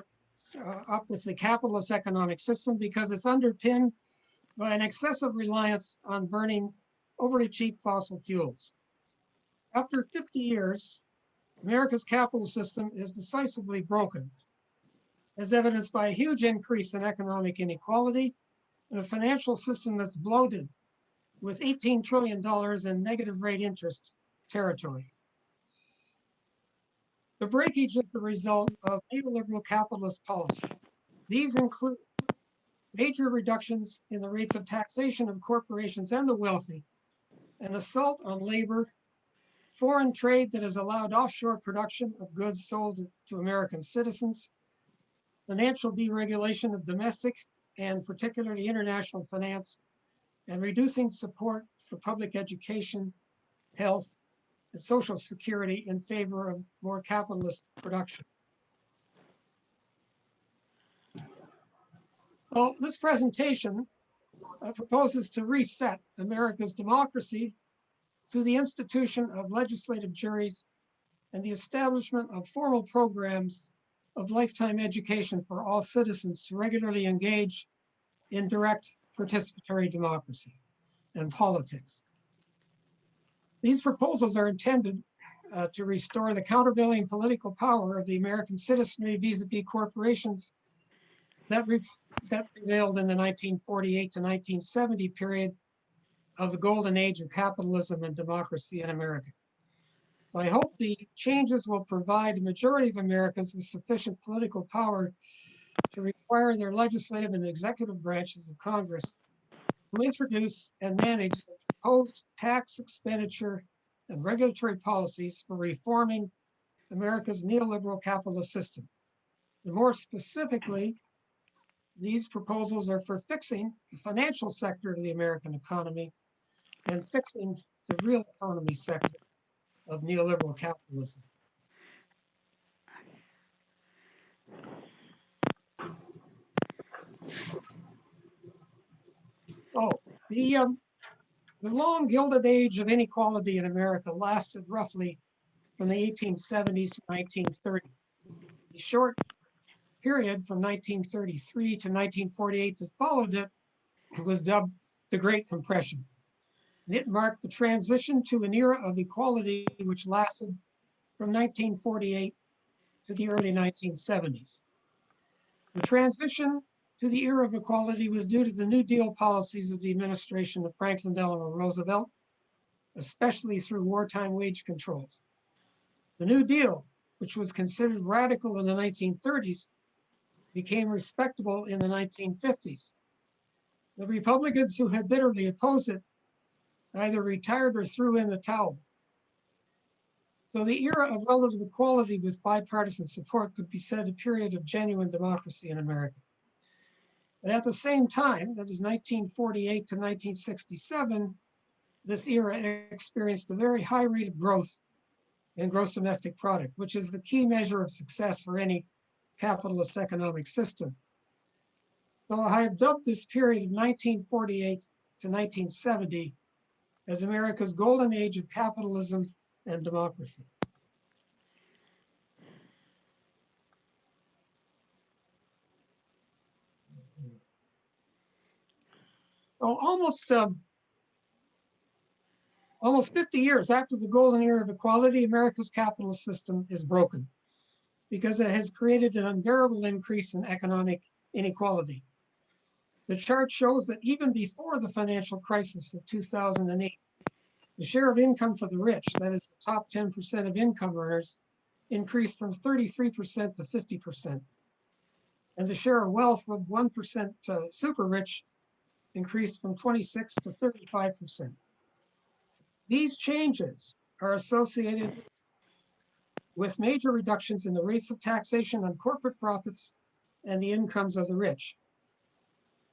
up with the capitalist economic system because it's underpinned by an excessive reliance on burning overly cheap fossil fuels. After 50 years, America's capital system is decisively broken, as evidenced by a huge increase in economic inequality and a financial system that's bloated with $18 trillion in negative rate interest territory. The breakage is the result of neoliberal capitalist policy. These include major reductions in the rates of taxation of corporations and the wealthy, an assault on labor, foreign trade that has allowed offshore production of goods sold to American citizens, financial deregulation of domestic and particularly international finance, and reducing support for public education, health, and social security in favor of more capitalist production. So this presentation proposes to reset America's democracy through the institution of legislative juries and the establishment of formal programs of lifetime education for all citizens to regularly engage in direct participatory democracy and politics. These proposals are intended to restore the countervailing political power of the American citizenry vis-a-vis corporations that prevailed in the 1948 to 1970 period of the golden age of capitalism and democracy in America. So I hope the changes will provide the majority of Americans with sufficient political power to require their legislative and executive branches of Congress to introduce and manage the proposed tax expenditure and regulatory policies for reforming America's neoliberal capitalist system. And more specifically, these proposals are for fixing the financial sector of the American economy and fixing the real economy sector of neoliberal capitalism. Oh, the long gilded age of inequality in America lasted roughly from the 1870s to 1930. The short period from 1933 to 1948 that followed it was dubbed the Great Compression. And it marked the transition to an era of equality which lasted from 1948 to the early 1970s. The transition to the era of equality was due to the New Deal policies of the administration of Franklin Delano Roosevelt, especially through wartime wage controls. The New Deal, which was considered radical in the 1930s, became respectable in the 1950s. The Republicans who had bitterly opposed it either retired or threw in the towel. So the era of relative equality with bipartisan support could be said a period of genuine democracy in America. But at the same time, that is 1948 to 1967, this era experienced a very high rate of growth in gross domestic product, which is the key measure of success for any capitalist economic system. So I have dubbed this period of 1948 to 1970 as America's golden age of capitalism and democracy. So almost 50 years after the golden era of equality, America's capitalist system is broken because it has created an unbearable increase in economic inequality. The chart shows that even before the financial crisis of 2008, the share of income for the rich, that is the top 10% of income earners, increased from 33% to 50%. And the share of wealth of 1% super rich increased from 26 to 35%. These changes are associated with major reductions in the rates of taxation on corporate profits and the incomes of the rich.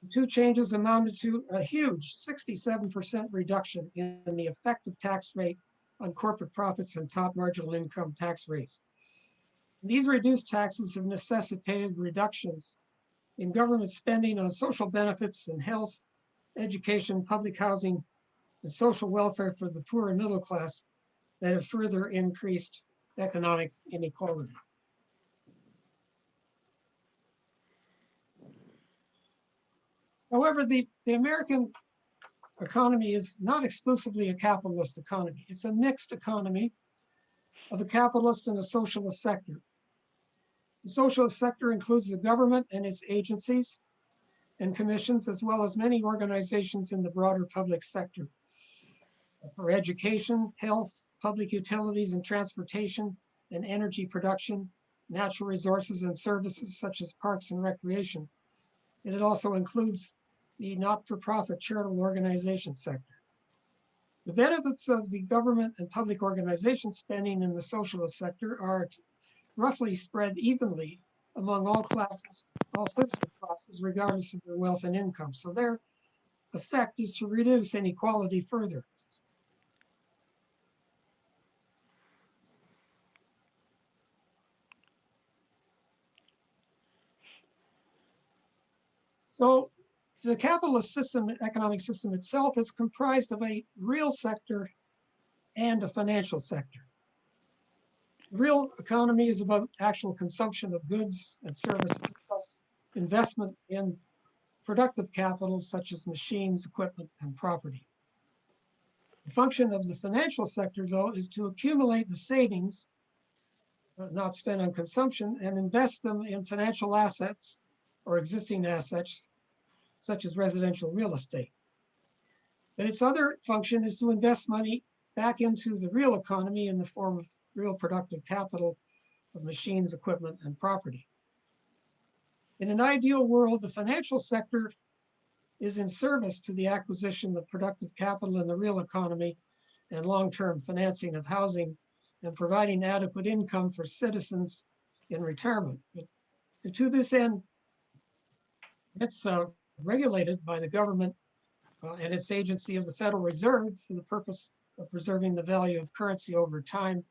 The two changes amounted to a huge 67% reduction in the effective tax rate on corporate profits and top marginal income tax rates. These reduced taxes have necessitated reductions in government spending on social benefits and health, education, public housing, and social welfare for the poor and middle class that have further increased economic inequality. However, the American economy is not exclusively a capitalist economy. It's a mixed economy of a capitalist and a socialist sector. The socialist sector includes the government and its agencies and commissions, as well as many organizations in the broader public sector for education, health, public utilities and transportation, and energy production, natural resources and services such as parks and recreation. And it also includes the not-for-profit charitable organization sector. The benefits of the government and public organization spending in the socialist sector are roughly spread evenly among all classes, all citizen classes, regardless of their wealth and income. So their effect is to reduce inequality further. So the capitalist system, economic system itself, is comprised of a real sector and a financial sector. The real economy is about actual consumption of goods and services, plus investment in productive capital such as machines, equipment, and property. The function of the financial sector, though, is to accumulate the savings not spent on consumption and invest them in financial assets or existing assets such as residential real estate. But its other function is to invest money back into the real economy in the form of real productive capital of machines, equipment, and property. In an ideal world, the financial sector is in service to the acquisition of productive capital in the real economy and long-term financing of housing and providing adequate income for citizens in retirement. But to this end, it's regulated by the government and its agency of the Federal Reserve for the purpose of preserving the value of currency over time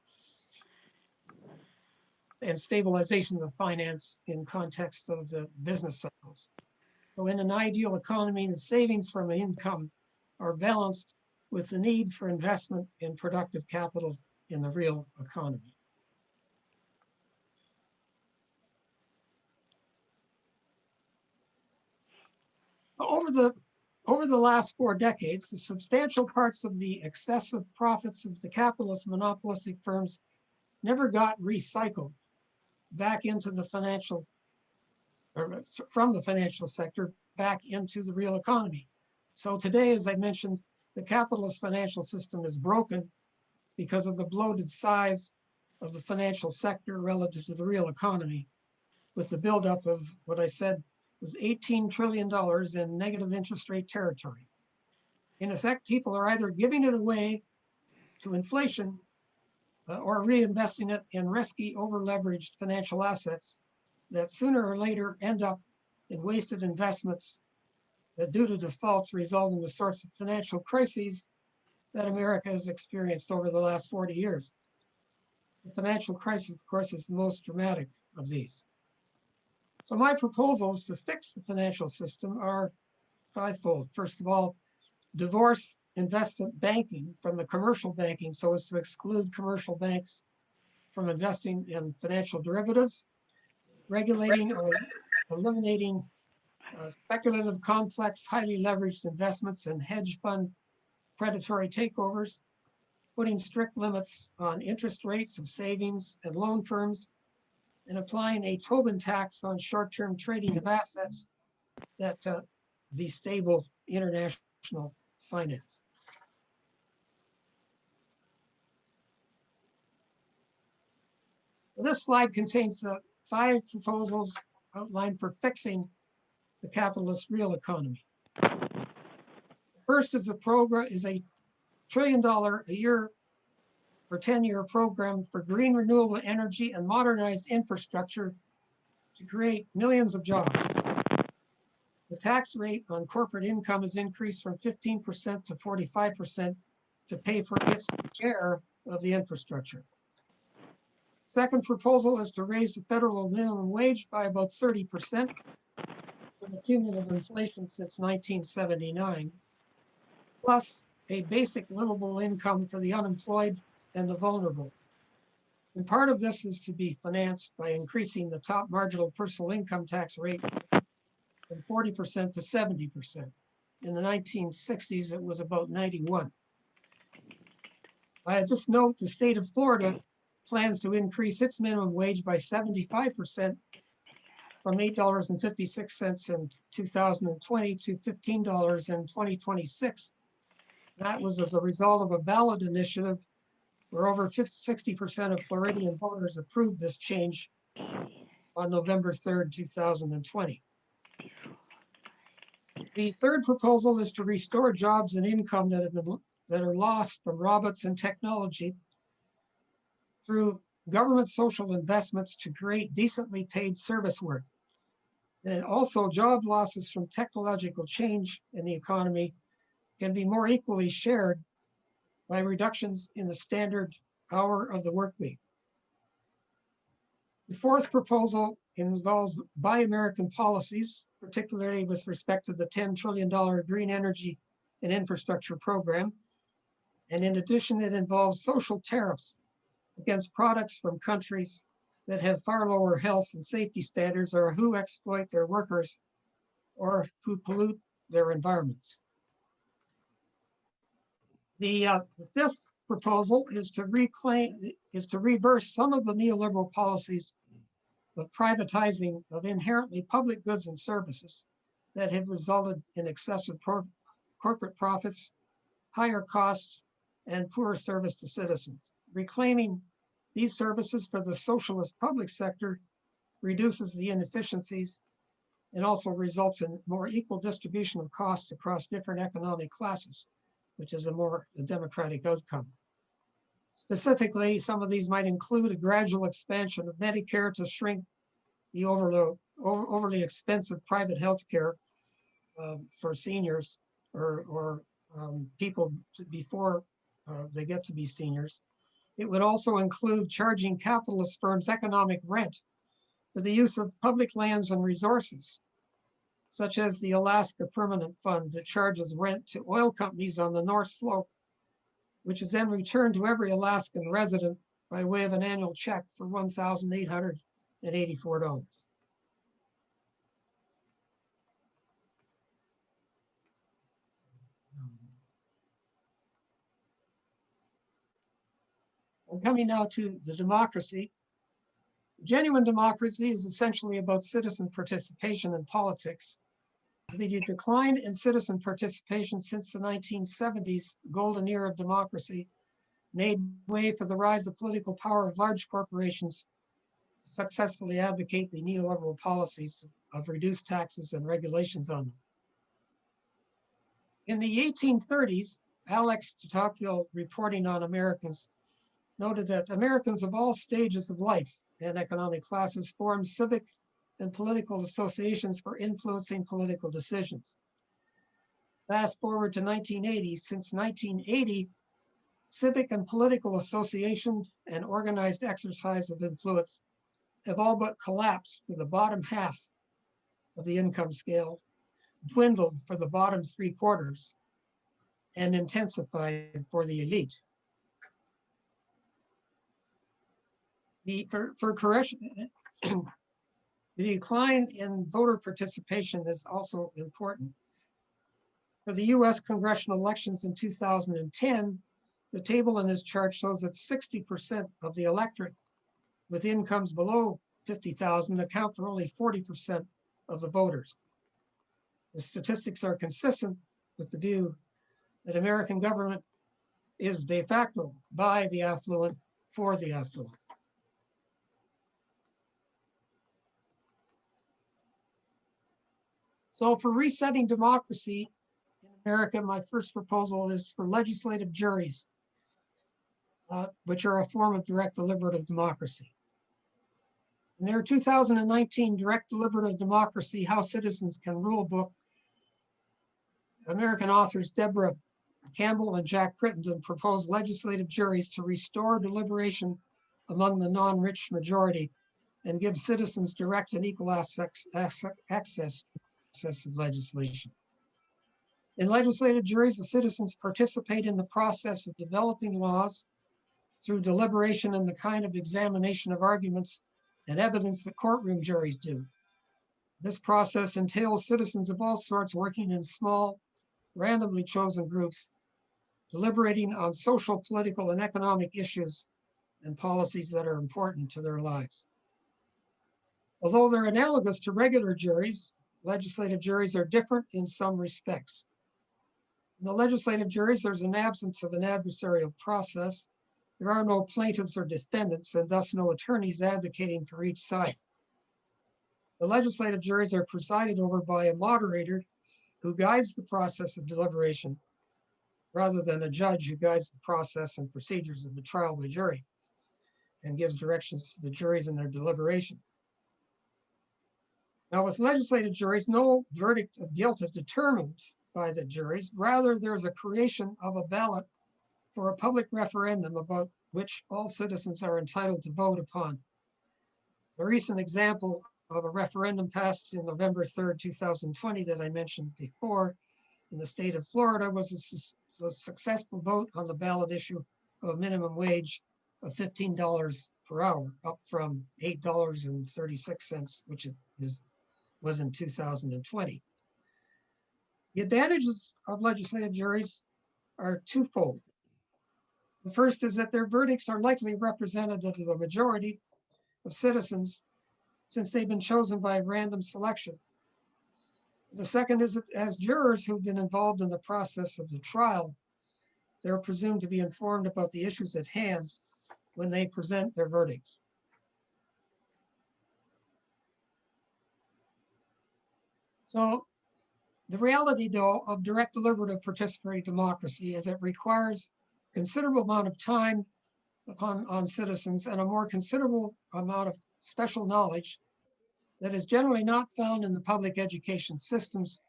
and stabilization of finance in context of the business cycles. So in an ideal economy, the savings from income are balanced with the need for investment in productive capital in the real economy. Over the last 4 decades, the substantial parts of the excessive profits of the capitalist monopolistic firms never got recycled back into the financial, or from the financial sector back into the real economy. So today, as I mentioned, the capitalist financial system is broken because of the bloated size of the financial sector relative to the real economy, with the buildup of what I said was $18 trillion in negative interest rate territory. In effect, people are either giving it away to inflation or reinvesting it in risky, over-leveraged financial assets that sooner or later end up in wasted investments that, due to defaults, result in the sorts of financial crises that America has experienced over the last 40 years. The financial crisis, of course, is the most dramatic of these. So my proposals to fix the financial system are fivefold. First of all, divorce investment banking from the commercial banking so as to exclude commercial banks from investing in financial derivatives, regulating or eliminating speculative, complex, highly leveraged investments and hedge fund predatory takeovers, putting strict limits on interest rates of savings and loan firms, and applying a Tobin tax on short-term trading of assets that destabilize international finance. This slide contains 5 proposals outlined for fixing the capitalist real economy. First is a $1 trillion a year for 10-year program for green renewable energy and modernized infrastructure to create millions of jobs. The tax rate on corporate income is increased from 15% to 45% to pay for its share of the infrastructure. Second proposal is to raise the federal minimum wage by about 30% for the cumulative inflation since 1979, plus a basic livable income for the unemployed and the vulnerable. And part of this is to be financed by increasing the top marginal personal income tax rate from 40% to 70%. In the 1960s, it was about 91. I just note the state of Florida plans to increase its minimum wage by 75% from $8.56 in 2020 to $15 in 2026. That was as a result of a ballot initiative where over 60% of Floridian voters approved this change on November 3rd, 2020. The third proposal is to restore jobs and income that are lost from robots and technology through government social investments to create decently paid service work. And also job losses from technological change in the economy can be more equally shared by reductions in the standard hour of the workweek. The fourth proposal involves Buy American policies, particularly with respect to the $10 trillion green energy and infrastructure program. And in addition, it involves social tariffs against products from countries that have far lower health and safety standards or who exploit their workers or who pollute their environments. The fifth proposal is to reverse some of the neoliberal policies of privatizing of inherently public goods and services that have resulted in excessive corporate profits, higher costs, and poor service to citizens. Reclaiming these services for the socialist public sector reduces the inefficiencies and also results in more equal distribution of costs across different economic classes, which is a more democratic outcome. Specifically, some of these might include a gradual expansion of Medicare to shrink the overly expensive private health care for seniors or people before they get to be seniors. It would also include charging capitalist firms economic rent for the use of public lands and resources, such as the Alaska Permanent Fund that charges rent to oil companies on the North Slope, which is then returned to every Alaskan resident by way of an annual check for $1,884. I'm coming now to the democracy. Genuine democracy is essentially about citizen participation in politics. The decline in citizen participation since the 1970s golden era of democracy made way for the rise of political power of large corporations to successfully advocate the neoliberal policies of reduced taxes and regulations on them. In the 1830s, Alex de Tocqueville, reporting on Americans, noted that Americans of all stages of life and economic classes form civic and political associations for influencing political decisions. Fast forward to 1980. Since 1980, civic and political association and organized exercise of influence have all but collapsed for the bottom half of the income scale, dwindled for the bottom 3/4, and intensified for the elite. For correction, the decline in voter participation is also important. For the US congressional elections in 2010, the table in this chart shows that 60% of the electorate with incomes below 50,000 account for only 40% of the voters. The statistics are consistent with the view that American government is de facto by the affluent for the affluent. So for resetting democracy in America, my first proposal is for legislative juries, which are a form of direct deliberative democracy. In their 2019 Direct Deliberative Democracy, How Citizens Can Rule book, American authors Deborah Campbell and Jack Crittenden proposed legislative juries to restore deliberation among the non-rich majority and give citizens direct and equal access of legislation. In legislative juries, the citizens participate in the process of developing laws through deliberation and the kind of examination of arguments and evidence that courtroom juries do. This process entails citizens of all sorts working in small, randomly chosen groups, deliberating on social, political, and economic issues and policies that are important to their lives. Although they're analogous to regular juries, legislative juries are different in some respects. In the legislative juries, there's an absence of an adversarial process. There are no plaintiffs or defendants, and thus no attorneys advocating for each side. The legislative juries are presided over by a moderator who guides the process of deliberation, rather than a judge who guides the process and procedures of the trial by jury and gives directions to the juries in their deliberations. Now, with legislative juries, no verdict of guilt is determined by the juries. Rather, there's a creation of a ballot for a public referendum about which all citizens are entitled to vote upon. A recent example of a referendum passed in November 3rd, 2020 that I mentioned before in the state of Florida was a successful vote on the ballot issue of a minimum wage of $15 per hour, up from $8.36, which was in 2020. The advantages of legislative juries are twofold. The first is that their verdicts are likely representative of the majority of citizens since they've been chosen by random selection. The second is that as jurors who've been involved in the process of the trial, they're presumed to be informed about the issues at hand when they present their verdicts. So the reality, though, of direct deliberative participatory democracy is it requires a considerable amount of time on citizens and a more considerable amount of special knowledge that is generally not found in the public education systems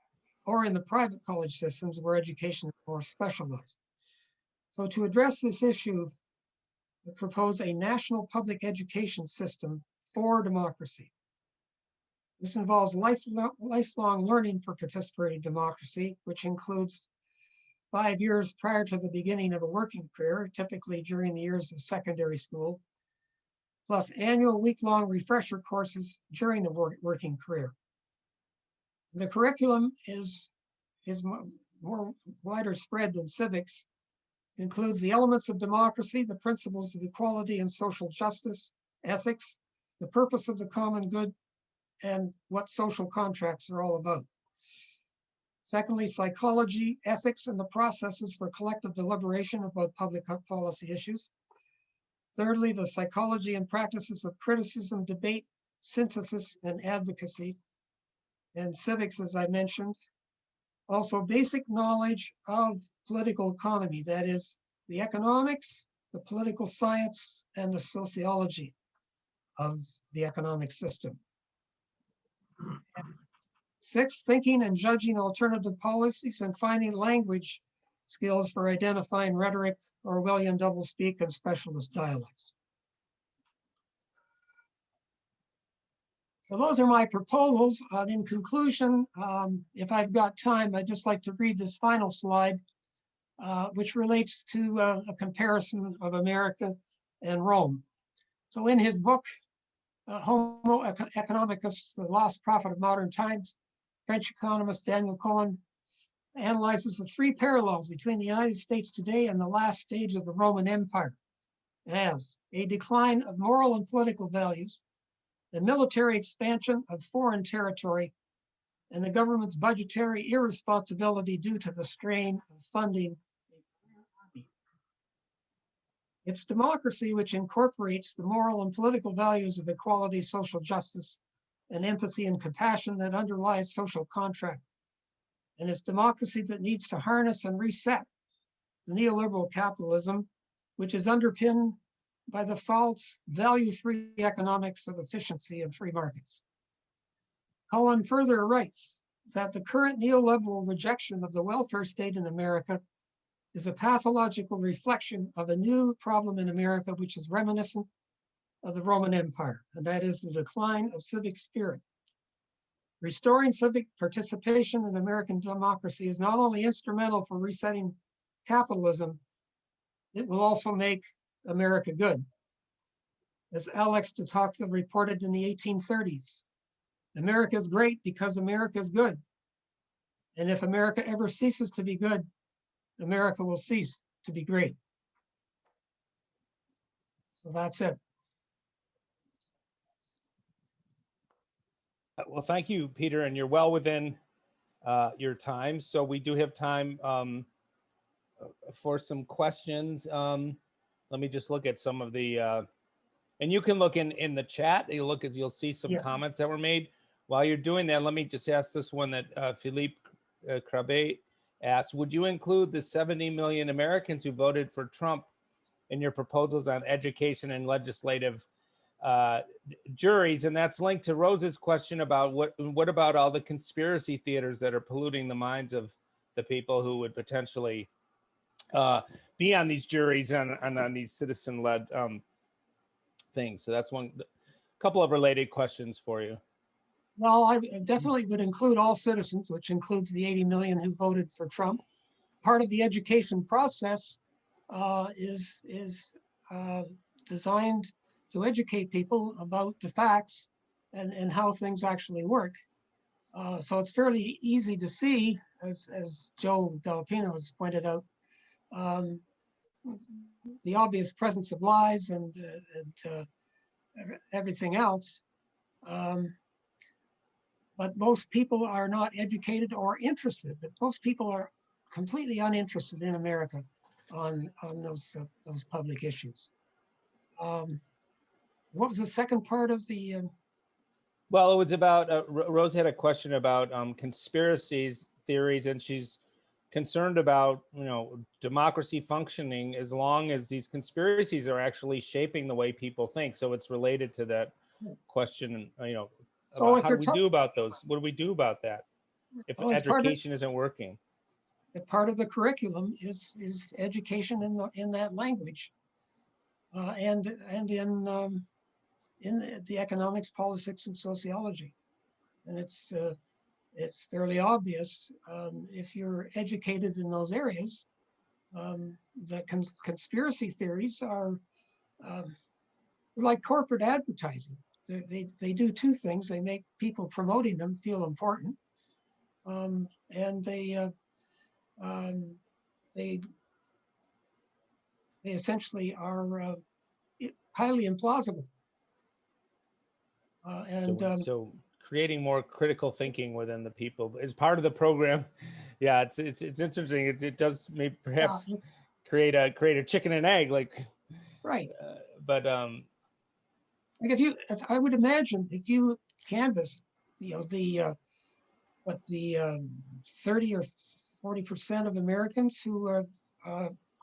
or in the private college systems where education is more specialized. So to address this issue, we propose a national public education system for democracy. This involves lifelong learning for participatory democracy, which includes 5 years prior to the beginning of a working career, typically during the years of secondary school, plus annual week-long refresher courses during the working career. The curriculum is more wider spread than civics. It includes the elements of democracy, the principles of equality and social justice, ethics, the purpose of the common good, and what social contracts are all about. Secondly, psychology, ethics, and the processes for collective deliberation about public policy issues. Thirdly, the psychology and practices of criticism, debate, synthesis, and advocacy. And civics, as I mentioned. Also, basic knowledge of political economy, that is, the economics the political science, and the sociology of the economic system. 6, thinking and judging alternative policies and finding language skills for identifying rhetoric, Orwellian doublespeak, and specialist dialects. So those are my proposals. In conclusion, if I've got time, I'd just like to read this final slide, which relates to a comparison of America and Rome. So in his book, Homo Economicus, The Lost Prophet of Modern Times, French economist Daniel Cohen analyzes the 3 parallels between the United States today and the last stage of the Roman Empire as a decline of moral and political values, the military expansion of foreign territory, and the government's budgetary irresponsibility due to the strain of funding. It's democracy which incorporates the moral and political values of equality, social justice, and empathy and compassion that underlies social contract. And it's democracy that needs to harness and reset the neoliberal capitalism, which is underpinned by the false value-free economics of efficiency and free markets. Cohen further writes that the current neoliberal rejection of the welfare state in America is a pathological reflection of a new problem in America, which is reminiscent of the Roman Empire, and that is the decline of civic spirit. Restoring civic participation in American democracy is not only instrumental for resetting capitalism, it will also make America good. As Alex de Tocqueville reported in the 1830s, America is great because America is good. And if America ever ceases to be good, America will cease to be great. So that's it. Well, thank you, Peter, and you're well within your time. So we do have time for some questions. Let me just look at some of the, and you can look in the chat. You'll see some comments that were made. While you're doing that, let me just ask this one that Philippe Crabet asked: would you include the 70 million Americans who voted for Trump in your proposals on education and legislative juries? And that's linked to Rose's question about what about all the conspiracy theaters that are polluting the minds of the people who would potentially be on these juries and on these citizen-led things. So that's one couple of related questions for you. Well, I definitely would include all citizens, which includes the 80 million who voted for Trump. Part of the education process is designed to educate people about the facts and how things actually work. So it's fairly easy to see, as Joe Delpino has pointed out, the obvious presence of lies and everything else. But most people are not educated or interested. But most people are completely uninterested in America on those public issues. What was the second part of the? Well, it was about Rose had a question about conspiracies theories, and she's concerned about democracy functioning as long as these conspiracies are actually shaping the way people think. So it's related to that question, So how do we do about those? What do we do about that if education isn't working? Part of the curriculum is education in that language, and in the economics, politics, and sociology, and it's fairly obvious if you're educated in those areas that conspiracy theories are like corporate advertising. They do two things. They make people promoting them feel important, and they essentially are highly implausible. So creating more critical thinking within the people is part of the program. Yeah, it's interesting. It does maybe perhaps create a chicken and egg, like right. But like if I would imagine if you canvass, the 30 or 40% of Americans who are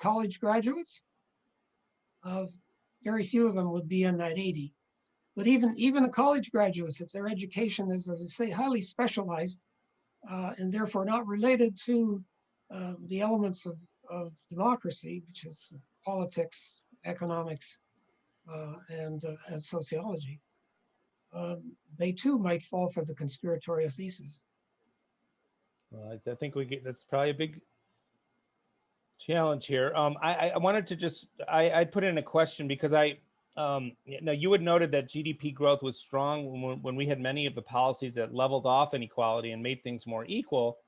college graduates, very few of them would be in that 80. But even the college graduates, if their education is, as I say, highly specialized and therefore not related to the elements of democracy, which is politics, economics, and sociology, they too might fall for the conspiratorial thesis. Well, I think that's probably a big challenge here. I wanted to just, I put in a question because now you had noted that GDP growth was strong when we had many of the policies that leveled off inequality and made things more equal.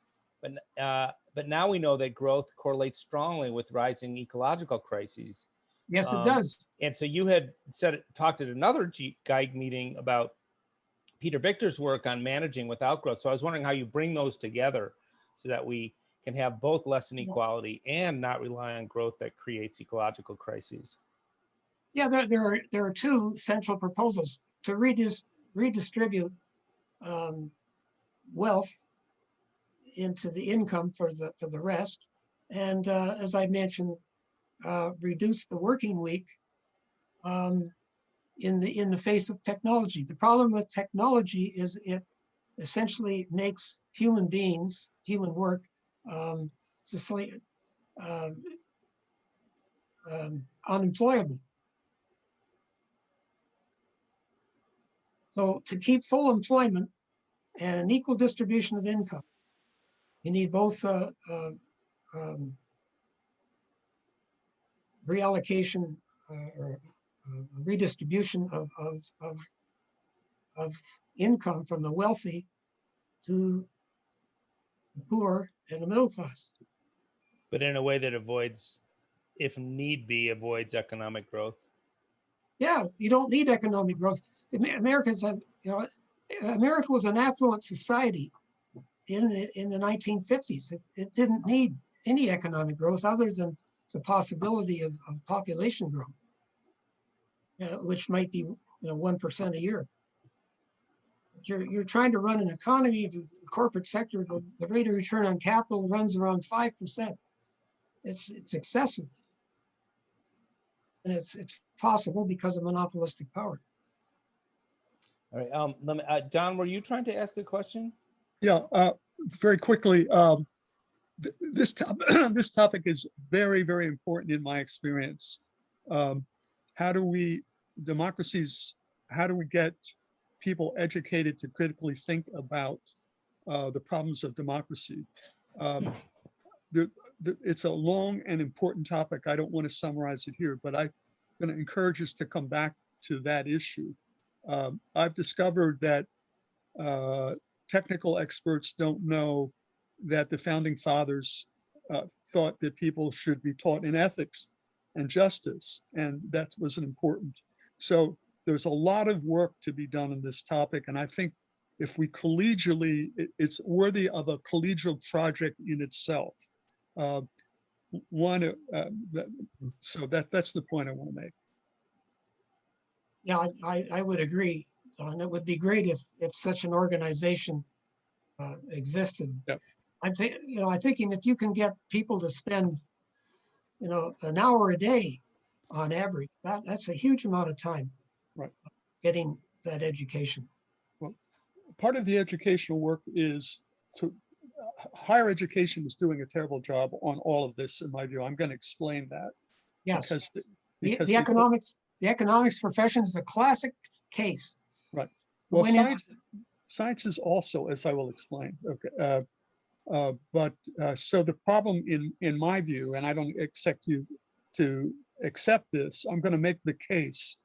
But now we know that growth correlates strongly with rising ecological crises. Yes, it does. And so you had talked at another GEIG meeting about Peter Victor's work on managing with outgrowth. So I was wondering how you bring those together so that we can have both less inequality and not rely on growth that creates ecological crises. Yeah, there are two central proposals to redistribute wealth into the income for the rest, and as I mentioned, reduce the working week in the face of technology. The problem with technology is it essentially makes human beings, human work, unemployable. So to keep full employment and an equal distribution of income, you need both reallocation or redistribution of income from the wealthy to the poor and the middle class. But in a way that avoids, if need be, avoids economic growth. Yeah, you don't need economic growth. Americans have, America was an affluent society in the 1950s. It didn't need any economic growth other than the possibility of population growth, which might be 1% a year. You're trying to run an economy of the corporate sector. The rate of return on capital runs around 5%. It's excessive, and it's possible because of monopolistic power. All right, Don, were you trying to ask a question? Yeah, very quickly. This topic is very, very important in my experience. How do we get people educated to critically think about the problems of democracy? It's a long and important topic. I don't want to summarize it here, but I'm going to encourage us to come back to that issue. I've discovered that technical experts don't know that the founding fathers thought that people should be taught in ethics and justice, and that was important. So there's a lot of work to be done on this topic, and I think if we collegially, it's worthy of a collegial project in itself. So that's the point I want to make. Yeah, I would agree, and it would be great if such an organization existed. Yep. I'm thinking if you can get people to spend, an hour a day on average, that's a huge amount of time. Right. Getting that education. Well, part of the educational work is higher education is doing a terrible job on all of this, in my view. I'm going to explain that. Yes. Because the economics profession is a classic case. Right. Well, science is also, as I will explain. Okay. So the problem in my view, and I don't expect you to accept this, I'm going to make the case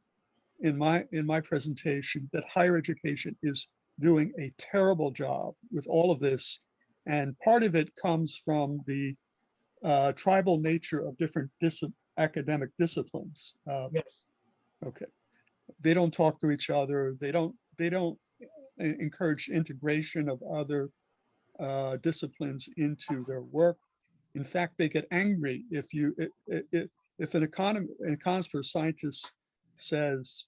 in my presentation that higher education is doing a terrible job with all of this. And part of it comes from the tribal nature of different academic disciplines. Yes. Okay. They don't talk to each other. They don't encourage integration of other disciplines into their work. In fact, they get angry if an economist or scientist says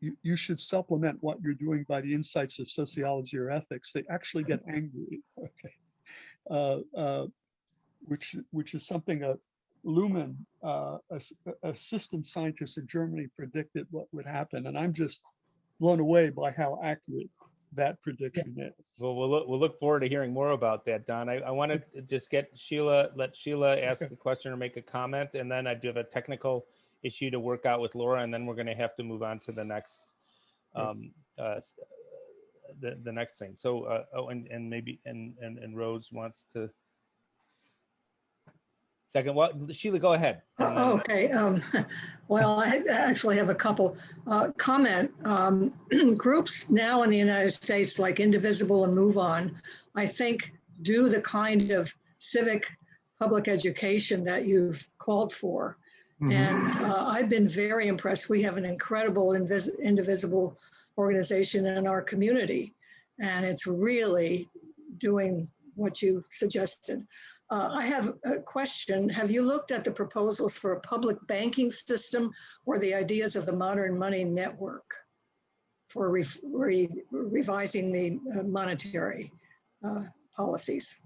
you should supplement what you're doing by the insights of sociology or ethics. They actually get angry. Okay, which is something Luhmann, a system scientist in Germany, predicted what would happen. And I'm just blown away by how accurate that prediction is. Well, we'll look forward to hearing more about that, Don. I want to just let Sheila ask a question or make a comment, and then I do have a technical issue to work out with Laura, and then we're going to have to move on to the next the next thing. So, and maybe Rose wants to second. Well, Sheila, go ahead. Okay. Well, I actually have a couple comment. Groups now in the United States, like Indivisible and Move On, I think do the kind of civic public education that you've called for. Mm-hmm. And I've been very impressed. We have an incredible Indivisible organization in our community, and it's really doing what you suggested. I have a question. Have you looked at the proposals for a public banking system or the ideas of the modern money network for revising the monetary policies?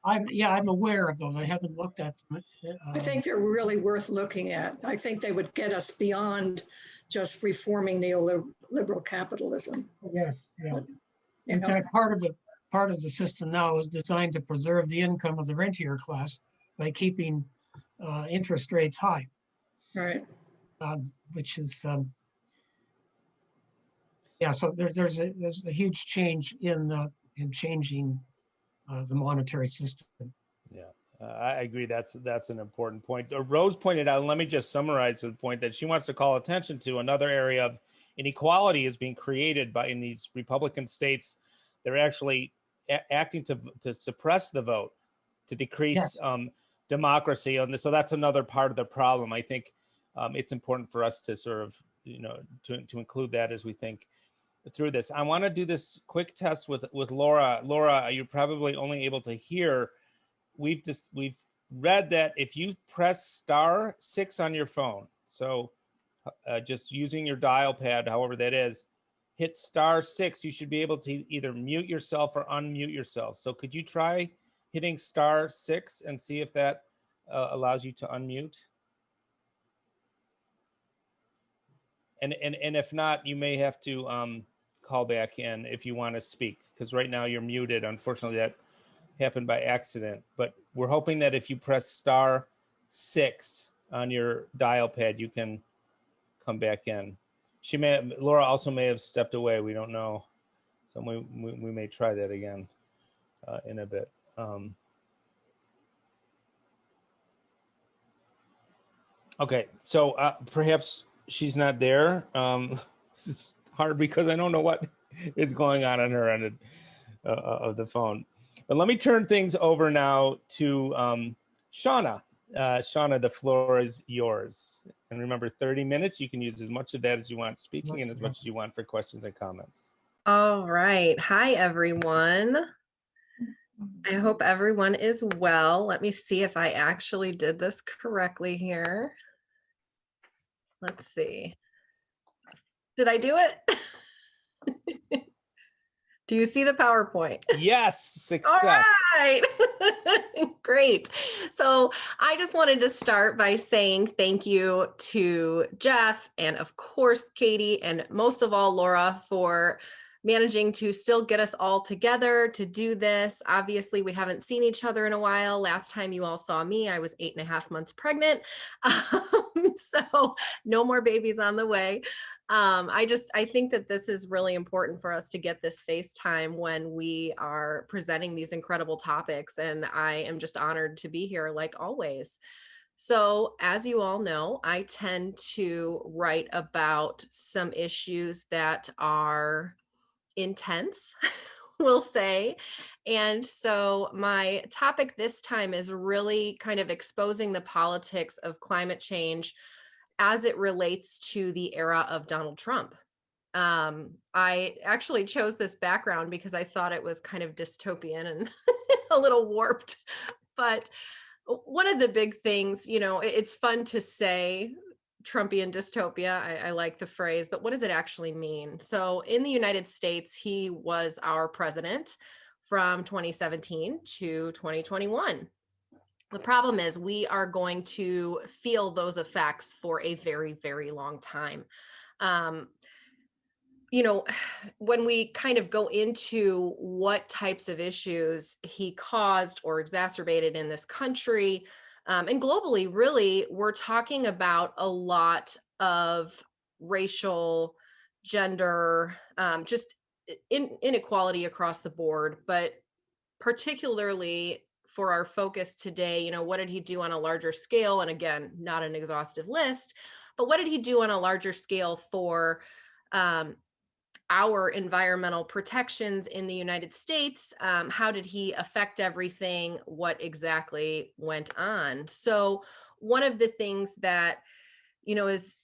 I'm aware of those. I haven't looked at them. I think they're really worth looking at. I think they would get us beyond just reforming neoliberal capitalism. Yes, yeah. In fact, part of the system now is designed to preserve the income of the rentier class by keeping interest rates high. Right. Which is, so there's a huge change in changing the monetary system. Yeah, I agree. That's an important point. Rose pointed out, and let me just summarize the point that she wants to call attention to. Another area of inequality is being created in these Republican states. They're actually acting to suppress the vote, to decrease democracy. So that's another part of the problem. I think it's important for us to sort of, to include that as we think through this. I want to do this quick test with Laura. Laura, you're probably only able to hear. We've read that if you press *6 on your phone, so just using your dial pad, however that is, hit *6, you should be able to either mute yourself or unmute yourself. So could you try hitting *6 and see if that allows you to unmute? And if not, you may have to call back in if you want to speak, because right now you're muted. Unfortunately, that happened by accident. But we're hoping that if you press *6 on your dial pad, you can come back in. Laura also may have stepped away. We don't know. So we may try that again in a bit. Okay, so perhaps she's not there. This is hard because I don't know what is going on her end of the phone. But let me turn things over now to Shauna. Shauna, the floor is yours. And remember, 30 minutes, you can use as much of that as you want speaking and as much as you want for questions and comments. All right. Hi, everyone. I hope everyone is well. Let me see if I actually did this correctly here. Let's see. Did I do it? Do you see the PowerPoint? Yes, success. All right. Great. So I just wanted to start by saying thank you to Jeff and of course, Katie, and most of all, Laura, for managing to still get us all together to do this. Obviously, we haven't seen each other in a while. Last time you all saw me, I was 8.5 months pregnant. So no more babies on the way. I think that this is really important for us to get this FaceTime when we are presenting these incredible topics. And I am just honored to be here like always. So as you all know, I tend to write about some issues that are intense, we'll say. And so my topic this time is really kind of exposing the politics of climate change as it relates to the era of Donald Trump. I actually chose this background because I thought it was kind of dystopian and a little warped. But one of the big things, it's fun to say Trumpian dystopia. I like the phrase, but what does it actually mean? So in the United States, he was our president from 2017 to 2021. The problem is we are going to feel those effects for a very, very long time. You know, when we kind of go into what types of issues he caused or exacerbated in this country, and globally, really, we're talking about a lot of racial, gender, just inequality across the board, but particularly for our focus today, you know, what did he do on a larger scale? And again, not an exhaustive list, but what did he do on a larger scale for um, our environmental protections in the United States? How did he affect everything? What exactly went on? So one of the things that, you know, is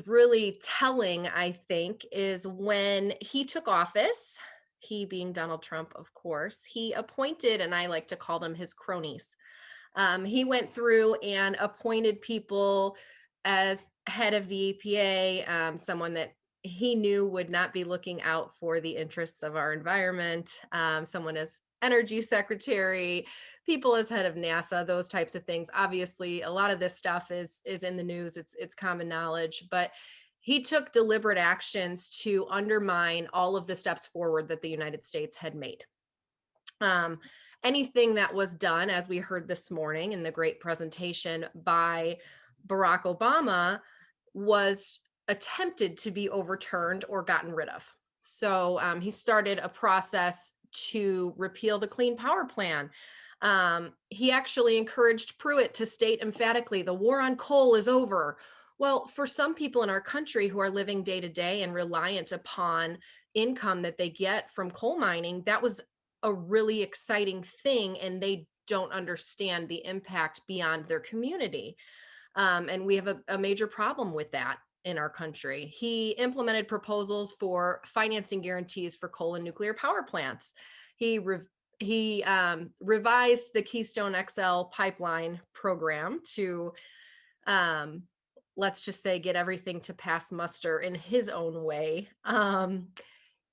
really telling, I think, is when he took office, he being Donald Trump, of course, he appointed, and I like to call them his cronies. He went through and appointed people as head of the EPA, someone that he knew would not be looking out for the interests of our environment, someone as energy secretary, people as head of NASA, those types of things. Obviously, a lot of this stuff is in the news. It's common knowledge, but he took deliberate actions to undermine all of the steps forward that the United States had made. Anything that was done, as we heard this morning in the great presentation by Barack Obama, was attempted to be overturned or gotten rid of. So he started a process to repeal the Clean Power Plan. He actually encouraged Pruitt to state emphatically, the war on coal is over. Well, for some people in our country who are living day to day and reliant upon income that they get from coal mining, that was a really exciting thing, and they don't understand the impact beyond their community. And we have a major problem with that in our country. He implemented proposals for financing guarantees for coal and nuclear power plants. He revised the Keystone XL pipeline program to, let's just say, get everything to pass muster in his own way.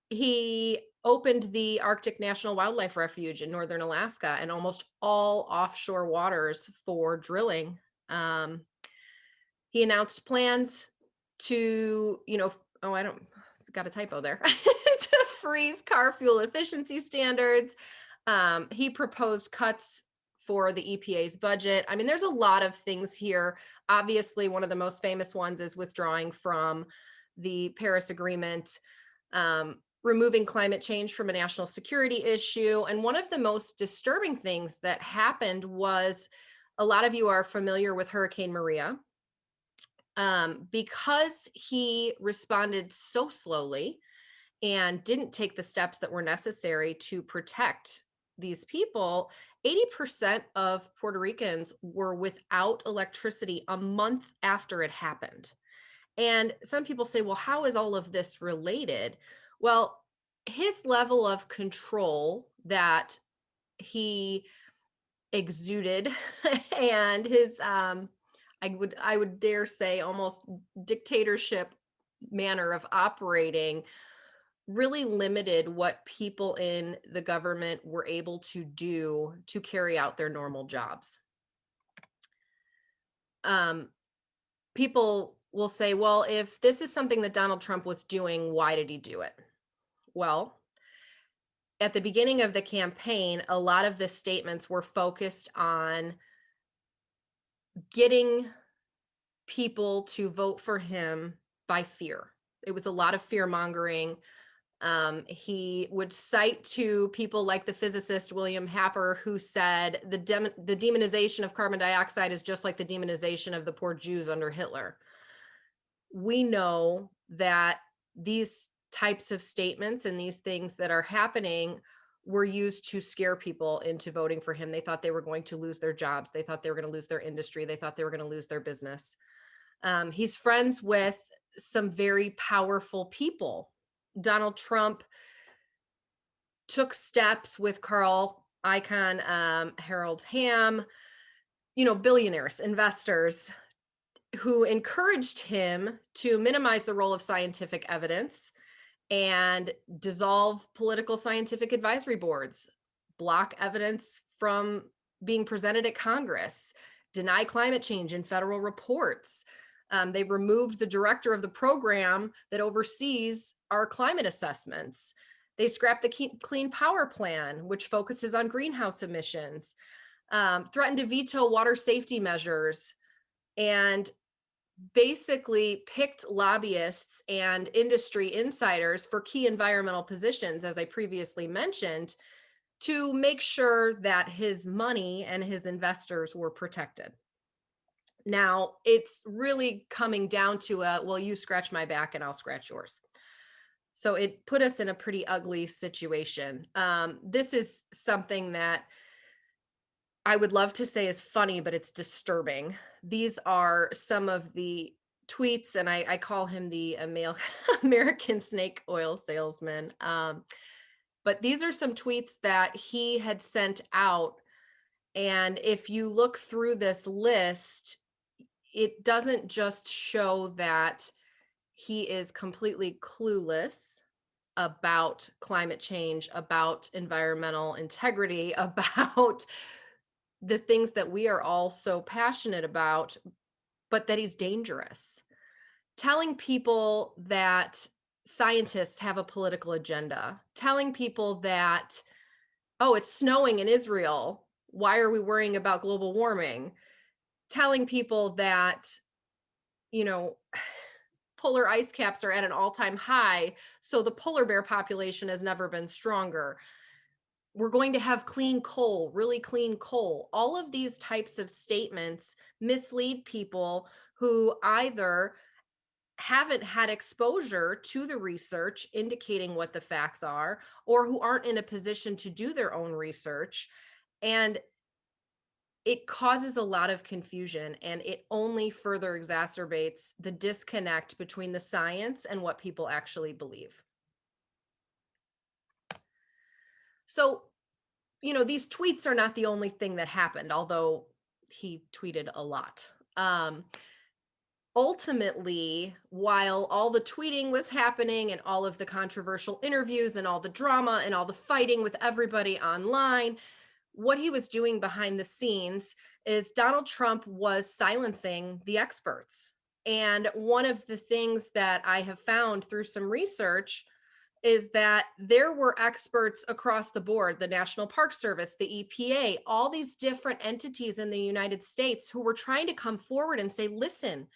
He opened the Arctic National Wildlife Refuge in northern Alaska and almost all offshore waters for drilling. He announced plans to, got a typo there, to freeze car fuel efficiency standards. He proposed cuts for the EPA's budget. I mean, there's a lot of things here. Obviously, one of the most famous ones is withdrawing from the Paris Agreement, removing climate change from a national security issue. And one of the most disturbing things that happened was, a lot of you are familiar with Hurricane Maria. Because he responded so slowly and didn't take the steps that were necessary to protect these people, 80% of Puerto Ricans were without electricity a month after it happened. And some people say, well, how is all of this related? Well, his level of control that he exuded and his, I would dare say, almost dictatorship manner of operating really limited what people in the government were able to do to carry out their normal jobs. People will say, well, if this is something that Donald Trump was doing, why did he do it? Well, at the beginning of the campaign, a lot of the statements were focused on getting people to vote for him by fear. It was a lot of fear mongering. He would cite to people like the physicist William Happer, who said the demonization of carbon dioxide is just like the demonization of the poor Jews under Hitler. We know that these types of statements and these things that are happening were used to scare people into voting for him. They thought they were going to lose their jobs. They thought they were going to lose their industry. They thought they were going to lose their business. He's friends with some very powerful people. Donald Trump took steps with Carl Icahn, Harold Hamm, billionaires, investors, who encouraged him to minimize the role of scientific evidence and dissolve political scientific advisory boards, block evidence from being presented at Congress, deny climate change in federal reports. They removed the director of the program that oversees our climate assessments. They scrapped the Clean Power Plan, which focuses on greenhouse emissions, threatened to veto water safety measures, and basically picked lobbyists and industry insiders for key environmental positions, as I previously mentioned, to make sure that his money and his investors were protected. Now, it's really coming down to well, you scratch my back and I'll scratch yours. So it put us in a pretty ugly situation. This is something that I would love to say is funny, but it's disturbing. These are some of the tweets, and I call him the American snake oil salesman. But these are some tweets that he had sent out. And if you look through this list, it doesn't just show that he is completely clueless about climate change, about environmental integrity, about the things that we are all so passionate about, but that he's dangerous. Telling people that scientists have a political agenda, telling people that, oh, it's snowing in Israel, why are we worrying about global warming? Telling people that, polar ice caps are at an all-time high, so the polar bear population has never been stronger. We're going to have clean coal, really clean coal. All of these types of statements mislead people who either haven't had exposure to the research indicating what the facts are, or who aren't in a position to do their own research. And it causes a lot of confusion, and it only further exacerbates the disconnect between the science and what people actually believe. So, these tweets are not the only thing that happened, although he tweeted a lot. Ultimately, while all the tweeting was happening and all of the controversial interviews and all the drama and all the fighting with everybody online, what he was doing behind the scenes is Donald Trump was silencing the experts. And one of the things that I have found through some research is that there were experts across the board, the National Park Service, the EPA, all these different entities in the United States who were trying to come forward and say, listen,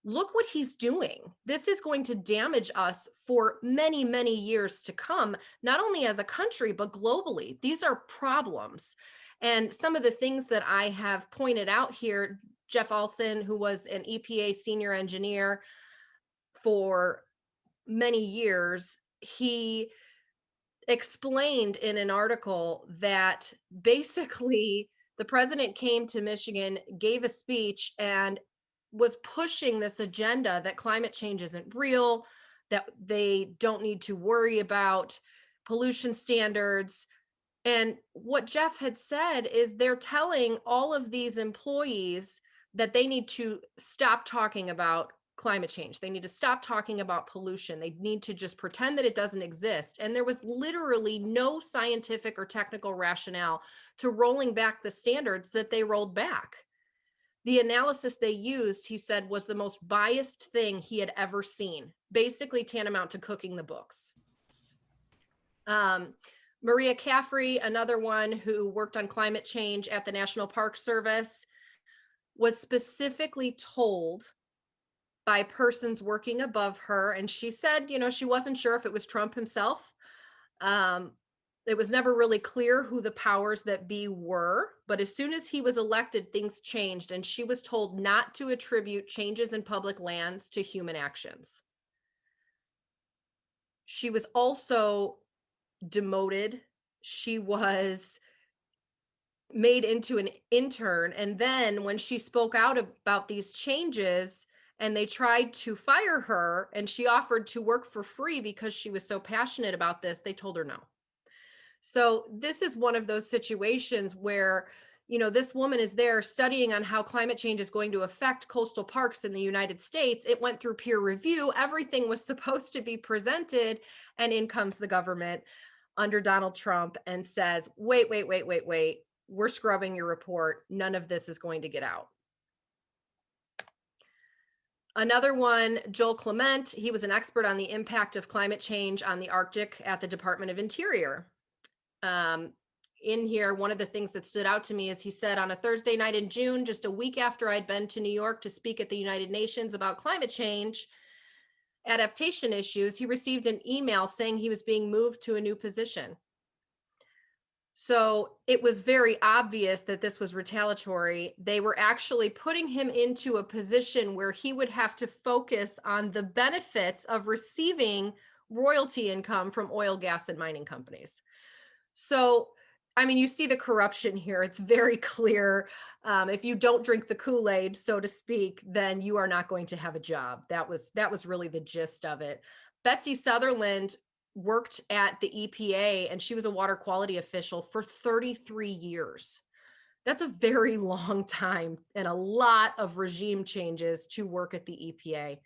look what he's doing. This is going to damage us for many, many years to come, not only as a country, but globally. These are problems. And some of the things that I have pointed out here, Jeff Olson, who was an EPA senior engineer for many years, he explained in an article that basically the president came to Michigan, gave a speech, and was pushing this agenda that climate change isn't real, that they don't need to worry about pollution standards. And what Jeff had said is they're telling all of these employees that they need to stop talking about climate change. They need to stop talking about pollution. They need to just pretend that it doesn't exist. And there was literally no scientific or technical rationale to rolling back the standards that they rolled back. The analysis they used, he said, was the most biased thing he had ever seen, basically tantamount to cooking the books. Maria Caffrey, another one who worked on climate change at the National Park Service, was specifically told by persons working above her, and she said, she wasn't sure if it was Trump himself. It was never really clear who the powers that be were, but as soon as he was elected, things changed, and she was told not to attribute changes in public lands to human actions. She was also demoted. She was made into an intern, and then when she spoke out about these changes and they tried to fire her and she offered to work for free because she was so passionate about this, they told her no. So this is one of those situations where, this woman is there studying on how climate change is going to affect coastal parks in the United States. It went through peer review. Everything was supposed to be presented, and in comes the government under Donald Trump and says, wait. we're scrubbing your report. None of this is going to get out. Another one, Joel Clement, he was an expert on the impact of climate change on the Arctic at the Department of Interior. In here, one of the things that stood out to me is he said on a Thursday night in June, just a week after I'd been to New York to speak at the United Nations about climate change adaptation issues, he received an email saying he was being moved to a new position. So it was very obvious that this was retaliatory. They were actually putting him into a position where he would have to focus on the benefits of receiving royalty income from oil, gas, and mining companies. So, I mean, you see the corruption here. It's very clear. If you don't drink the Kool-Aid, so to speak, then you are not going to have a job. That was really the gist of it. Betsy Sutherland worked at the EPA, and she was a water quality official for 33 years. That's a very long time and a lot of regime changes to work at the EPA.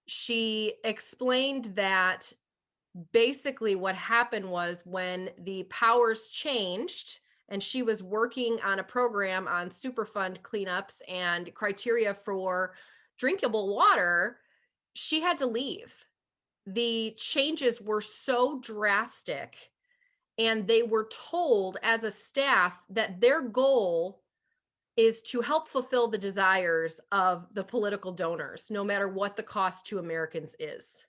She explained that basically what happened was when the powers changed and she was working on a program on Superfund cleanups and criteria for drinkable water, she had to leave. The changes were so drastic, and they were told as a staff that their goal is to help fulfill the desires of the political donors, no matter what the cost to Americans is.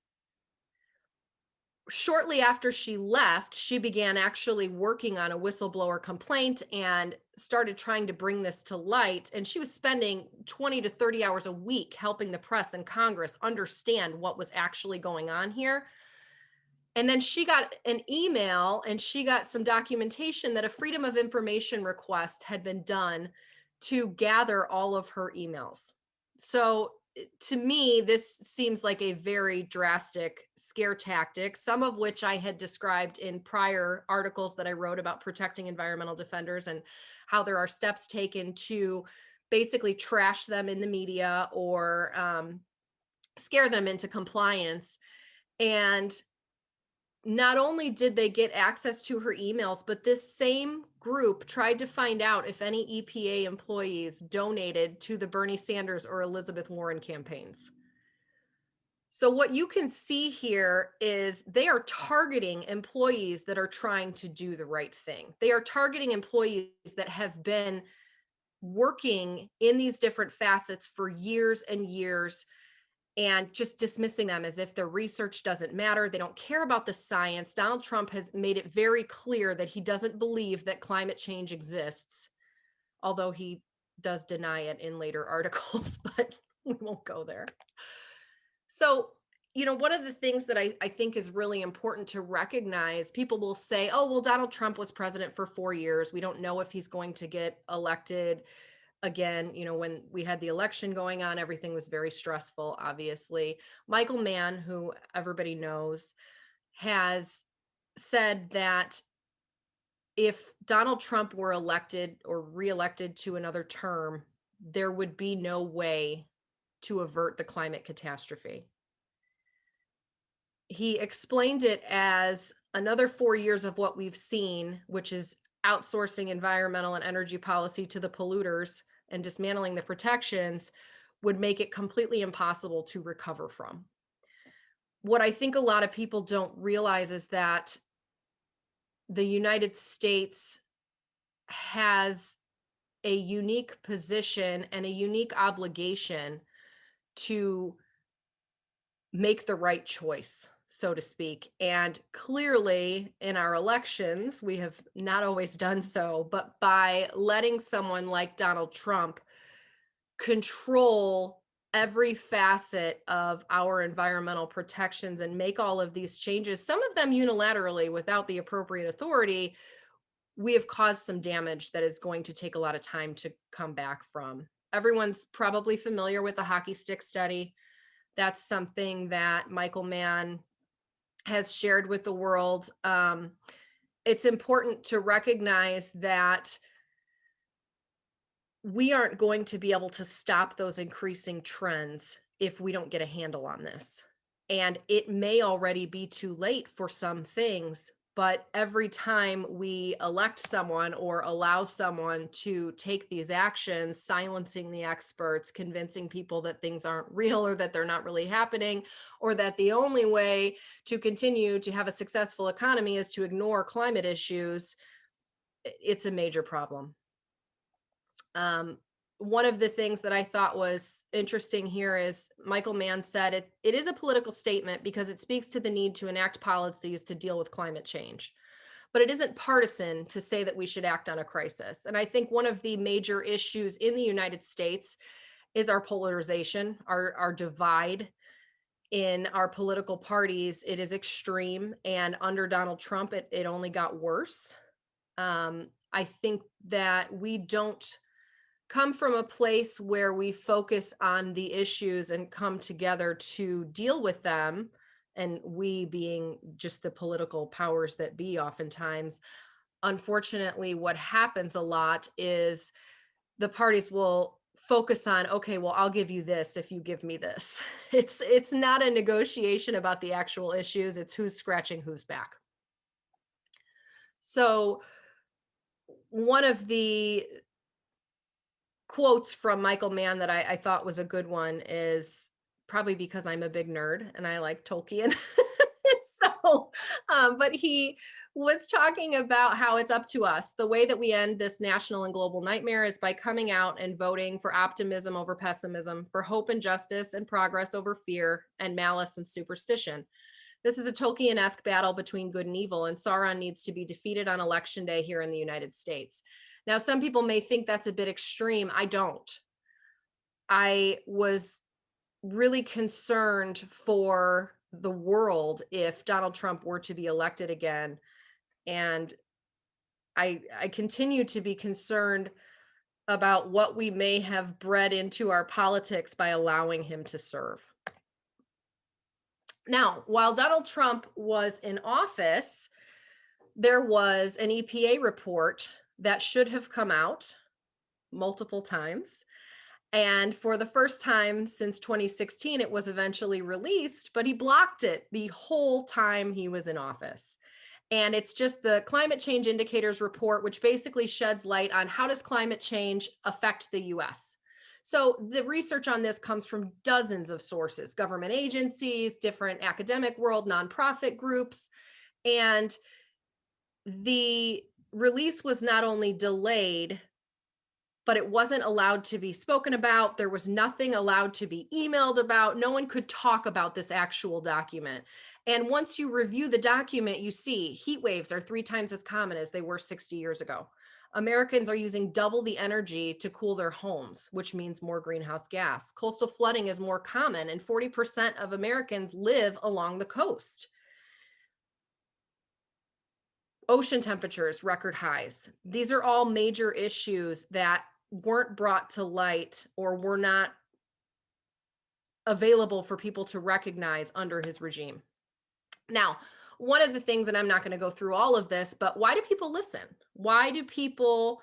Shortly after she left, she began actually working on a whistleblower complaint and started trying to bring this to light. And she was spending 20 to 30 hours a week helping the press and Congress understand what was actually going on here. And then she got an email and she got some documentation that a Freedom of Information request had been done to gather all of her emails. So to me, this seems like a very drastic scare tactic, some of which I had described in prior articles that I wrote about protecting environmental defenders and how there are steps taken to basically trash them in the media or scare them into compliance. And not only did they get access to her emails, but this same group tried to find out if any EPA employees donated to the Bernie Sanders or Elizabeth Warren campaigns. So what you can see here is they are targeting employees that are trying to do the right thing. They are targeting employees that have been working in these different facets for years and years, and just dismissing them as if their research doesn't matter. They don't care about the science. Donald Trump has made it very clear that he doesn't believe that climate change exists, although he does deny it in later articles, but we won't go there. So, you know, one of the things that I think is really important to recognize, people will say, oh, well, Donald Trump was president for 4 years. We don't know if he's going to get elected again. You know, when we had the election going on, everything was very stressful, obviously. Michael Mann, who everybody knows, has said that if Donald Trump were elected or reelected to another term, there would be no way to avert the climate catastrophe. He explained it as another 4 years of what we've seen, which is outsourcing environmental and energy policy to the polluters and dismantling the protections, would make it completely impossible to recover from. What I think a lot of people don't realize is that the United States has a unique position and a unique obligation to make the right choice, so to speak. And clearly in our elections, we have not always done so, but by letting someone like Donald Trump control every facet of our environmental protections and make all of these changes, some of them unilaterally without the appropriate authority, we have caused some damage that is going to take a lot of time to come back from. Everyone's probably familiar with the hockey stick study. That's something that Michael Mann has shared with the world. It's important to recognize that we aren't going to be able to stop those increasing trends if we don't get a handle on this. And it may already be too late for some things, But every time we elect someone or allow someone to take these actions, silencing the experts, convincing people that things aren't real or that they're not really happening, or that the only way to continue to have a successful economy is to ignore climate issues, it's a major problem. One of the things that I thought was interesting here is Michael Mann said it is a political statement because it speaks to the need to enact policies to deal with climate change. But it isn't partisan to say that we should act on a crisis. And I think one of the major issues in the United States is our polarization, our divide in our political parties. It is extreme. And under Donald Trump, it only got worse. I think that we don't come from a place where we focus on the issues and come together to deal with them, and we being just the political powers that be oftentimes. Unfortunately, what happens a lot is the parties will focus on, okay, well, I'll give you this if you give me this. It's not a negotiation about the actual issues, it's who's scratching whose back. So one of the quotes from Michael Mann that I thought was a good one is, probably because I'm a big nerd and I like Tolkien. So, but he was talking about how it's up to us. The way that we end this national and global nightmare is by coming out and voting for optimism over pessimism, for hope and justice and progress over fear, and malice and superstition. This is a Tolkien-esque battle between good and evil, and Sauron needs to be defeated on election day here in the United States. Now, some people may think that's a bit extreme. I don't. I was really concerned for the world if Donald Trump were to be elected again. And I continue to be concerned about what we may have bred into our politics by allowing him to serve. Now, while Donald Trump was in office, there was an EPA report that should have come out multiple times. And for the first time since 2016, it was eventually released, but he blocked it the whole time he was in office. And it's just the Climate Change Indicators report, which basically sheds light on how does climate change affect the US. So the research on this comes from dozens of sources, government agencies, different academic world, nonprofit groups. And the release was not only delayed, but it wasn't allowed to be spoken about. There was nothing allowed to be emailed about. No one could talk about this actual document. And once you review the document, you see heat waves are 3 times as common as they were 60 years ago. Americans are using double the energy to cool their homes, which means more greenhouse gas. Coastal flooding is more common, and 40% of Americans live along the coast. Ocean temperatures, record highs. These are all major issues that weren't brought to light or were not available for people to recognize under his regime. Now, one of the things, and I'm not going to go through all of this, but why do people listen? Why do people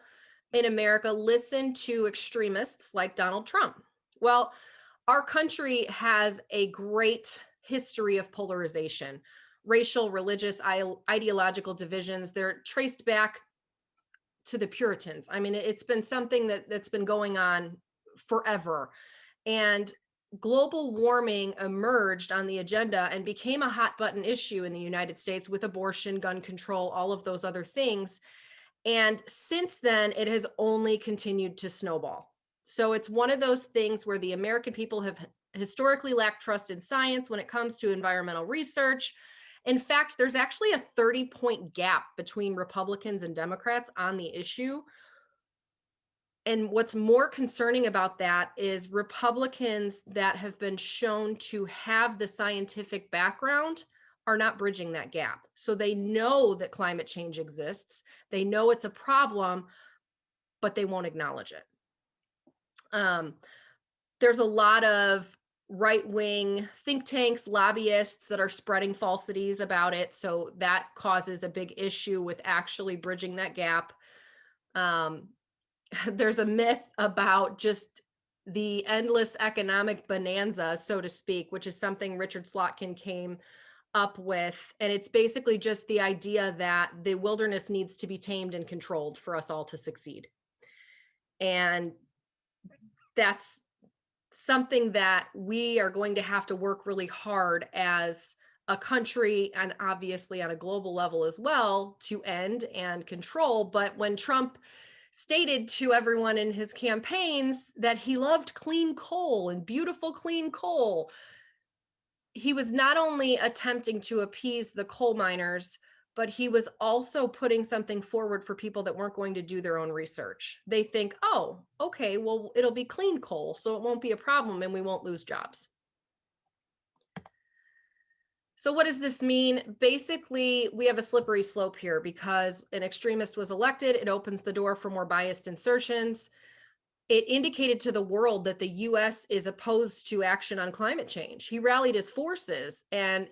in America listen to extremists like Donald Trump? Well, our country has a great history of polarization. Racial, religious, ideological divisions, they're traced back to the Puritans. I mean, it's been something that's been going on forever. And global warming emerged on the agenda and became a hot button issue in the United States with abortion, gun control, all of those other things. And since then, it has only continued to snowball. So it's one of those things where the American people have historically lacked trust in science when it comes to environmental research. In fact, there's actually a 30-point gap between Republicans and Democrats on the issue. And what's more concerning about that is Republicans that have been shown to have the scientific background are not bridging that gap. So they know that climate change exists. They know it's a problem, but they won't acknowledge it. There's a lot of right-wing think tanks, lobbyists that are spreading falsities about it. So that causes a big issue with actually bridging that gap. There's a myth about just the endless economic bonanza, so to speak, which is something Richard Slotkin came up with. And it's basically just the idea that the wilderness needs to be tamed and controlled for us all to succeed. And that's something that we are going to have to work really hard as a country, and obviously on a global level as well, to end and control. But when Trump stated to everyone in his campaigns that he loved clean coal and beautiful clean coal, he was not only attempting to appease the coal miners, but he was also putting something forward for people that weren't going to do their own research. They think, oh, okay, well, it'll be clean coal, so it won't be a problem and we won't lose jobs. So what does this mean? Basically, we have a slippery slope here because an extremist was elected. It opens the door for more biased insertions. It indicated to the world that the US is opposed to action on climate change. He rallied his forces and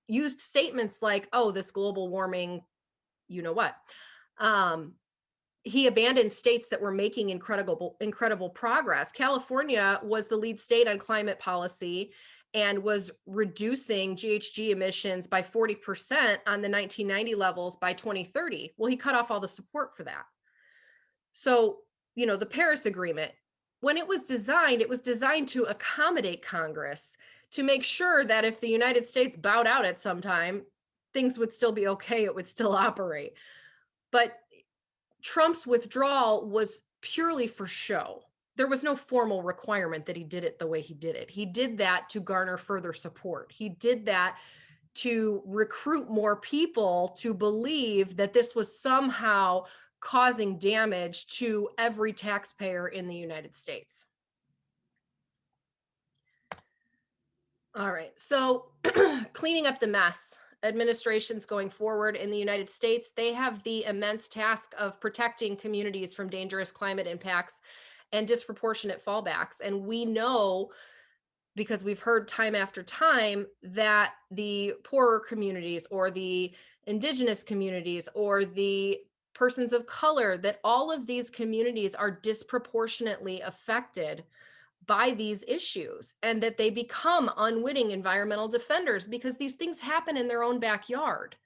used statements like, oh, this global warming, you know what. He abandoned states that were making incredible progress. California was the lead state on climate policy and was reducing GHG emissions by 40% on the 1990 levels by 2030. Well, he cut off all the support for that. So, you know, the Paris Agreement, when it was designed to accommodate Congress, to make sure that if the United States bowed out at some time, things would still be okay, it would still operate. But Trump's withdrawal was purely for show. There was no formal requirement that he did it the way he did it. He did that to garner further support. He did that to recruit more people to believe that this was somehow causing damage to every taxpayer in the United States. All right, so cleaning up the mess. Administrations going forward in the United States, they have the immense task of protecting communities from dangerous climate impacts and disproportionate fallbacks. And we know, because we've heard time after time, that the poorer communities or the indigenous communities or the persons of color, that all of these communities are disproportionately affected by these issues, and that they become unwitting environmental defenders because these things happen in their own backyard.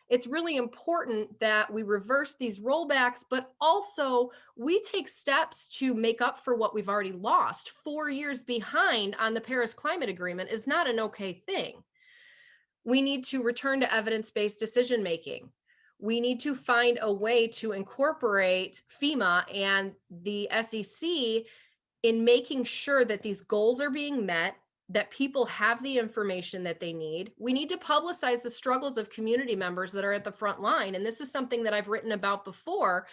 It's really important that we reverse these rollbacks, but also we take steps to make up for what we've already lost. 4 years behind on the Paris Climate Agreement is not an okay thing. We need to return to evidence-based decision-making. We need to find a way to incorporate FEMA and the SEC in making sure that these goals are being met, that people have the information that they need. We need to publicize the struggles of community members that are at the front line. And this is something that I've written about before.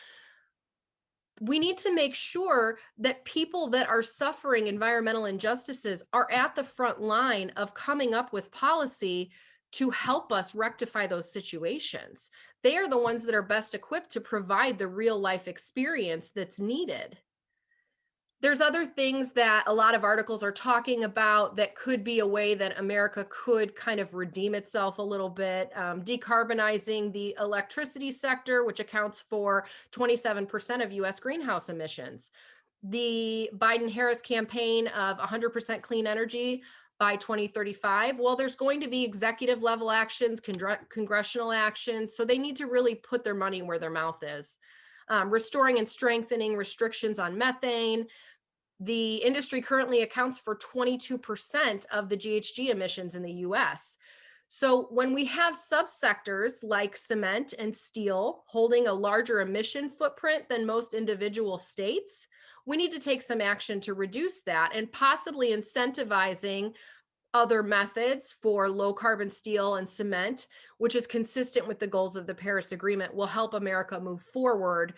We need to make sure that people that are suffering environmental injustices are at the front line of coming up with policy to help us rectify those situations. They are the ones that are best equipped to provide the real life experience that's needed. There's other things that a lot of articles are talking about that could be a way that America could kind of redeem itself a little bit. Decarbonizing the electricity sector, which accounts for 27% of US greenhouse emissions. The Biden-Harris campaign of 100% clean energy by 2035. Well, there's going to be executive level actions, congressional actions. So they need to really put their money where their mouth is. Restoring and strengthening restrictions on methane. The industry currently accounts for 22% of the GHG emissions in the US. So when we have subsectors like cement and steel holding a larger emission footprint than most individual states, we need to take some action to reduce that, and possibly incentivizing other methods for low carbon steel and cement, which is consistent with the goals of the Paris Agreement, will help America move forward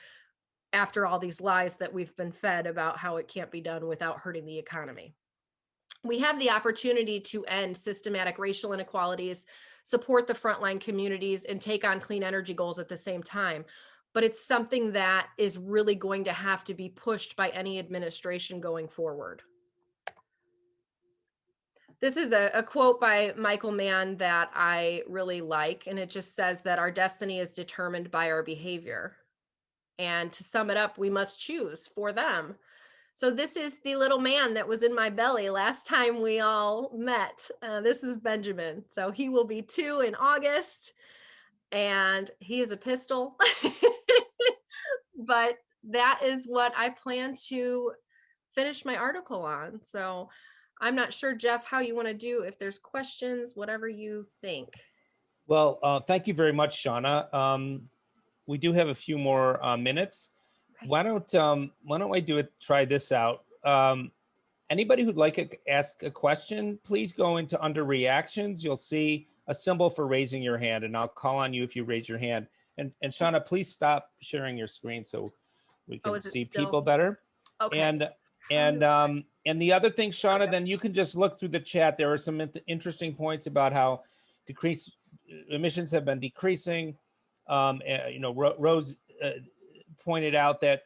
after all these lies that we've been fed about how it can't be done without hurting the economy. We have the opportunity to end systematic racial inequalities, support the frontline communities, and take on clean energy goals at the same time. But it's something that is really going to have to be pushed by any administration going forward. This is a quote by Michael Mann that I really like, and it just says that our destiny is determined by our behavior. And to sum it up, we must choose for them. So this is the little man that was in my belly last time we all met. This is Benjamin. So he will be 2 in August, and he is a pistol. But that is what I plan to finish my article on. So I'm not sure, Jeff, how you want to do, if there's questions, whatever you think. Well, thank you very much, Shauna. We do have a few more minutes. Why don't I try this out? Anybody who'd like to ask a question, please go into under reactions. You'll see a symbol for raising your hand, and I'll call on you if you raise your hand. And Shauna, please stop sharing your screen so we can see people better. Okay. And the other thing, Shauna, then you can just look through the chat. There are some interesting points about how emissions have been decreasing. Rose pointed out that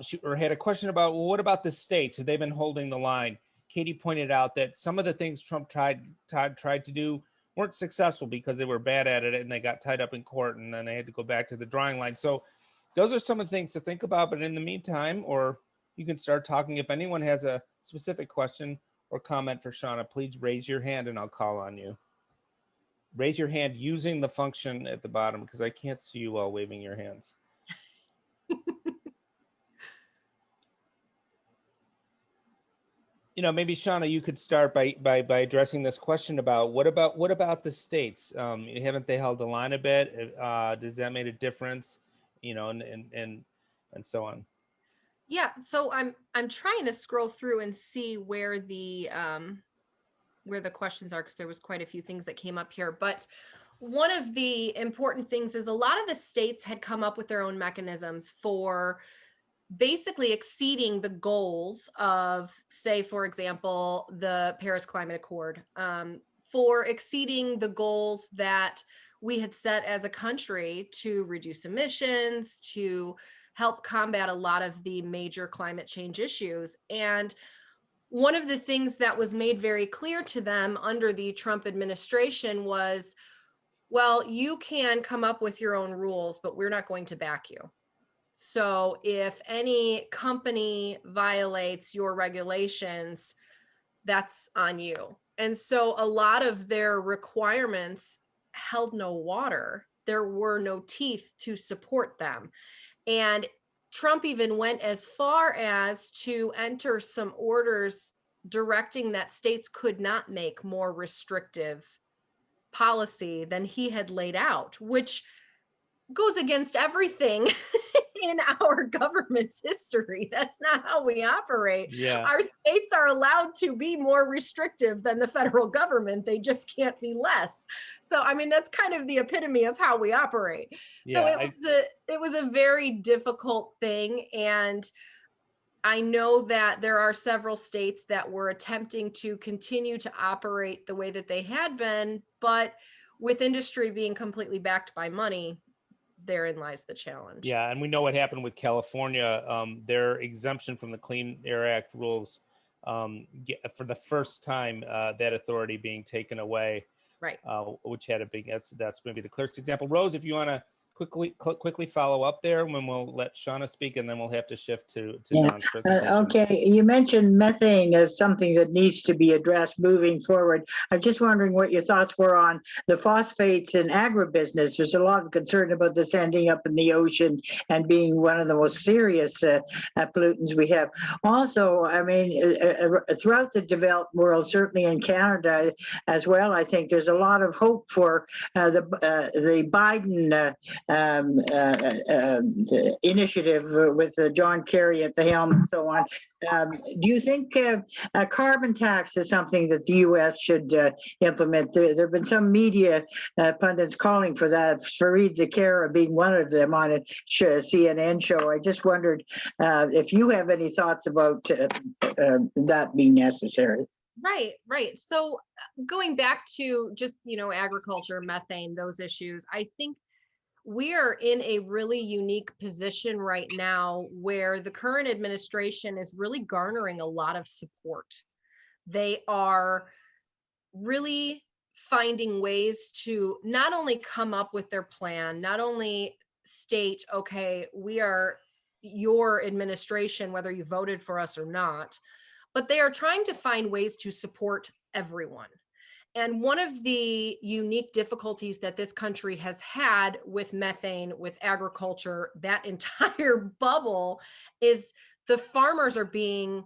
she had a question about, well, what about the states? Have they been holding the line? Katie pointed out that some of the things Trump tried to do weren't successful because they were bad at it and they got tied up in court and then they had to go back to the drawing line. So those are some of the things to think about. But in the meantime, or you can start talking. If anyone has a specific question or comment for Shauna, please raise your hand and I'll call on you. Raise your hand using the function at the bottom because I can't see you while waving your hands. Maybe Shauna, you could start by addressing this question about what about the states? Haven't they held the line a bit? Does that make a difference? And so on. Yeah, so I'm trying to scroll through and see where the questions are, because there was quite a few things that came up here. But one of the important things is a lot of the states had come up with their own mechanisms for basically exceeding the goals of, say, for example, the Paris Climate Accord, for exceeding the goals that we had set as a country to reduce emissions, to help combat a lot of the major climate change issues. And one of the things that was made very clear to them under the Trump administration was, well, you can come up with your own rules, but we're not going to back you. So if any company violates your regulations, that's on you. And so a lot of their requirements held no water. There were no teeth to support them. And Trump even went as far as to enter some orders directing that states could not make more restrictive policy than he had laid out, which goes against everything in our government's history. That's not how we operate. Yeah. Our states are allowed to be more restrictive than the federal government. They just can't be less. So, I mean, that's kind of the epitome of how we operate. Yeah, so it was a very difficult thing. And I know that there are several states that were attempting to continue to operate the way that they had been, but with industry being completely backed by money, therein lies the challenge. Yeah, and we know what happened with California. Their exemption from the Clean Air Act rules, for the first time, that authority being taken away, right? Which had a big. That's going to be the clearest example. Rose, if you want to quickly follow up there, when we'll let Shauna speak, and then we'll have to shift to Don's presentation. Okay, you mentioned methane as something that needs to be addressed moving forward. I'm just wondering what your thoughts were on the phosphates in agribusiness. There's a lot of concern about this ending up in the ocean and being one of the most serious pollutants we have. Also, I mean, throughout the developed world, certainly in Canada as well, I think there's a lot of hope for the Biden initiative with John Kerry at the helm and so on. Do you think a carbon tax is something that the U.S. should implement? There have been some media pundits calling for that, Fareed Zakaria being one of them on a CNN show. I just wondered if you have any thoughts about that being necessary. Right. So going back to just, agriculture, methane, those issues, I think we are in a really unique position right now where the current administration is really garnering a lot of support. They are really finding ways to not only come up with their plan, not only state, okay, we are your administration, whether you voted for us or not, but they are trying to find ways to support everyone. And one of the unique difficulties that this country has had with methane, with agriculture, that entire bubble, is the farmers are being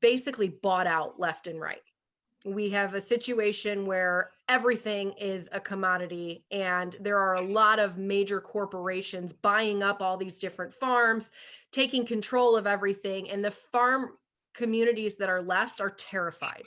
basically bought out left and right. We have a situation where everything is a commodity, and there are a lot of major corporations buying up all these different farms, taking control of everything, and the farm communities that are left are terrified.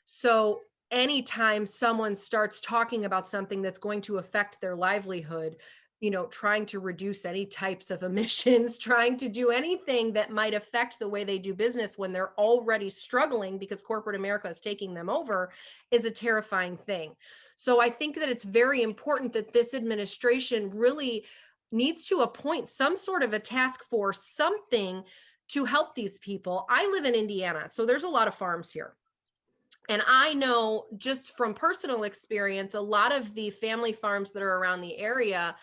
So anytime someone starts talking about something that's going to affect their livelihood, you know, trying to reduce any types of emissions, trying to do anything that might affect the way they do business when they're already struggling because corporate America is taking them over, is a terrifying thing. So I think that it's very important that this administration really needs to appoint some sort of a task force, something to help these people. I live in Indiana, so there's a lot of farms here. And I know just from personal experience, a lot of the family farms that are around the area,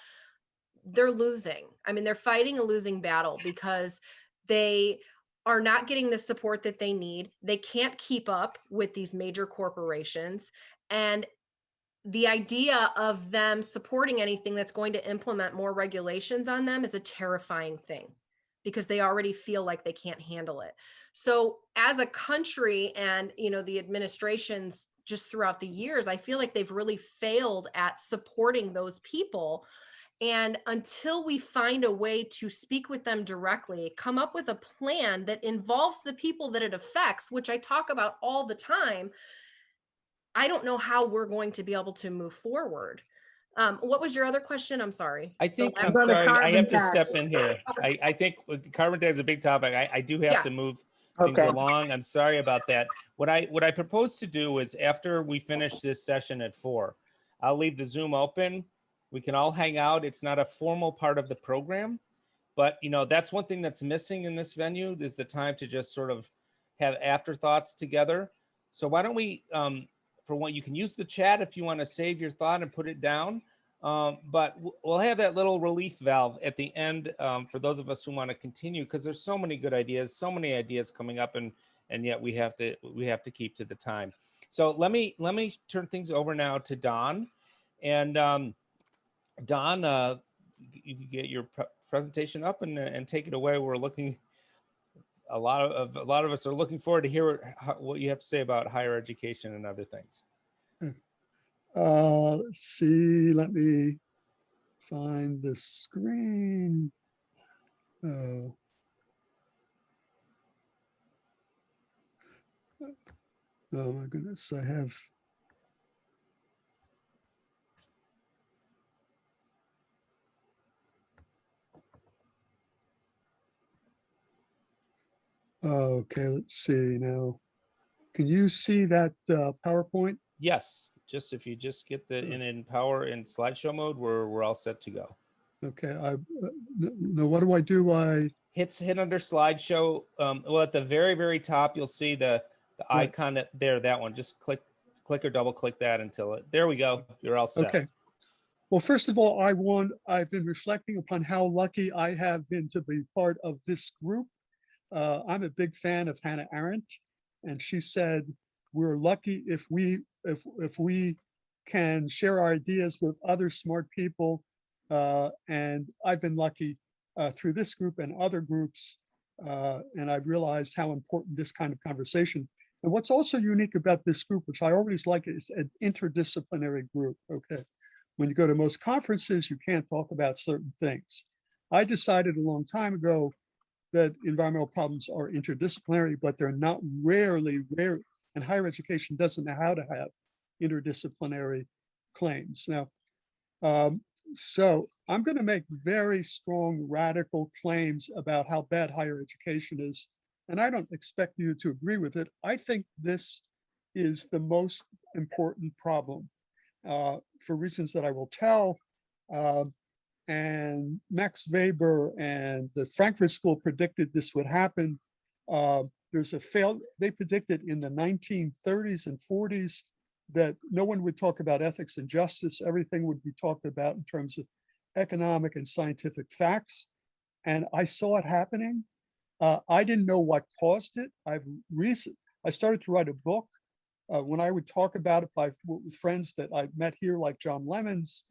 they're losing. I mean, they're fighting a losing battle because they are not getting the support that they need. They can't keep up with these major corporations. And the idea of them supporting anything that's going to implement more regulations on them is a terrifying thing because they already feel like they can't handle it. So as a country and, you know, the administrations just throughout the years, I feel like they've really failed at supporting those people. And until we find a way to speak with them directly, come up with a plan that involves the people that it affects, which I talk about all the time, I don't know how we're going to be able to move forward. What was your other question? I'm sorry. I think, I'm About the sorry, I carbon have to tax. step in here. I think carbon tax is a big topic. I do have Yeah. to move things Okay. along. I'm sorry about that. What I propose to do is after we finish this session at 4, I'll leave the Zoom open. We can all hang out. It's not a formal part of the program, but you know, that's one thing that's missing in this venue is the time to just sort of have afterthoughts together. So why don't we, for one, you can use the chat if you want to save your thought and put it down. But we'll have that little relief valve at the end for those of us who want to continue, because there's so many good ideas, so many ideas coming up, and yet we have to keep to the time. So let me turn things over now to Don, and Don, you can get your presentation up and take it away. We're looking. A lot of us are looking forward to hear what you have to say about higher education and other things. Let's see, let me find the screen. Oh my goodness, I have. Okay, let's see now. Can you see that PowerPoint? Yes, just if you just get the in power in slideshow mode, we're all set to go. Okay, no, what do I do? I hit under slideshow. Well, at the very top, you'll see the icon that one. Just click or double click that until it. There we go. You're all set. Okay. Well, first of all, I've been reflecting upon how lucky I have been to be part of this group. I'm a big fan of Hannah Arendt, and she said, we're lucky if we can share our ideas with other smart people. And I've been lucky through this group and other groups, and I've realized how important this kind of conversation. And what's also unique about this group, which I always like, is an interdisciplinary group, okay? When you go to most conferences, you can't talk about certain things. I decided a long time ago that environmental problems are interdisciplinary, but they're not rarely, and higher education doesn't know how to have interdisciplinary claims. Now, so I'm going to make very strong, radical claims about how bad higher education is, and I don't expect you to agree with it. I think this is the most important problem for reasons that I will tell. And Max Weber and the Frankfurt School predicted this would happen. They predicted in the 1930s and 40s that no one would talk about ethics and justice. Everything would be talked about in terms of economic and scientific facts. and I saw it happening. I didn't know what caused it. I started to write a book. When I would talk about it with friends that I met here, like John Lemons,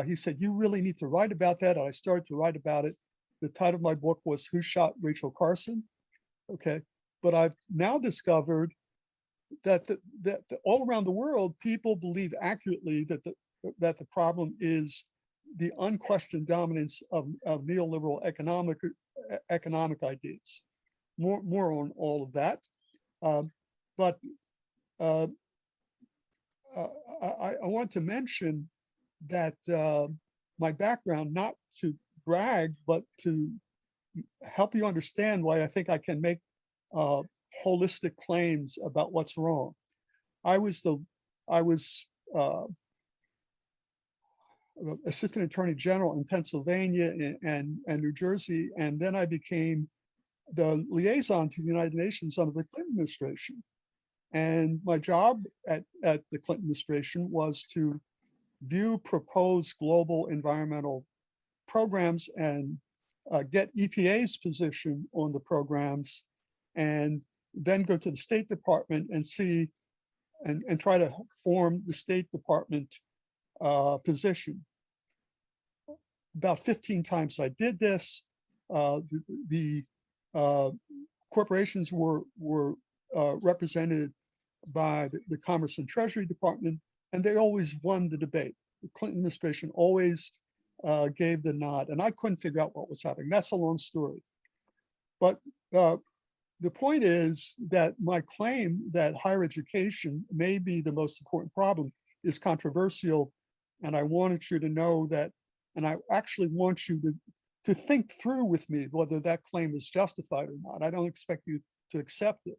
he said, "You really need to write about that." And I started to write about it. The title of my book was "Who Shot Rachel Carson?" Okay, but I've now discovered that all around the world, people believe accurately that the problem is the unquestioned dominance of neoliberal economic ideas. More on all of that, but I want to mention that my background, not to brag, but to help you understand why I think I can make holistic claims about what's wrong. I was Assistant Attorney General in Pennsylvania and New Jersey, and then I became the liaison to the United Nations under the Clinton administration. And my job at the Clinton administration was to view proposed global environmental programs and get EPA's position on the programs, and then go to the State Department and see and try to form the State Department position. About 15 times I did this. The corporations were represented by the Commerce and Treasury Department, and they always won the debate. The Clinton administration always gave the nod, and I couldn't figure out what was happening. That's a long story. But the point is that my claim that higher education may be the most important problem is controversial, and I wanted you to know that, and I actually want you to think through with me whether that claim is justified or not. I don't expect you to accept it.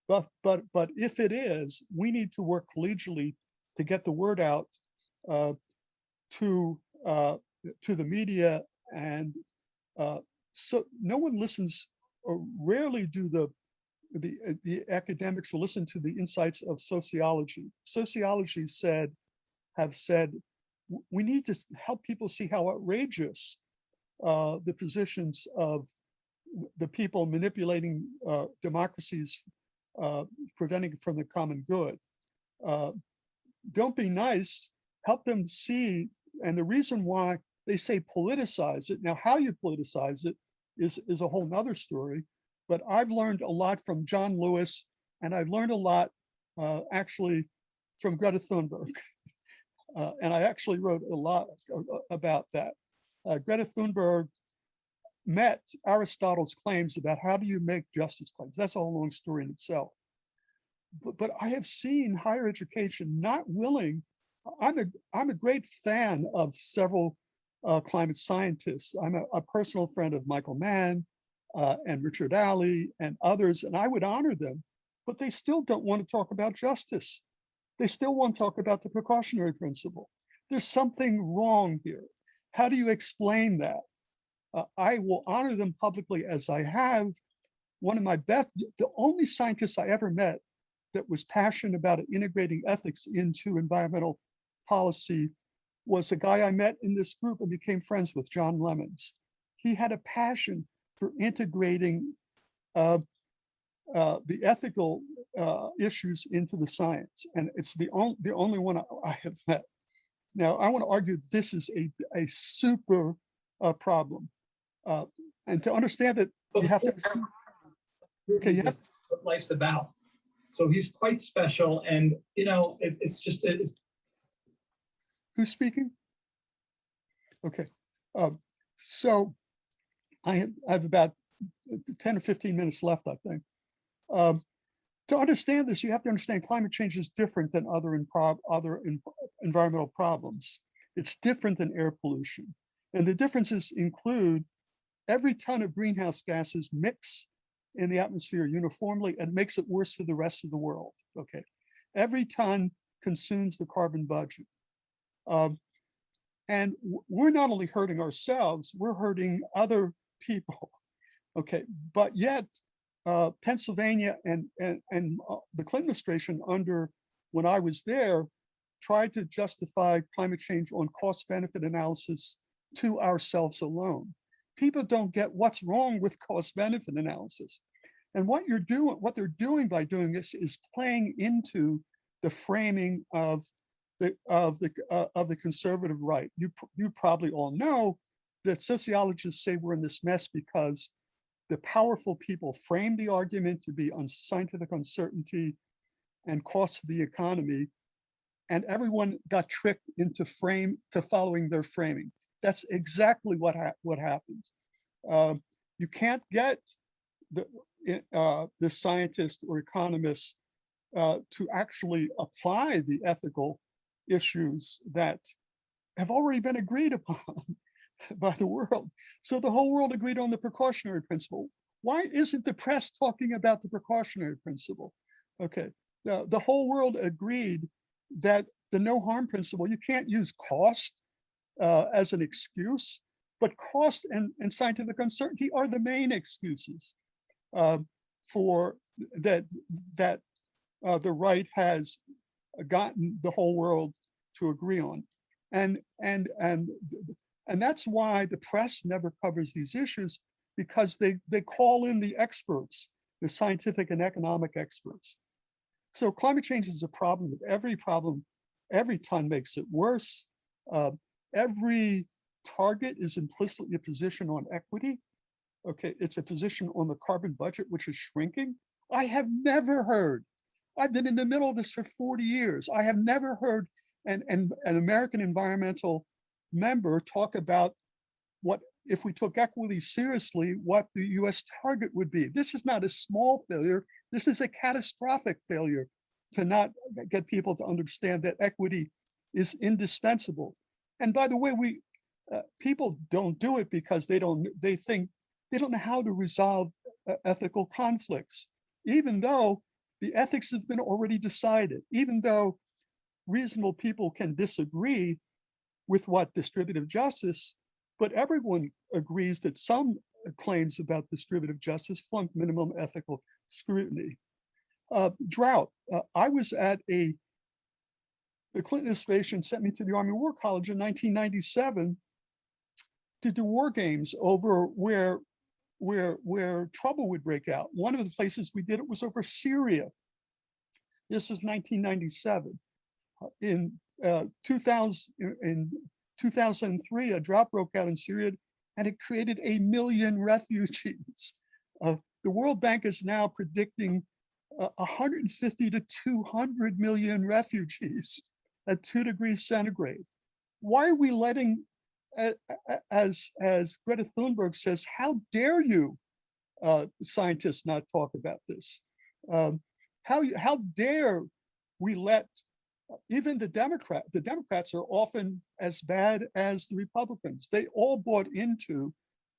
But if it is, we need to work collegially to get the word out to the media, and so no one listens, or rarely do the academics will listen to the insights of sociology. Sociology have said we need to help people see how outrageous the positions of the people manipulating democracies, preventing from the common good. Don't be nice, help them see. And the reason why they say politicize it, now how you politicize it is a whole nother story. But I've learned a lot from John Lewis, and I've learned a lot actually from Greta Thunberg. And I actually wrote a lot about that. Greta Thunberg met Aristotle's claims about how do you make justice claims. That's a whole long story in itself. But I have seen higher education not willing. I'm a great fan of several climate scientists. I'm a personal friend of Michael Mann and Richard Alley and others, and I would honor them, but they still don't want to talk about justice. They still want to talk about the precautionary principle. There's something wrong here. How do you explain that? I will honor them publicly, as I have. One of my best, the only scientist I ever met that was passionate about integrating ethics into environmental policy was a guy I met in this group and became friends with, John Lemons. He had a passion for integrating the ethical issues into the science, and it's the only one I have met. Now, I want to argue this is a super problem, and to understand that you have to. Okay, you have what life's about. So he's quite special, and you know, it's just. Who's speaking? Okay, so I have about 10 or 15 minutes left, I think. To understand this, you have to understand climate change is different than other environmental problems. It's different than air pollution. And the differences include every ton of greenhouse gases mix in the atmosphere uniformly and makes it worse for the rest of the world, okay? Every ton consumes the carbon budget. And we're not only hurting ourselves, we're hurting other people, okay? But yet, Pennsylvania and the Clinton administration when I was there, tried to justify climate change on cost-benefit analysis to ourselves alone. people don't get what's wrong with cost benefit analysis. And what they're doing by doing this is playing into the framing of the conservative right. You probably all know that sociologists say we're in this mess because the powerful people frame the argument to be scientific uncertainty and cost of the economy, and everyone got tricked into following their framing. That's exactly what happened. You can't get the scientists or economists to actually apply the ethical issues that have already been agreed upon by the world. So the whole world agreed on the precautionary principle. Why isn't the press talking about the precautionary principle? Okay, the whole world agreed that the no harm principle, you can't use cost as an excuse, but cost and scientific uncertainty are the main excuses for that the right has gotten the whole world to agree on. And that's why the press never covers these issues, because they call in the experts, the scientific and economic experts. So climate change is a problem. Every ton makes it worse. Every target is implicitly a position on equity. Okay, it's a position on the carbon budget, which is shrinking. I have never heard, I've been in the middle of this for 40 years. I have never heard an American environmental member talk about what, if we took equity seriously, what the US target would be. This is not a small failure. This is a catastrophic failure to not get people to understand that equity is indispensable. And by the way, people don't do it because they think they don't know how to resolve ethical conflicts, even though the ethics have been already decided, even though reasonable people can disagree with what distributive justice, but everyone agrees that some claims about distributive justice flunk minimum ethical scrutiny. Drought. I was at the Clinton administration sent me to the Army War College in 1997 to do war games over where trouble would break out. One of the places we did it was over Syria. This is 1997. In 2003, a drought broke out in Syria, and it created 1 million refugees. The World Bank is now predicting 150 to 200 million refugees at 2 degrees centigrade. Why are we letting, as Greta Thunberg says, how dare you scientists not talk about this? How dare we let even the Democrats are often as bad as the Republicans. They all bought into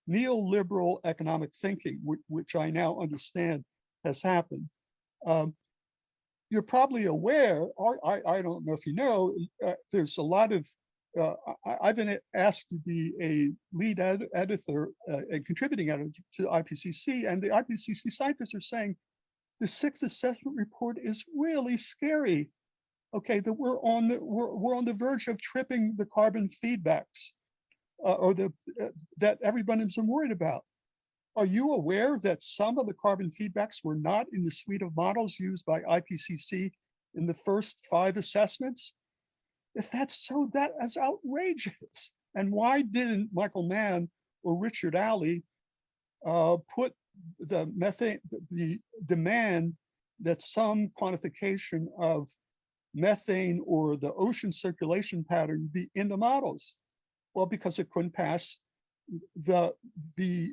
neoliberal economic thinking, which I now understand has happened. You're probably aware, or I don't know if you know, there's a lot of, I've been asked to be a lead editor, a contributing editor to IPCC, and the IPCC scientists are saying the 6th assessment report is really scary. Okay, that we're on the verge of tripping the carbon feedbacks, that everybody's been worried about. Are you aware that some of the carbon feedbacks were not in the suite of models used by IPCC in the first 5 assessments? If that's so, that is outrageous. And why didn't Michael Mann or Richard Alley put the demand that some quantification of methane or the ocean circulation pattern be in the models? Well, because it couldn't pass the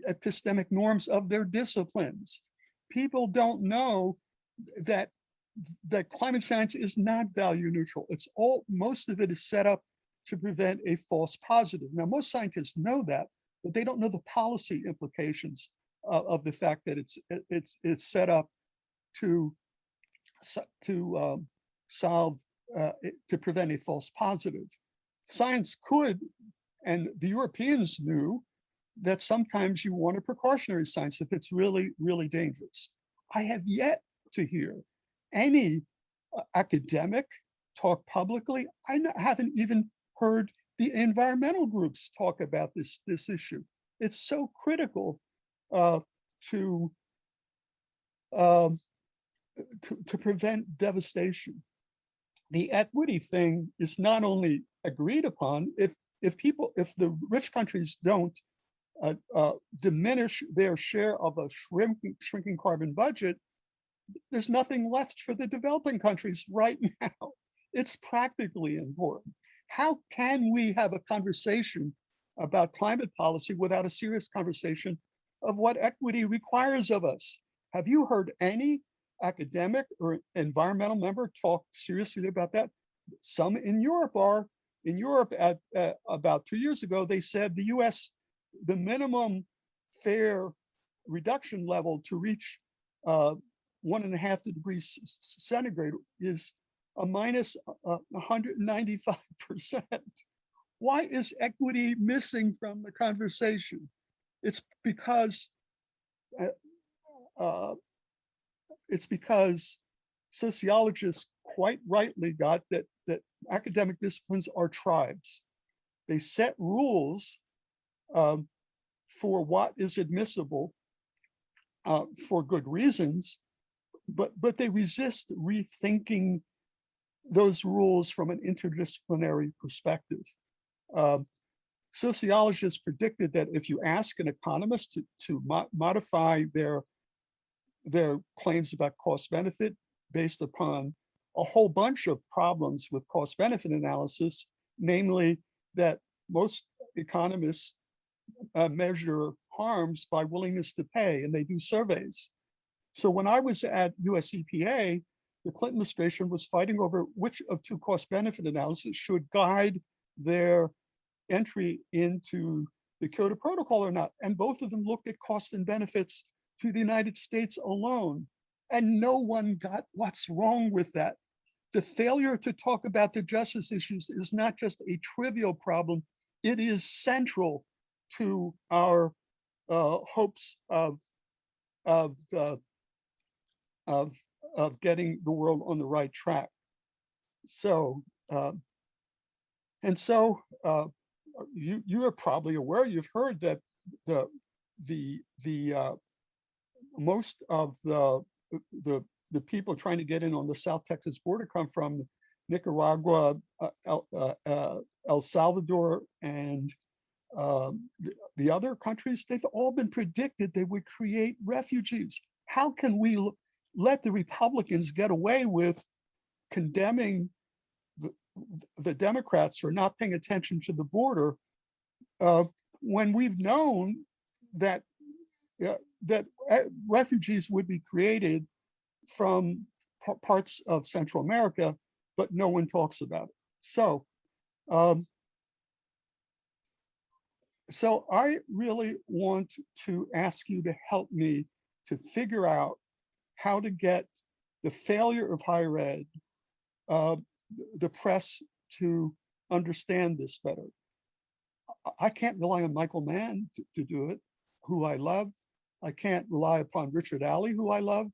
epistemic norms of their disciplines. People don't know that climate science is not value neutral. Most of it is set up to prevent a false positive. Now, most scientists know that, but they don't know the policy implications of the fact that it's set up to solve, to prevent a false positive. Science could, and the Europeans knew, that sometimes you want a precautionary science if it's really, really dangerous. I have yet to hear any academic talk publicly. I haven't even heard the environmental groups talk about this issue. it's so critical uh, to, um, to prevent devastation. The equity thing is not only agreed upon, if the rich countries don't diminish their share of a shrinking carbon budget, there's nothing left for the developing countries right now. It's practically important. How can we have a conversation about climate policy without a serious conversation of what equity requires of us? Have you heard any academic or environmental member talk seriously about that? Some in Europe are. In Europe, at about 2 years ago, they said the US, the minimum fair reduction level to reach 1.5 degrees centigrade is a minus 195%. Why is equity missing from the conversation? It's because sociologists quite rightly got that academic disciplines are tribes. They set rules for what is admissible for good reasons, but they resist rethinking those rules from an interdisciplinary perspective. Sociologists predicted that if you ask an economist to modify their claims about cost benefit based upon a whole bunch of problems with cost benefit analysis, namely that most economists measure harms by willingness to pay, and they do surveys. So when I was at US EPA, the Clinton administration was fighting over which of two cost benefit analysis should guide their entry into the Kyoto Protocol or not. And both of them looked at cost and benefits to the United States alone. And no one got what's wrong with that. The failure to talk about the justice issues is not just a trivial problem, it is central to our hopes of getting the world on the right track. So, you are probably aware, you've heard that most of the people trying to get in on the South Texas border come from Nicaragua, El Salvador, and the other countries. They've all been predicted they would create refugees. How can we let the Republicans get away with condemning the Democrats for not paying attention to the border when we've known that refugees would be created from parts of Central America, but no one talks about it. So, so I really want to ask you to help me to figure out how to get the failure of higher ed, the press to understand this better. I can't rely on Michael Mann to do it, who I love. I can't rely upon Richard Alley, who I love.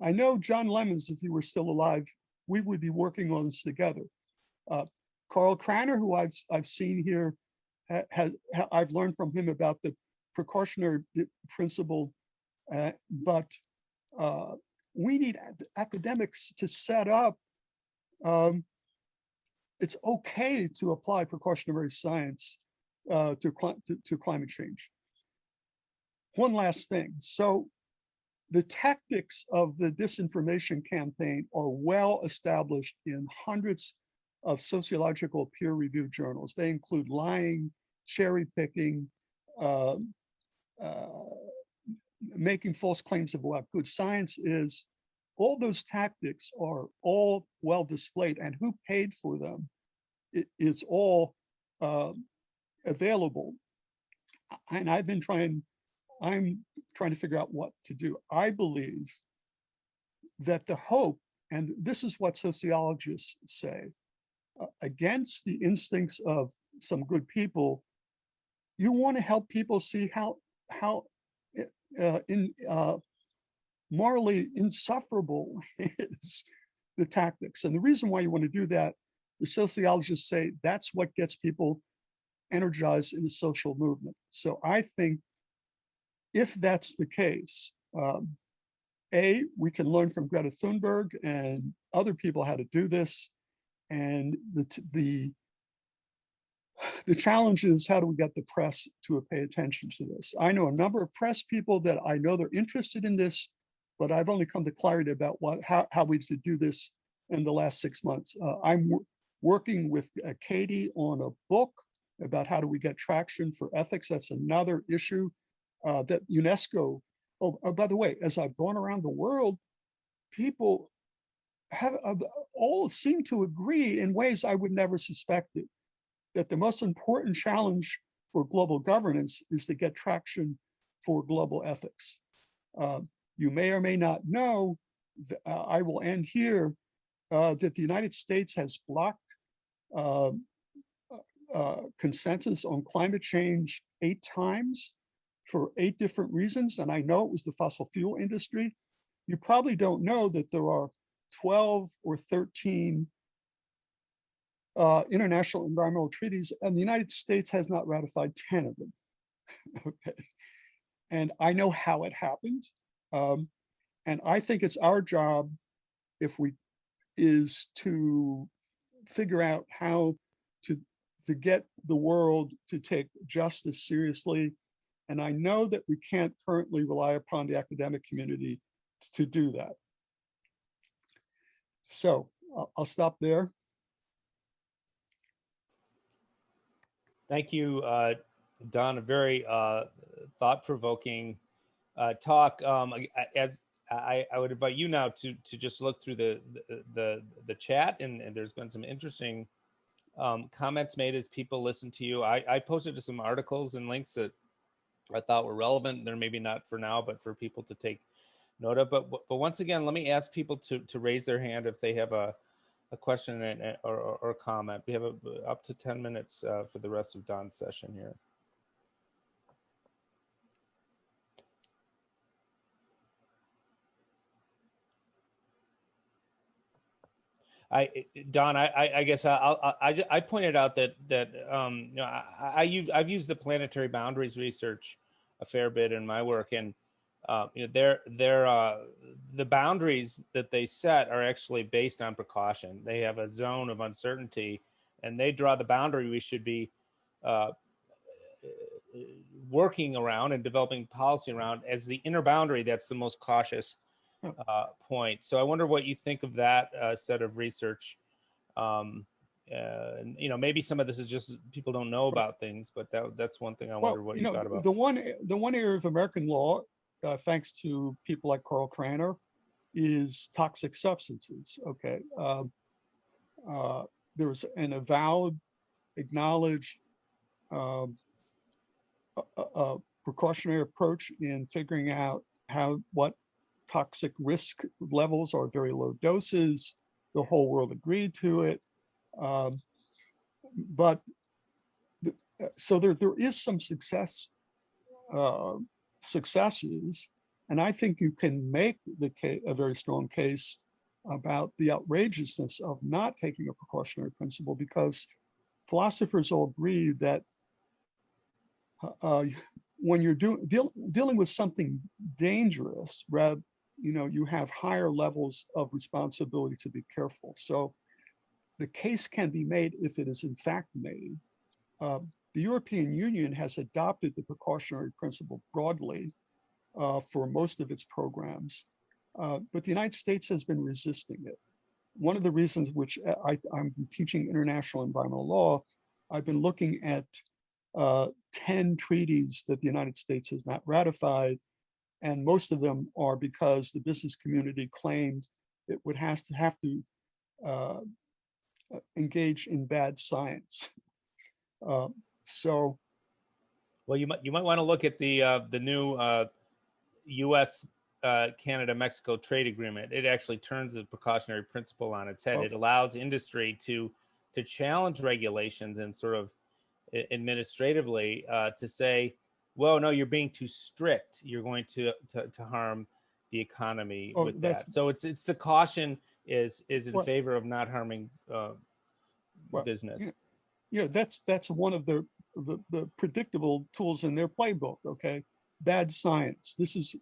I know John Lemons, if he were still alive, we would be working on this together. Carl Cranner, who I've seen here, I've learned from him about the precautionary principle, but we need academics to set up. It's okay to apply precautionary science to climate change. One last thing. So the tactics of the disinformation campaign are well established in hundreds of sociological peer-reviewed journals. They include lying, cherry picking, making false claims of what good science is. All those tactics are all well displayed, and who paid for them? It's all available. And I'm trying to figure out what to do. I believe that the hope, and this is what sociologists say, against the instincts of some good people, you want to help people see how morally insufferable is the tactics. And the reason why you want to do that, the sociologists say that's what gets people energized in a social movement. So I think if that's the case, we can learn from Greta Thunberg and other people how to do this. And the challenge is, how do we get the press to pay attention to this? I know a number of press people that I know they're interested in this, but I've only come to clarity about how we should do this in the last 6 months. I'm working with Katie on a book about how do we get traction for ethics. That's another issue that UNESCO, by the way, as I've gone around the world, people have all seem to agree in ways I would never suspected, that the most important challenge for global governance is to get traction for global ethics. You may or may not know, I will end here, that the United States has blocked consensus on climate change 8 times for 8 different reasons. And I know it was the fossil fuel industry. You probably don't know that there are 12 or 13 international environmental treaties, and the United States has not ratified 10 of them. Okay. And I know how it happened. And I think it's our job, is to figure out how to get the world to take justice seriously. And I know that we can't currently rely upon the academic community to do that. So I'll stop there. Thank you, Don. A very thought-provoking talk. As I would invite you now to just look through the chat, and there's been some interesting comments made as people listen to you. I posted some articles and links that I thought were relevant. They're maybe not for now, but for people to take note of. But once again, let me ask people to raise their hand if they have a question or comment. We have up to 10 minutes for the rest of Don's session here. Don, I guess I pointed out that you know, I've used the planetary boundaries research a fair bit in my work, and you know, the boundaries that they set are actually based on precaution. They have a zone of uncertainty, and they draw the boundary we should be working around and developing policy around as the inner boundary. That's the most cautious point. So I wonder what you think of that set of research. And, you know, maybe some of this is just people don't know about things, but that's one thing I wonder what you thought about. The one area of American law, thanks to people like Carl Craner, is toxic substances. Okay, there's an avowed, acknowledged precautionary approach in figuring out what toxic risk levels are. Very low doses. The whole world agreed to it. So there is some successes, and I think you can make a very strong case about the outrageousness of not taking a precautionary principle, because philosophers all agree that when you're dealing with something dangerous, you know, you have higher levels of responsibility to be careful. So the case can be made if it is in fact made. The European Union has adopted the precautionary principle broadly for most of its programs, but the United States has been resisting it. One of the reasons which I'm teaching international environmental law, I've been looking at 10 treaties that the United States has not ratified, and most of them are because the business community claimed it would have to engage in bad science. So, well, you might want to look at the new U.S. Canada-Mexico trade agreement. It actually turns the precautionary principle on its head. It allows industry to challenge regulations and sort of administratively to say, well, no, you're being too strict. You're going to harm the economy with that. So it's the caution is in favor of not harming business. You know, that's one of the the predictable tools in their playbook. Okay, bad science. This is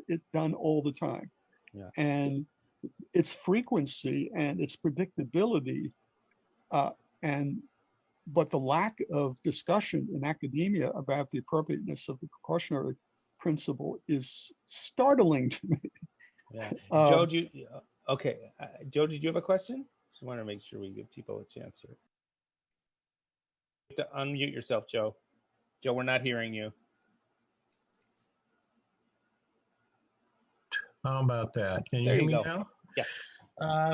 it done all the time, Yeah. and its frequency and its predictability, but the lack of discussion in academia about the appropriateness of the precautionary principle is startling to me. Yeah, Joe, okay, Joe, did you have a question? Just want to make sure we give people a chance here. You have to unmute yourself, Joe. Joe, we're not hearing you. How about that? Can you There hear you me go. now? Yes.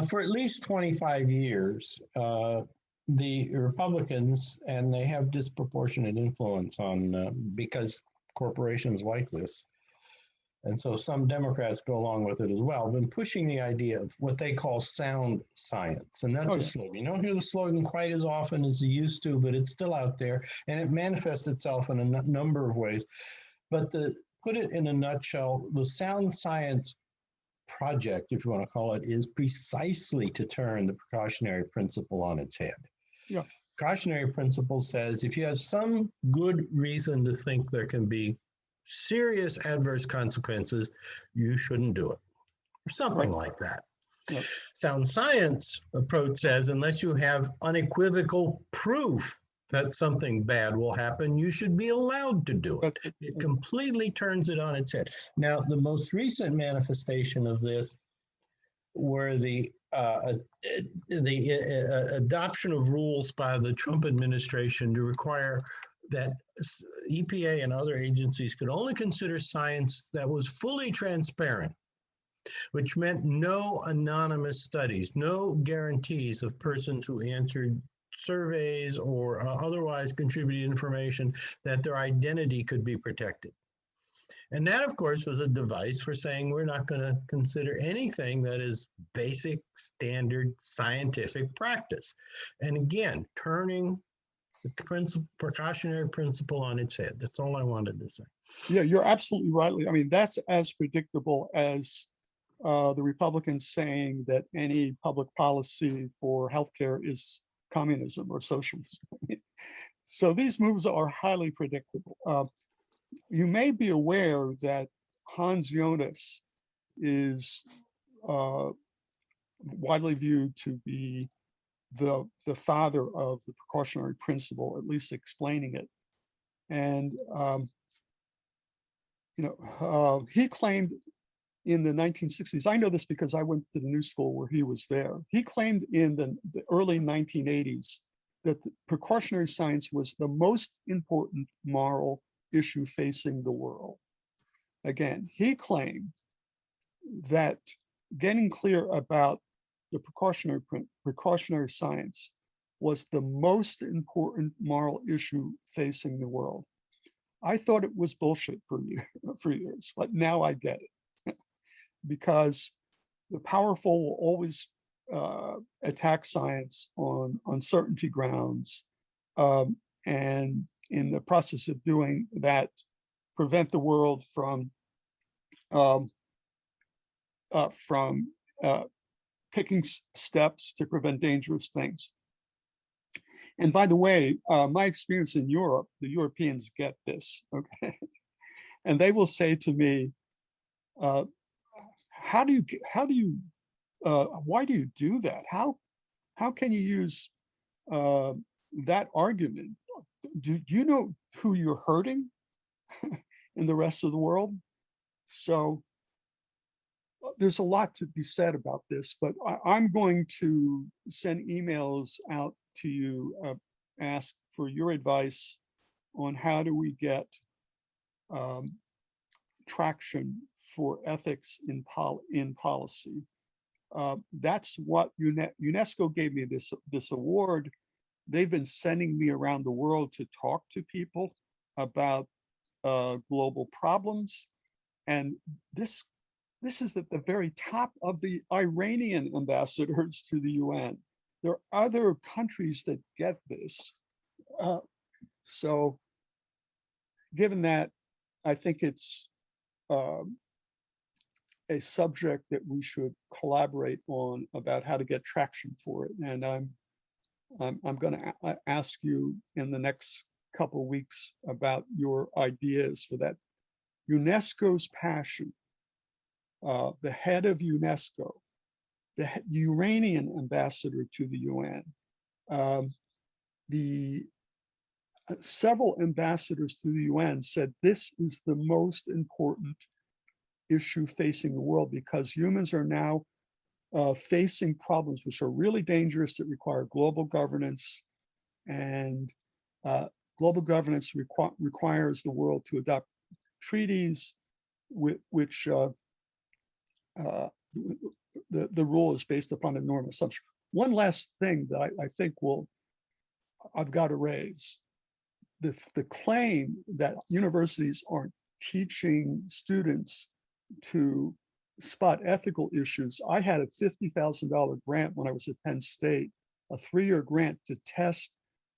For at least 25 years, the Republicans, and they have disproportionate influence on, because corporations like this, and so some Democrats go along with it as well, been pushing the idea of what they call sound science. And that's a slogan. You don't hear the slogan quite as often as you used to, but it's still out there, and it manifests itself in a number of ways. But to put it in a nutshell, the sound science project, if you want to call it, is precisely to turn the precautionary principle on its head. Yeah. Precautionary principle says if you have some good reason to think there can be serious adverse consequences, you shouldn't do it, or something like that. Yep. Sound science approach says unless you have unequivocal proof that something bad will happen, you should be allowed to do it. It completely turns it on its head. Now, the most recent manifestation of this were the adoption of rules by the Trump administration to require that EPA and other agencies could only consider science that was fully transparent, which meant no anonymous studies, no guarantees of persons who answered surveys or otherwise contributed information that their identity could be protected. And that, of course, was a device for saying we're not going to consider anything that is basic, standard scientific practice. And again, turning the precautionary principle on its head. That's all I wanted to say. Yeah, you're absolutely right. I mean, that's as predictable as the Republicans saying that any public policy for healthcare is communism or socialism. So these moves are highly predictable. You may be aware that Hans Jonas is widely viewed to be the father of the precautionary principle, at least explaining it. And he claimed in the 1960s, I know this because I went to the New School where he was there. He claimed in the early 1980s that the precautionary science was the most important moral issue facing the world. Again, he claimed that getting clear about the precautionary science was the most important moral issue facing the world. I thought it was bullshit for years, but now I get it. Because the powerful will always attack science on uncertainty grounds, and in the process of doing that, prevent the world from taking steps to prevent dangerous things. And by the way, my experience in Europe, the Europeans get this, okay? And they will say to me, why do you do that? How can you use that argument? Do you know who you're hurting in the rest of the world? So there's a lot to be said about this, but I'm going to send emails out to you, ask for your advice on how do we get traction for ethics in policy. That's what UNESCO gave me this award. They've been sending me around the world to talk to people about global problems, and this is at the very top of the Iranian ambassadors to the UN. There are other countries that get this. So given that, I think it's a subject that we should collaborate on about how to get traction for it. And I'm going to ask you in the next couple of weeks about your ideas for that. UNESCO's passion, the head of UNESCO, the Iranian ambassador to the UN, several ambassadors to the UN said this is the most important issue facing the world because humans are now facing problems which are really dangerous that require global governance, and global governance requires the world to adopt treaties which the rule is based upon a norm assumption. One last thing that I think I've got to raise. The claim that universities aren't teaching students to spot ethical issues. I had a $50,000 grant when I was at Penn State, a 3-year grant to test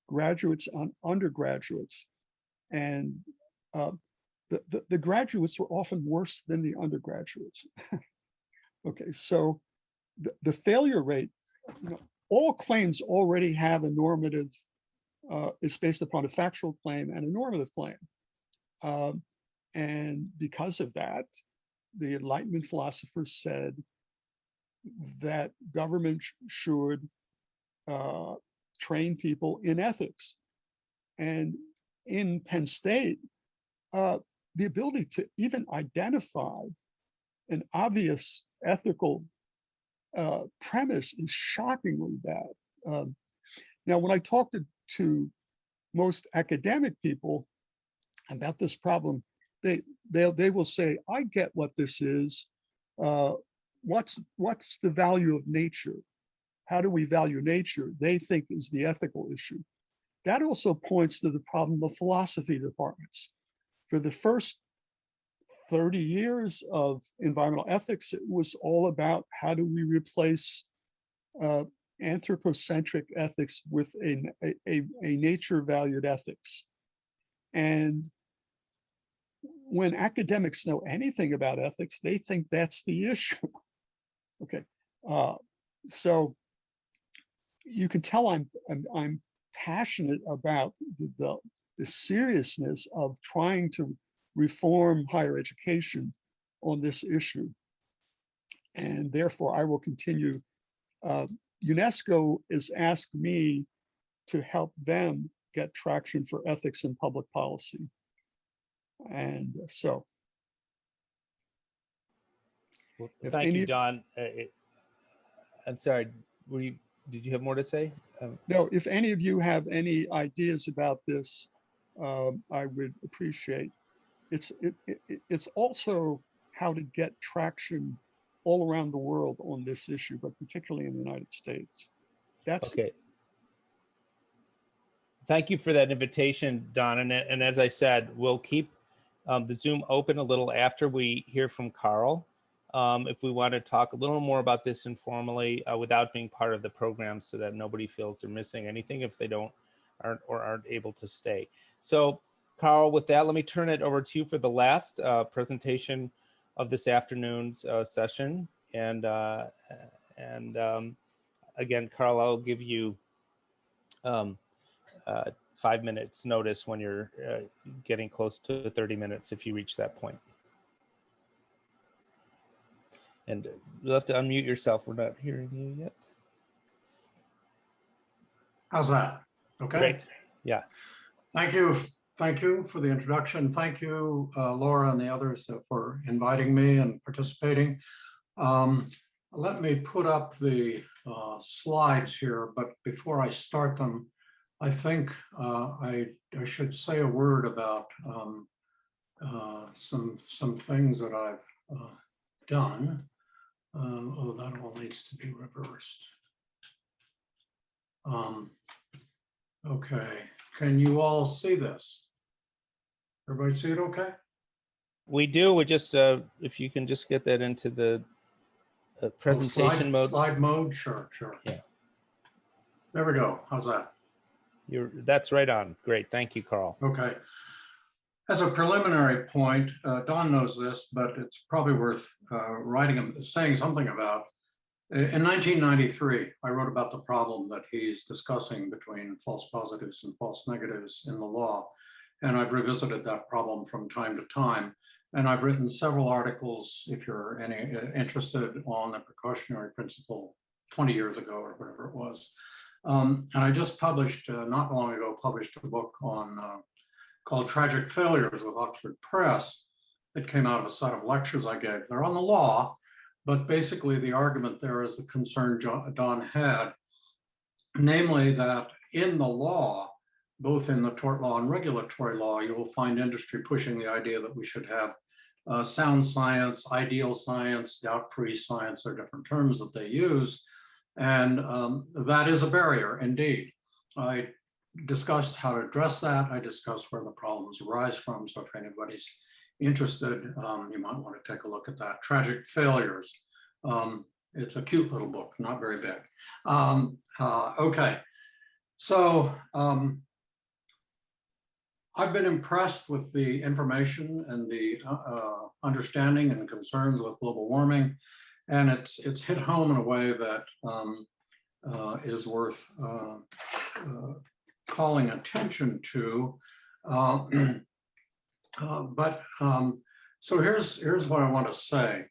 graduates on undergraduates. And the graduates were often worse than the undergraduates. Okay, so the failure rate, all claims already have a normative, is based upon a factual claim and a normative claim. And because of that, the Enlightenment philosophers said that government should train people in ethics. And in Penn State, the ability to even identify an obvious ethical premise is shockingly bad. Now, when I talk to most academic people about this problem, they will say, I get what this is. What's the value of nature? How do we value nature? They think is the ethical issue. That also points to the problem of philosophy departments. For the first 30 years of environmental ethics, it was all about how do we replace anthropocentric ethics with a nature-valued ethics. And when academics know anything about ethics, they think that's the issue. Okay, so you can tell I'm passionate about the seriousness of trying to reform higher education on this issue. And therefore, I will continue. UNESCO has asked me to help them get traction for ethics in public policy. And so. Well, thank you, Don. I'm sorry, did you have more to say? No, if any of you have any ideas about this, I would appreciate. It's also how to get traction all around the world on this issue, but particularly in the United States. That's okay. Thank you for that invitation, Don. And as I said, we'll keep the Zoom open a little after we hear from Carl. If we want to talk a little more about this informally without being part of the program, so that nobody feels they're missing anything if they aren't able to stay. So Carl, with that, let me turn it over to you for the last presentation of this afternoon's session. And again, Carl, I'll give you 5 minutes notice when you're getting close to 30 minutes if you reach that point. And you'll have to unmute yourself. We're not hearing you yet. How's that? Okay. Great. Yeah. Thank you. Thank you for the introduction. Thank you, Laura and the others for inviting me and participating. Let me put up the slides here, but before I start them, I think I should say a word about some things that I've done. Oh, that all needs to be reversed. Okay, can you all see this? Everybody see it okay? We do. We just, if you can just get that into the presentation mode. Slide mode, sure. Yeah. There we go. How's that? That's right on. Great. Thank you, Carl. Okay. As a preliminary point, Don knows this, but it's probably worth saying something about. In 1993, I wrote about the problem that he's discussing between false positives and false negatives in the law. And I've revisited that problem from time to time. And I've written several articles, if you're interested, on the precautionary principle 20 years ago or whatever it was. And I just published, not long ago, published a book on called Tragic Failures with Oxford Press. It came out of a set of lectures I gave. They're on the law, but basically the argument there is the concern Don had, namely that in the law, both in the tort law and regulatory law, you will find industry pushing the idea that we should have sound science, ideal science, doubt-free science, are different terms that they use. And that is a barrier indeed. I discussed how to address that. I discussed where the problems arise from. So if anybody's interested, you might want to take a look at that. Tragic Failures. It's a cute little book, not very big. Okay, so I've been impressed with the information and the understanding and concerns with global warming, and it's hit home in a way that is worth calling attention to. So here's what I want to say.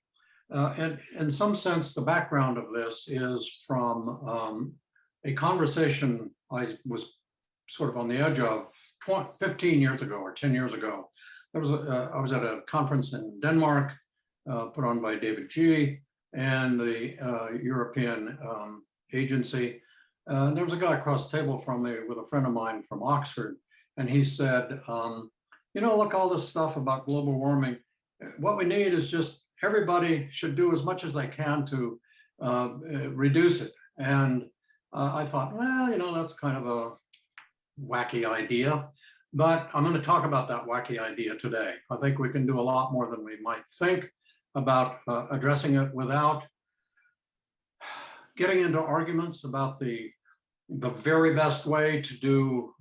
And in some sense, the background of this is from a conversation I was sort of on the edge of 15 years ago or 10 years ago. I was at a conference in Denmark put on by David GEIG and the European agency. There was a guy across the table from me with a friend of mine from Oxford, and he said, you know, look, all this stuff about global warming, what we need is just everybody should do as much as they can to reduce it. And I thought, well, you know, that's kind of a wacky idea, but I'm going to talk about that wacky idea today. I think we can do a lot more than we might think about addressing it without getting into arguments about the very best way to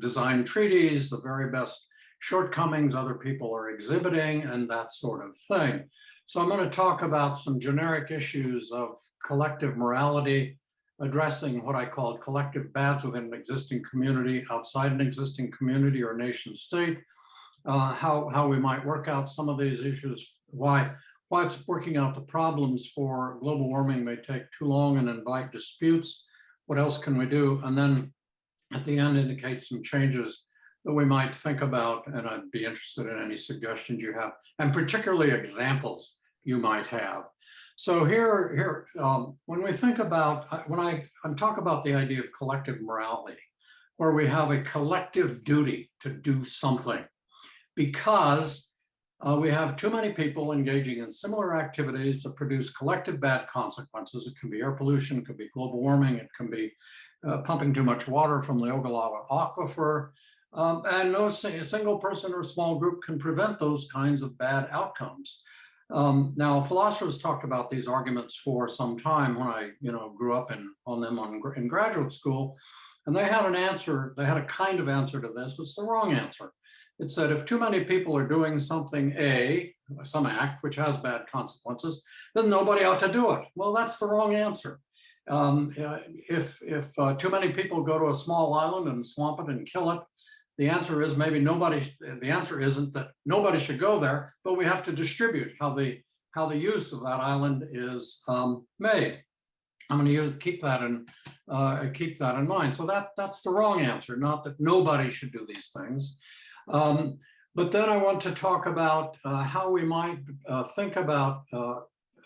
design treaties, the very best shortcomings other people are exhibiting, and that sort of thing. So I'm going to talk about some generic issues of collective morality, addressing what I called collective bads within an existing community, outside an existing community or nation state, how we might work out some of these issues, why it's working out the problems for global warming may take too long and invite disputes. What else can we do? And then at the end, indicate some changes that we might think about, and I'd be interested in any suggestions you have, and particularly examples you might have. So here, when we think about, when I'm talking about the idea of collective morality, where we have a collective duty to do something, because we have too many people engaging in similar activities that produce collective bad consequences. It can be air pollution, it could be global warming, it can be pumping too much water from the Ogallala Aquifer. And no single person or small group can prevent those kinds of bad outcomes. Now, philosophers talked about these arguments for some time when I, grew up on them in graduate school, and they had an answer. They had a kind of answer to this. It's the wrong answer. It said if too many people are doing something, some act which has bad consequences, then nobody ought to do it. Well, that's the wrong answer. If too many people go to a small island and swamp it and kill it, the answer is maybe nobody. The answer isn't that nobody should go there, but we have to distribute how the use of that island is made. I'm going to keep that in mind. So that's the wrong answer. Not that nobody should do these things, but then I want to talk about how we might think about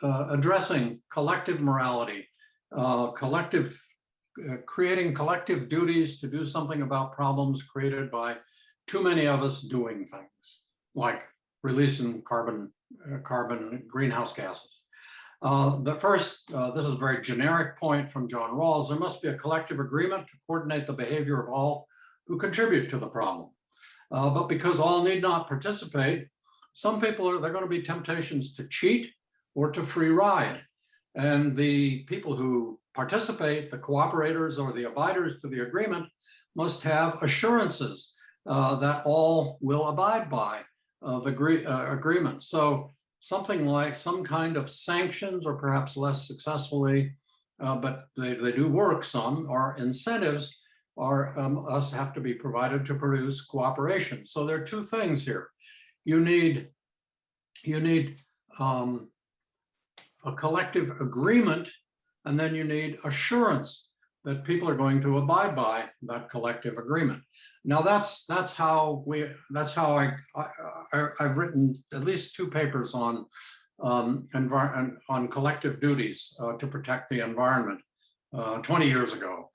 addressing collective morality, creating collective duties to do something about problems created by too many of us doing things, like releasing carbon greenhouse gases. This is a very generic point from John Rawls. There must be a collective agreement to coordinate the behavior of all who contribute to the problem. But because all need not participate, some people there are going to be temptations to cheat or to free ride. And the people who participate, the cooperators or the abiders to the agreement, must have assurances that all will abide by the agreement. So something like some kind of sanctions, or perhaps less successfully, but they do work some, or incentives are us have to be provided to produce cooperation. So there are two things here. You need a collective agreement, and then you need assurance that people are going to abide by that collective agreement. Now that's how I've written at least 2 papers on collective duties to protect the environment 20 years ago.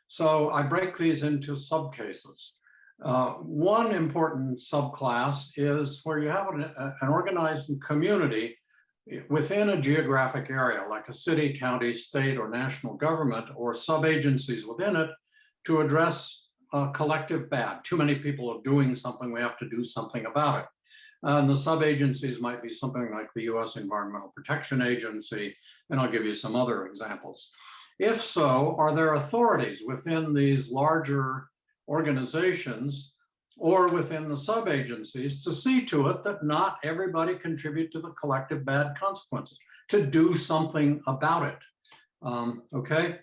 So I break these into subcases. One important subclass is where you have an organized community within a geographic area, like a city, county, state, or national government, or sub-agencies within it, to address collective bad. Too many people are doing something, we have to do something about it. And the sub-agencies might be something like the US Environmental Protection Agency, and I'll give you some other examples. If so, are there authorities within these larger organizations or within the sub-agencies to see to it that not everybody contribute to the collective bad consequences, to do something about it? Okay.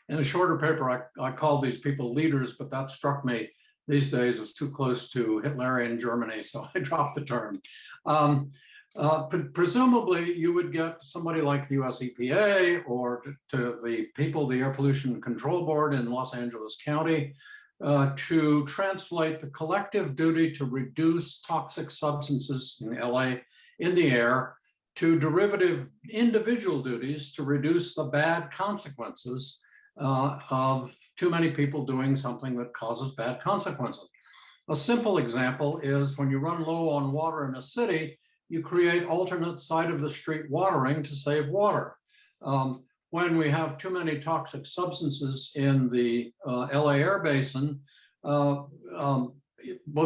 In a shorter paper, I called these people leaders, but that struck me these days as too close to Hitlerian Germany, so I dropped the term. Presumably, you would get somebody like the US EPA or to the people, the Air Pollution Control Board in Los Angeles County, to translate the collective duty to reduce toxic substances in LA in the air to derivative individual duties to reduce the bad consequences of too many people doing something that causes bad consequences. A simple example is when you run low on water in a city, you create alternate side of the street watering to save water. When we have too many toxic substances in the LA air basin, both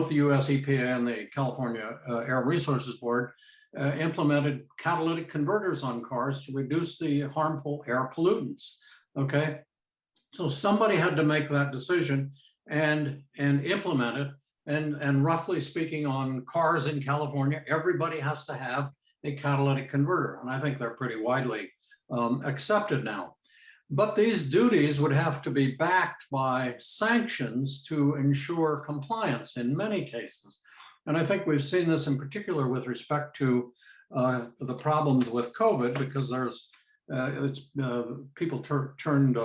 the US EPA and the California Air Resources Board implemented catalytic converters on cars to reduce the harmful air pollutants, okay? So somebody had to make that decision and implement it. And roughly speaking, on cars in California, everybody has to have a catalytic converter. And I think they're pretty widely accepted now. But these duties would have to be backed by sanctions to ensure compliance in many cases. And I think we've seen this in particular with respect to the problems with COVID, because there's people turned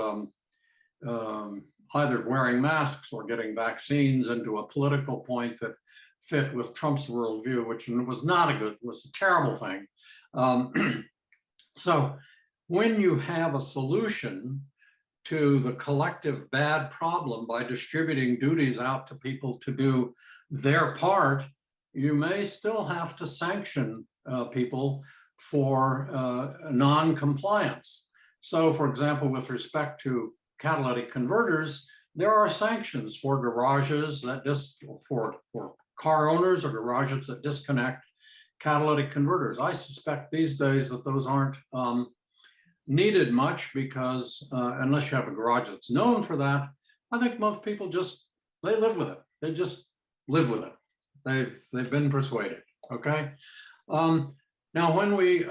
either wearing masks or getting vaccines into a political point that fit with Trump's worldview, which was not a good, was a terrible thing. So when you have a solution to the collective bad problem by distributing duties out to people to do their part, you may still have to sanction people for non-compliance. So for example, with respect to catalytic converters, there are sanctions for garages that for car owners or garages that disconnect catalytic converters. I suspect these days that those aren't needed much because unless you have a garage that's known for that, I think most people they live with it. They just live with it. They've been persuaded, okay? Now, when we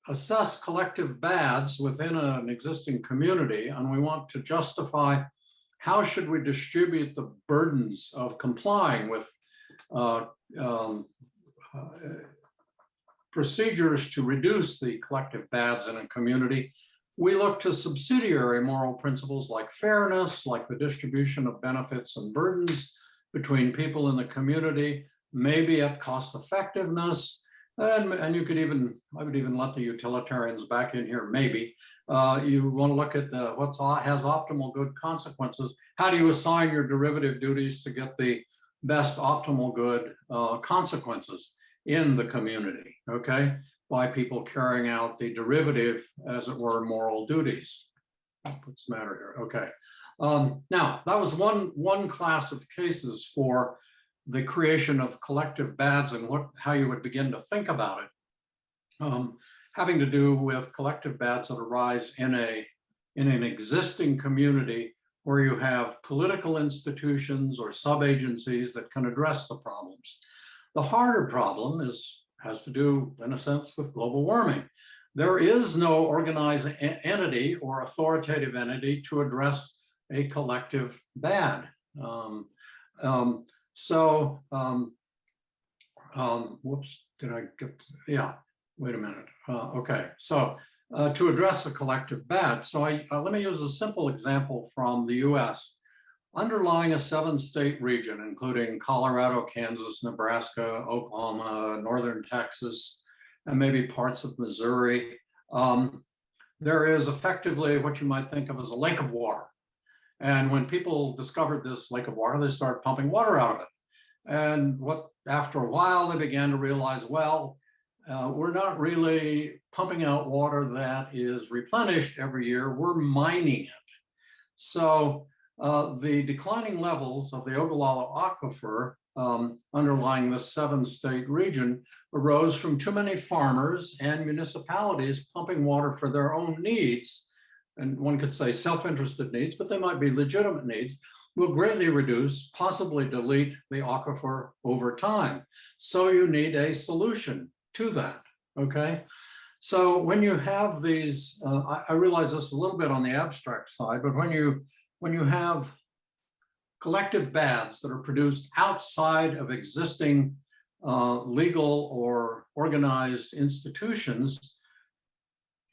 assess collective bads within an existing community and we want to justify how should we distribute the burdens of complying with procedures to reduce the collective bads in a community, we look to subsidiary moral principles like fairness, like the distribution of benefits and burdens between people in the community, maybe at cost effectiveness. And you could even, I would even let the utilitarians back in here, maybe. You want to look at what has optimal good consequences. How do you assign your derivative duties to get the best optimal good consequences in the community, okay? By people carrying out the derivative, as it were, moral duties. What's the matter here? Okay. Now, that was one class of cases for the creation of collective bads and how you would begin to think about it, having to do with collective bads that arise in an existing community where you have political institutions or sub-agencies that can address the problems. The harder problem has to do, in a sense, with global warming. There is no organized entity or authoritative entity to address a collective bad. Whoops, did I get, yeah, wait a minute. Okay, so to address the collective bad. So let me use a simple example from the US. Underlying a 7-state region, including Colorado, Kansas, Nebraska, Oklahoma, northern Texas, and maybe parts of Missouri, there is effectively what you might think of as a lake of water. And when people discovered this lake of water, they started pumping water out of it. And after a while, they began to realize, well, we're not really pumping out water that is replenished every year, we're mining it. So the declining levels of the Ogallala Aquifer underlying the 7-state region arose from too many farmers and municipalities pumping water for their own needs. And one could say self-interested needs, but they might be legitimate needs, will greatly reduce, possibly delete the aquifer over time. So you need a solution to that, okay? So when you have these, I realize this a little bit on the abstract side, but when you have collective bads that are produced outside of existing legal or organized institutions,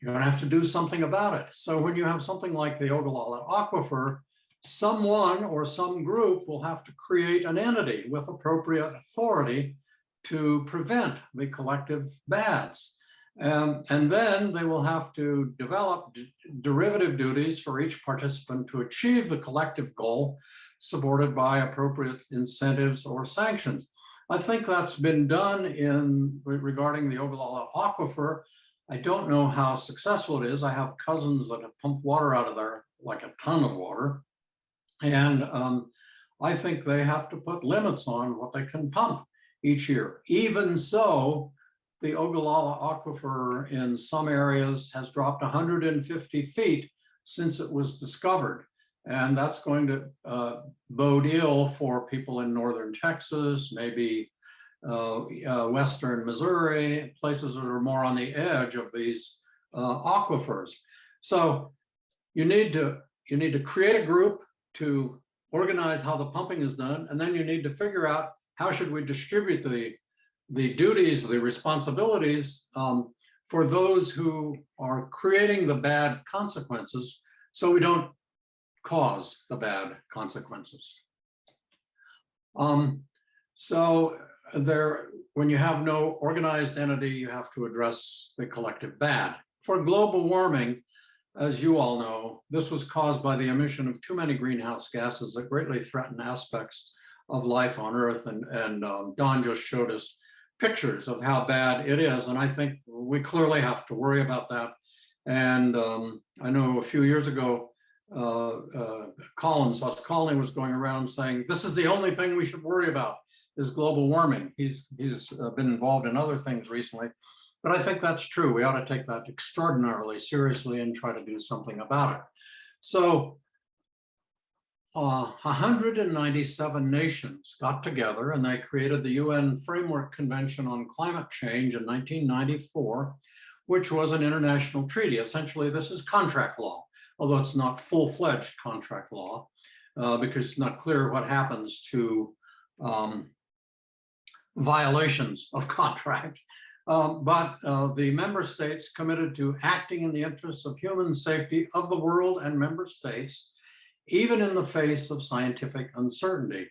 you're going to have to do something about it. So when you have something like the Ogallala Aquifer, someone or some group will have to create an entity with appropriate authority to prevent the collective bads. And then they will have to develop derivative duties for each participant to achieve the collective goal, supported by appropriate incentives or sanctions. I think that's been done regarding the Ogallala Aquifer. I don't know how successful it is. I have cousins that have pumped water out of there, like a ton of water. And I think they have to put limits on what they can pump each year. Even so, the Ogallala Aquifer in some areas has dropped 150 feet since it was discovered. And that's going to bode ill for people in northern Texas, maybe western Missouri, places that are more on the edge of these aquifers. So you need to create a group to organize how the pumping is done, and then you need to figure out how should we distribute the duties, the responsibilities for those who are creating the bad consequences, so we don't cause the bad consequences. So when you have no organized entity, you have to address the collective bad. For global warming, as you all know, this was caused by the emission of too many greenhouse gases that greatly threaten aspects of life on Earth. And Don just showed us pictures of how bad it is. And I think we clearly have to worry about that. And I know a few years ago, Colin was going around saying, this is the only thing we should worry about is global warming. He's been involved in other things recently. But I think that's true. We ought to take that extraordinarily seriously and try to do something about it. So 197 nations got together and they created the UN Framework Convention on Climate Change in 1994, which was an international treaty. Essentially, this is contract law, although it's not full-fledged contract law, because it's not clear what happens to violations of contract. But the member states committed to acting in the interests of human safety of the world and member states, even in the face of scientific uncertainty,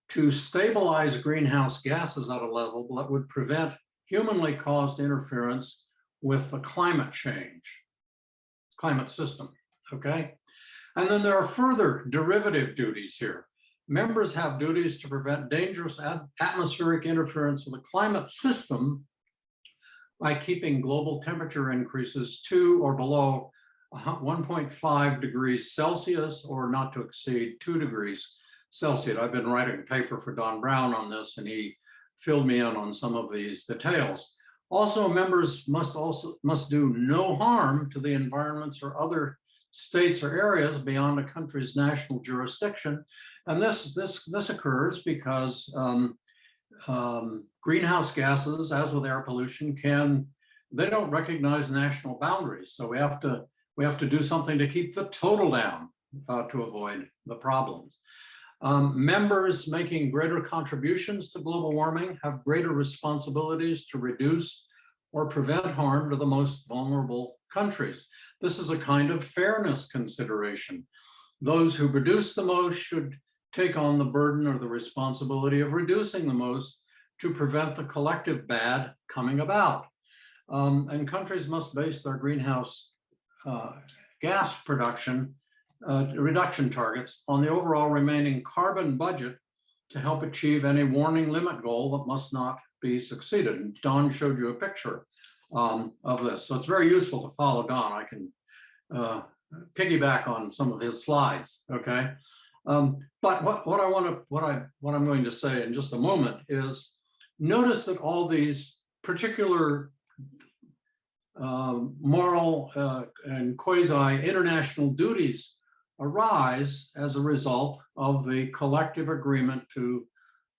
to stabilize greenhouse gases at a level that would prevent humanly caused interference with the climate system, okay? And then there are further derivative duties here. Members have duties to prevent dangerous atmospheric interference with the climate system by keeping global temperature increases to or below 1.5 degrees Celsius or not to exceed 2 degrees Celsius. I've been writing a paper for Don Brown on this, and he filled me in on some of these details. Also, members must do no harm to the environments or other states or areas beyond a country's national jurisdiction. And this occurs because greenhouse gases, as with air pollution, they don't recognize national boundaries. So we have to do something to keep the total down to avoid the problems. Members making greater contributions to global warming have greater responsibilities to reduce or prevent harm to the most vulnerable countries. This is a kind of fairness consideration. Those who produce the most should take on the burden or the responsibility of reducing the most to prevent the collective bad coming about. And countries must base their greenhouse gas production reduction targets on the overall remaining carbon budget to help achieve any warning limit goal that must not be succeeded. And Don showed you a picture of this. So it's very useful to follow Don. I can piggyback on some of his slides, okay? But what I'm going to say in just a moment is notice that all these particular moral and quasi-international duties arise as a result of the collective agreement to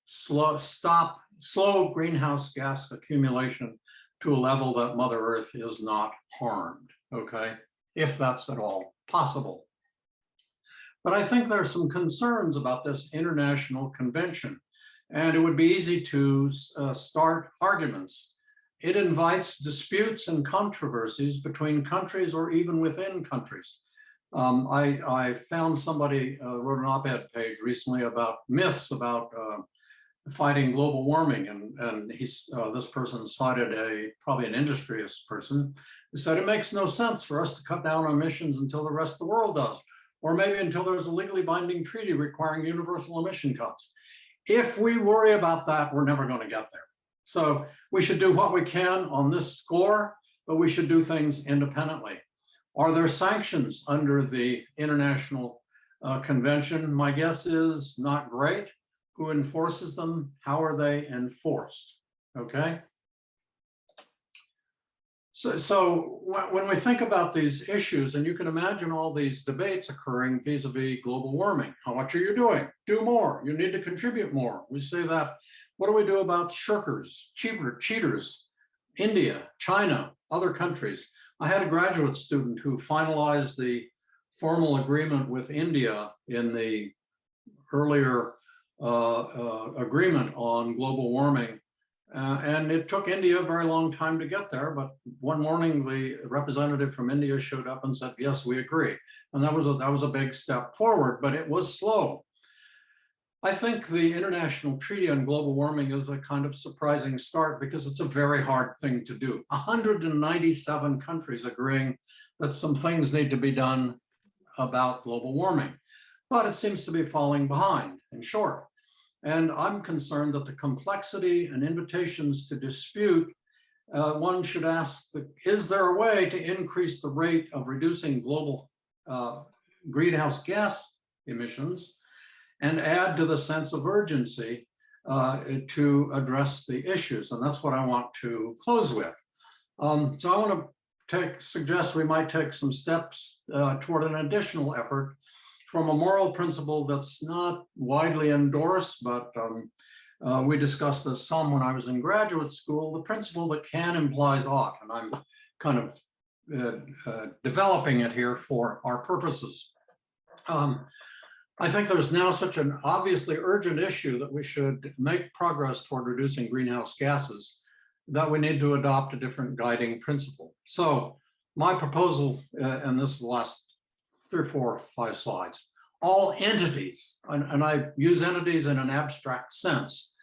slow greenhouse gas accumulation to a level that Mother Earth is not harmed, okay? If that's at all possible. But I think there are some concerns about this international convention, and it would be easy to start arguments. It invites disputes and controversies between countries or even within countries. I found somebody wrote an op-ed page recently about myths about fighting global warming, and this person cited probably an industrious person who said it makes no sense for us to cut down on emissions until the rest of the world does, or maybe until there's a legally binding treaty requiring universal emission cuts. If we worry about that, we're never going to get there. So we should do what we can on this score, but we should do things independently. Are there sanctions under the international convention? My guess is not great. Who enforces them? How are they enforced? Okay. So when we think about these issues, and you can imagine all these debates occurring vis-a-vis global warming, how much are you doing? Do more. You need to contribute more. We say that. What do we do about shirkers, cheaters, India, China, other countries? I had a graduate student who finalized the formal agreement with India in the earlier agreement on global warming. And it took India a very long time to get there, but one morning the representative from India showed up and said, yes, we agree. And that was a big step forward, but it was slow. I think the International Treaty on Global Warming is a kind of surprising start because it's a very hard thing to do. 197 countries agreeing that some things need to be done about global warming, but it seems to be falling behind and short. And I'm concerned that the complexity and invitations to dispute, one should ask, is there a way to increase the rate of reducing global greenhouse gas emissions and add to the sense of urgency to address the issues? And that's what I want to close with. So I want to suggest we might take some steps toward an additional effort from a moral principle that's not widely endorsed, but we discussed this some when I was in graduate school, the principle that can implies ought, and I'm kind of developing it here for our purposes. I think there's now such an obviously urgent issue that we should make progress toward reducing greenhouse gases that we need to adopt a different guiding principle. So my proposal, and this is the last 3 or 4 or 5 slides, all entities, and I use entities in an abstract sense,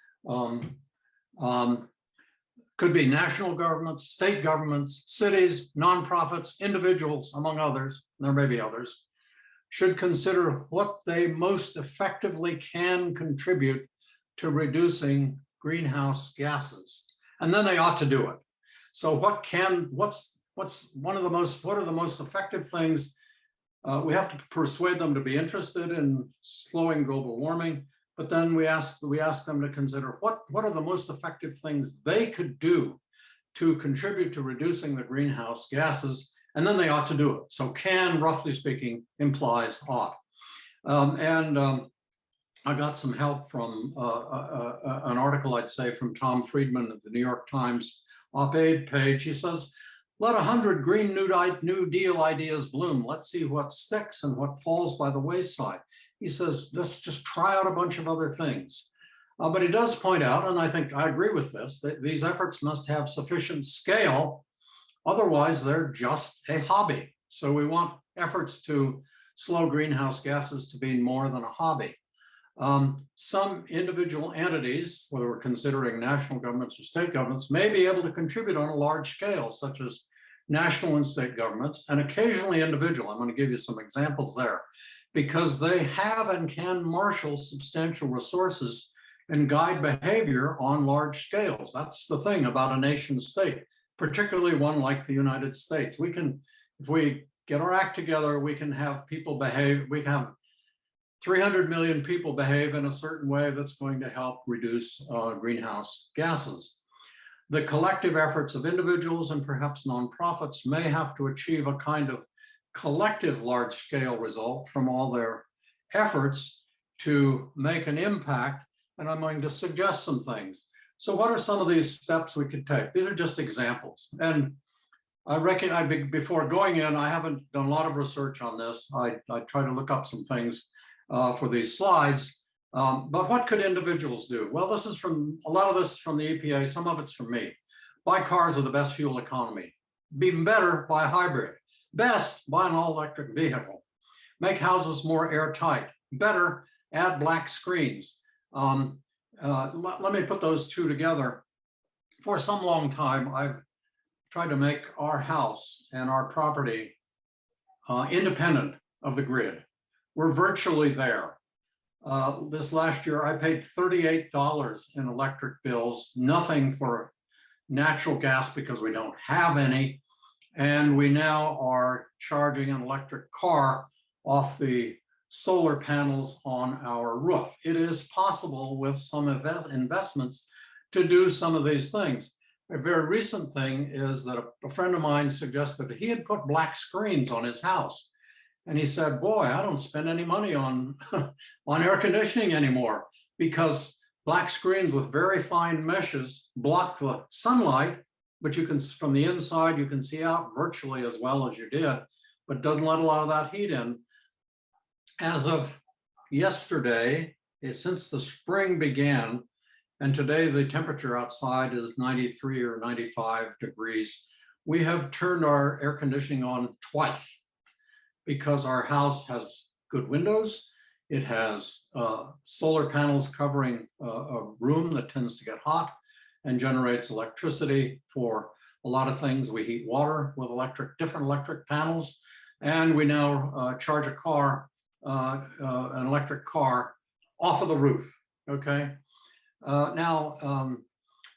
could be national governments, state governments, cities, nonprofits, individuals, among others, there may be others, should consider what they most effectively can contribute to reducing greenhouse gases. And then they ought to do it. So what are the most effective things? We have to persuade them to be interested in slowing global warming, but then we ask them to consider what are the most effective things they could do to contribute to reducing the greenhouse gases, and then they ought to do it. So can, roughly speaking, implies ought. I got some help from an article, I'd say, from Tom Friedman of the New York Times op-ed page. He says, let 100 Green New Deal ideas bloom. Let's see what sticks and what falls by the wayside. He says, let's just try out a bunch of other things. But he does point out, and I think I agree with this, that these efforts must have sufficient scale. Otherwise, they're just a hobby. So we want efforts to slow greenhouse gases to be more than a hobby. Some individual entities, whether we're considering national governments or state governments, may be able to contribute on a large scale, such as national and state governments, and occasionally individual. I'm going to give you some examples there, because they have and can marshal substantial resources and guide behavior on large scales. That's the thing about a nation state, particularly one like the United States. We can, if we get our act together, we can have people behave, we can have 300 million people behave in a certain way that's going to help reduce greenhouse gases. The collective efforts of individuals and perhaps nonprofits may have to achieve a kind of collective large-scale result from all their efforts to make an impact, and I'm going to suggest some things. So what are some of these steps we could take? These are just examples. And I reckon before going in, I haven't done a lot of research on this. I try to look up some things for these slides. But what could individuals do? Well, this is from, a lot of this from the EPA, some of it's from me. Buy cars with the best fuel economy. Even better, buy a hybrid. Best, buy an all-electric vehicle. Make houses more airtight. Better, add black screens. Let me put those two together. For some long time, I've tried to make our house and our property independent of the grid. We're virtually there. This last year, I paid $38 in electric bills, nothing for natural gas because we don't have any. And we now are charging an electric car off the solar panels on our roof. It is possible with some investments to do some of these things. A very recent thing is that a friend of mine suggested he had put black screens on his house. And he said, boy, I don't spend any money on, on air conditioning anymore, because black screens with very fine meshes block the sunlight, but you can, from the inside, you can see out virtually as well as you did, but doesn't let a lot of that heat in. As of yesterday, since the spring began, and today the temperature outside is 93 or 95 degrees, we have turned our air conditioning on twice, because our house has good windows. It has solar panels covering a room that tends to get hot and generates electricity for a lot of things. We heat water with different electric panels, and we now charge a car, an electric car, off of the roof, okay? Now,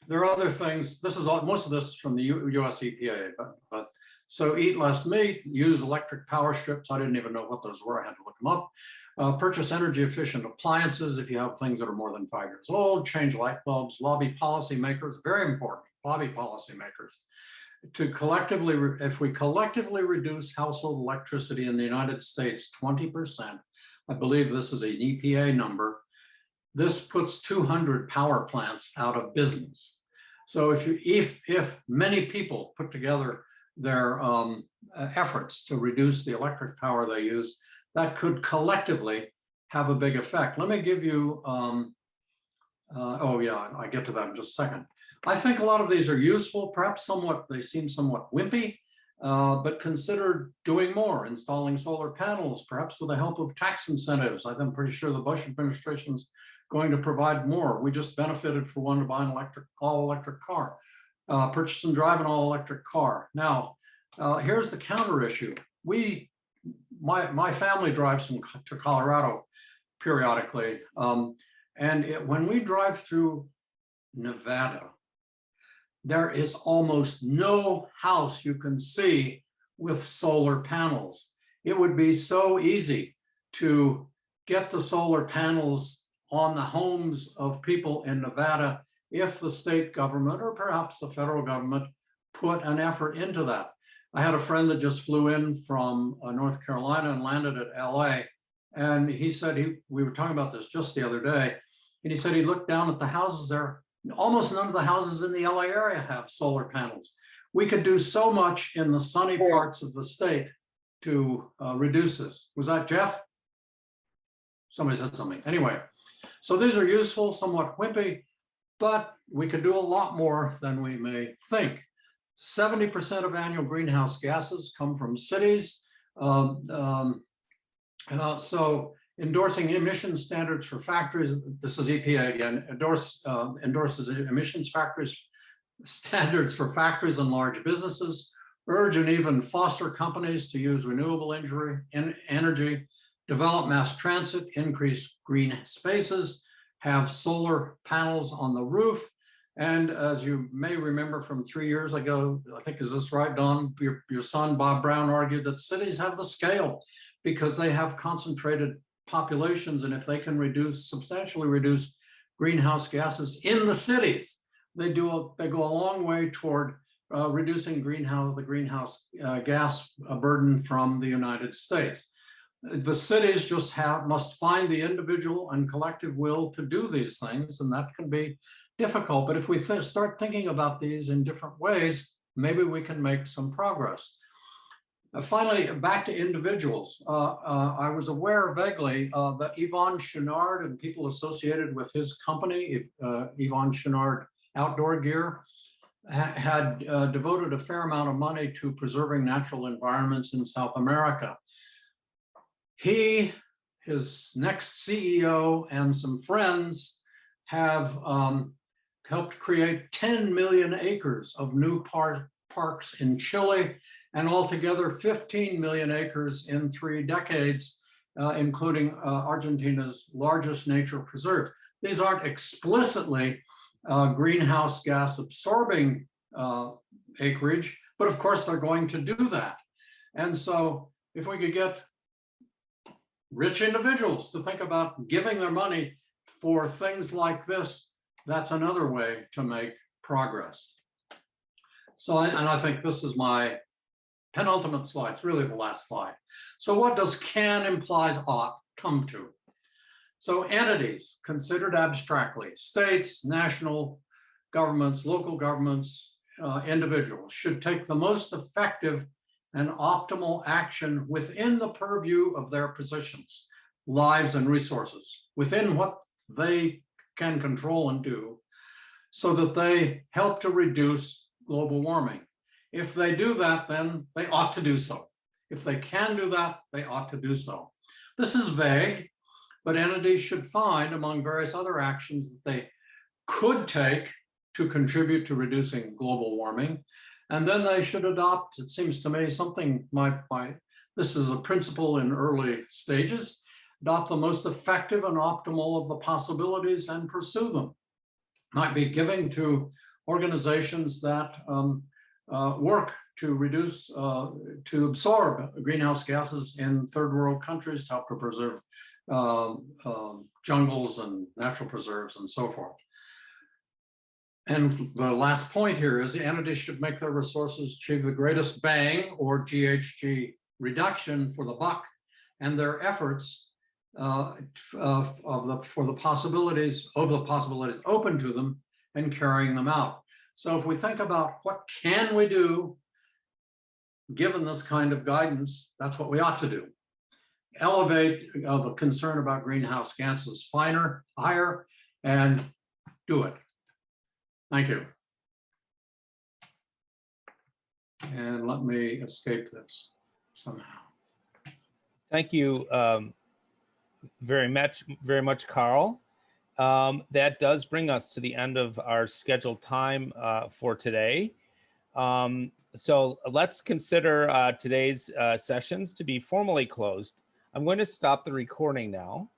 there are other things. This is all, most of this is from the US EPA, but so eat less meat, use electric power strips. I didn't even know what those were. I had to look them up. Purchase energy efficient appliances if you have things that are more than 5 years old. Change light bulbs. Lobby policymakers, very important. Lobby policymakers to collectively, if we collectively reduce household electricity in the United States 20%, I believe this is an EPA number, this puts 200 power plants out of business. So if many people put together their efforts to reduce the electric power they use, that could collectively have a big effect. Let me give you, oh yeah, I get to that in just a second. I think a lot of these are useful, perhaps somewhat, they seem somewhat wimpy, but consider doing more, installing solar panels, perhaps with the help of tax incentives. I'm pretty sure the Bush administration's going to provide more. We just benefited for one to buy an all electric car. Purchase and drive an all-electric car. Now, here's the counter issue. My family drives to Colorado periodically, and when we drive through Nevada, there is almost no house you can see with solar panels. It would be so easy to get the solar panels on the homes of people in Nevada if the state government or perhaps the federal government put an effort into that. I had a friend that just flew in from North Carolina and landed at LA, And he said, we were talking about this just the other day, and he said he looked down at the houses there. Almost none of the houses in the LA area have solar panels. We could do so much in the sunny parts of the state to reduce this. Was that Jeff? Somebody said something. Anyway, so these are useful, somewhat wimpy, but we could do a lot more than we may think. 70% of annual greenhouse gases come from cities. So endorsing emission standards for factories, this is EPA again, endorses emissions standards for factories and large businesses, urge and even foster companies to use renewable energy, develop mass transit, increase green spaces, have solar panels on the roof. And as you may remember from 3 years ago, I think, is this right, Don? Your son, Bob Brown, argued that cities have the scale because they have concentrated populations. And if they can substantially reduce greenhouse gases in the cities, they go a long way toward reducing the greenhouse gas burden from the United States. The cities just must find the individual and collective will to do these things, and that can be difficult. But if we start thinking about these in different ways, maybe we can make some progress. Finally, back to individuals. I was aware vaguely that Yvon Chouinard and people associated with his company, Yvon Chouinard Outdoor Gear, had devoted a fair amount of money to preserving natural environments in South America. He, his next CEO, and some friends have helped create 10 million acres of new parks in Chile, and altogether 15 million acres in 3 decades, including Argentina's largest nature preserve. These aren't explicitly greenhouse gas absorbing acreage, but of course they're going to do that. And so if we could get rich individuals to think about giving their money for things like this, that's another way to make progress. So, and I think this is my penultimate slide. It's really the last slide. So what does can implies ought come to? So entities considered abstractly, states, national governments, local governments, individuals should take the most effective and optimal action within the purview of their positions, lives, and resources, within what they can control and do, so that they help to reduce global warming. If they do that, then they ought to do so. If they can do that, they ought to do so. This is vague, but entities should find, among various other actions that they could take to contribute to reducing global warming, and then they should adopt, it seems to me, something this is a principle in early stages, adopt the most effective and optimal of the possibilities and pursue them. Might be giving to organizations that work to reduce, to absorb greenhouse gases in third world countries to help to preserve jungles and natural preserves and so forth. And the last point here is the entities should make their resources achieve the greatest bang or GHG reduction for the buck, and their efforts for the possibilities open to them and carrying them out. So if we think about what can we do given this kind of guidance, that's what we ought to do. Elevate the concern about greenhouse gases higher, and do it. Thank you. And let me escape this somehow. Thank you very much, Carl. That does bring us to the end of our scheduled time for today. So let's consider today's sessions to be formally closed. I'm going to stop the recording now.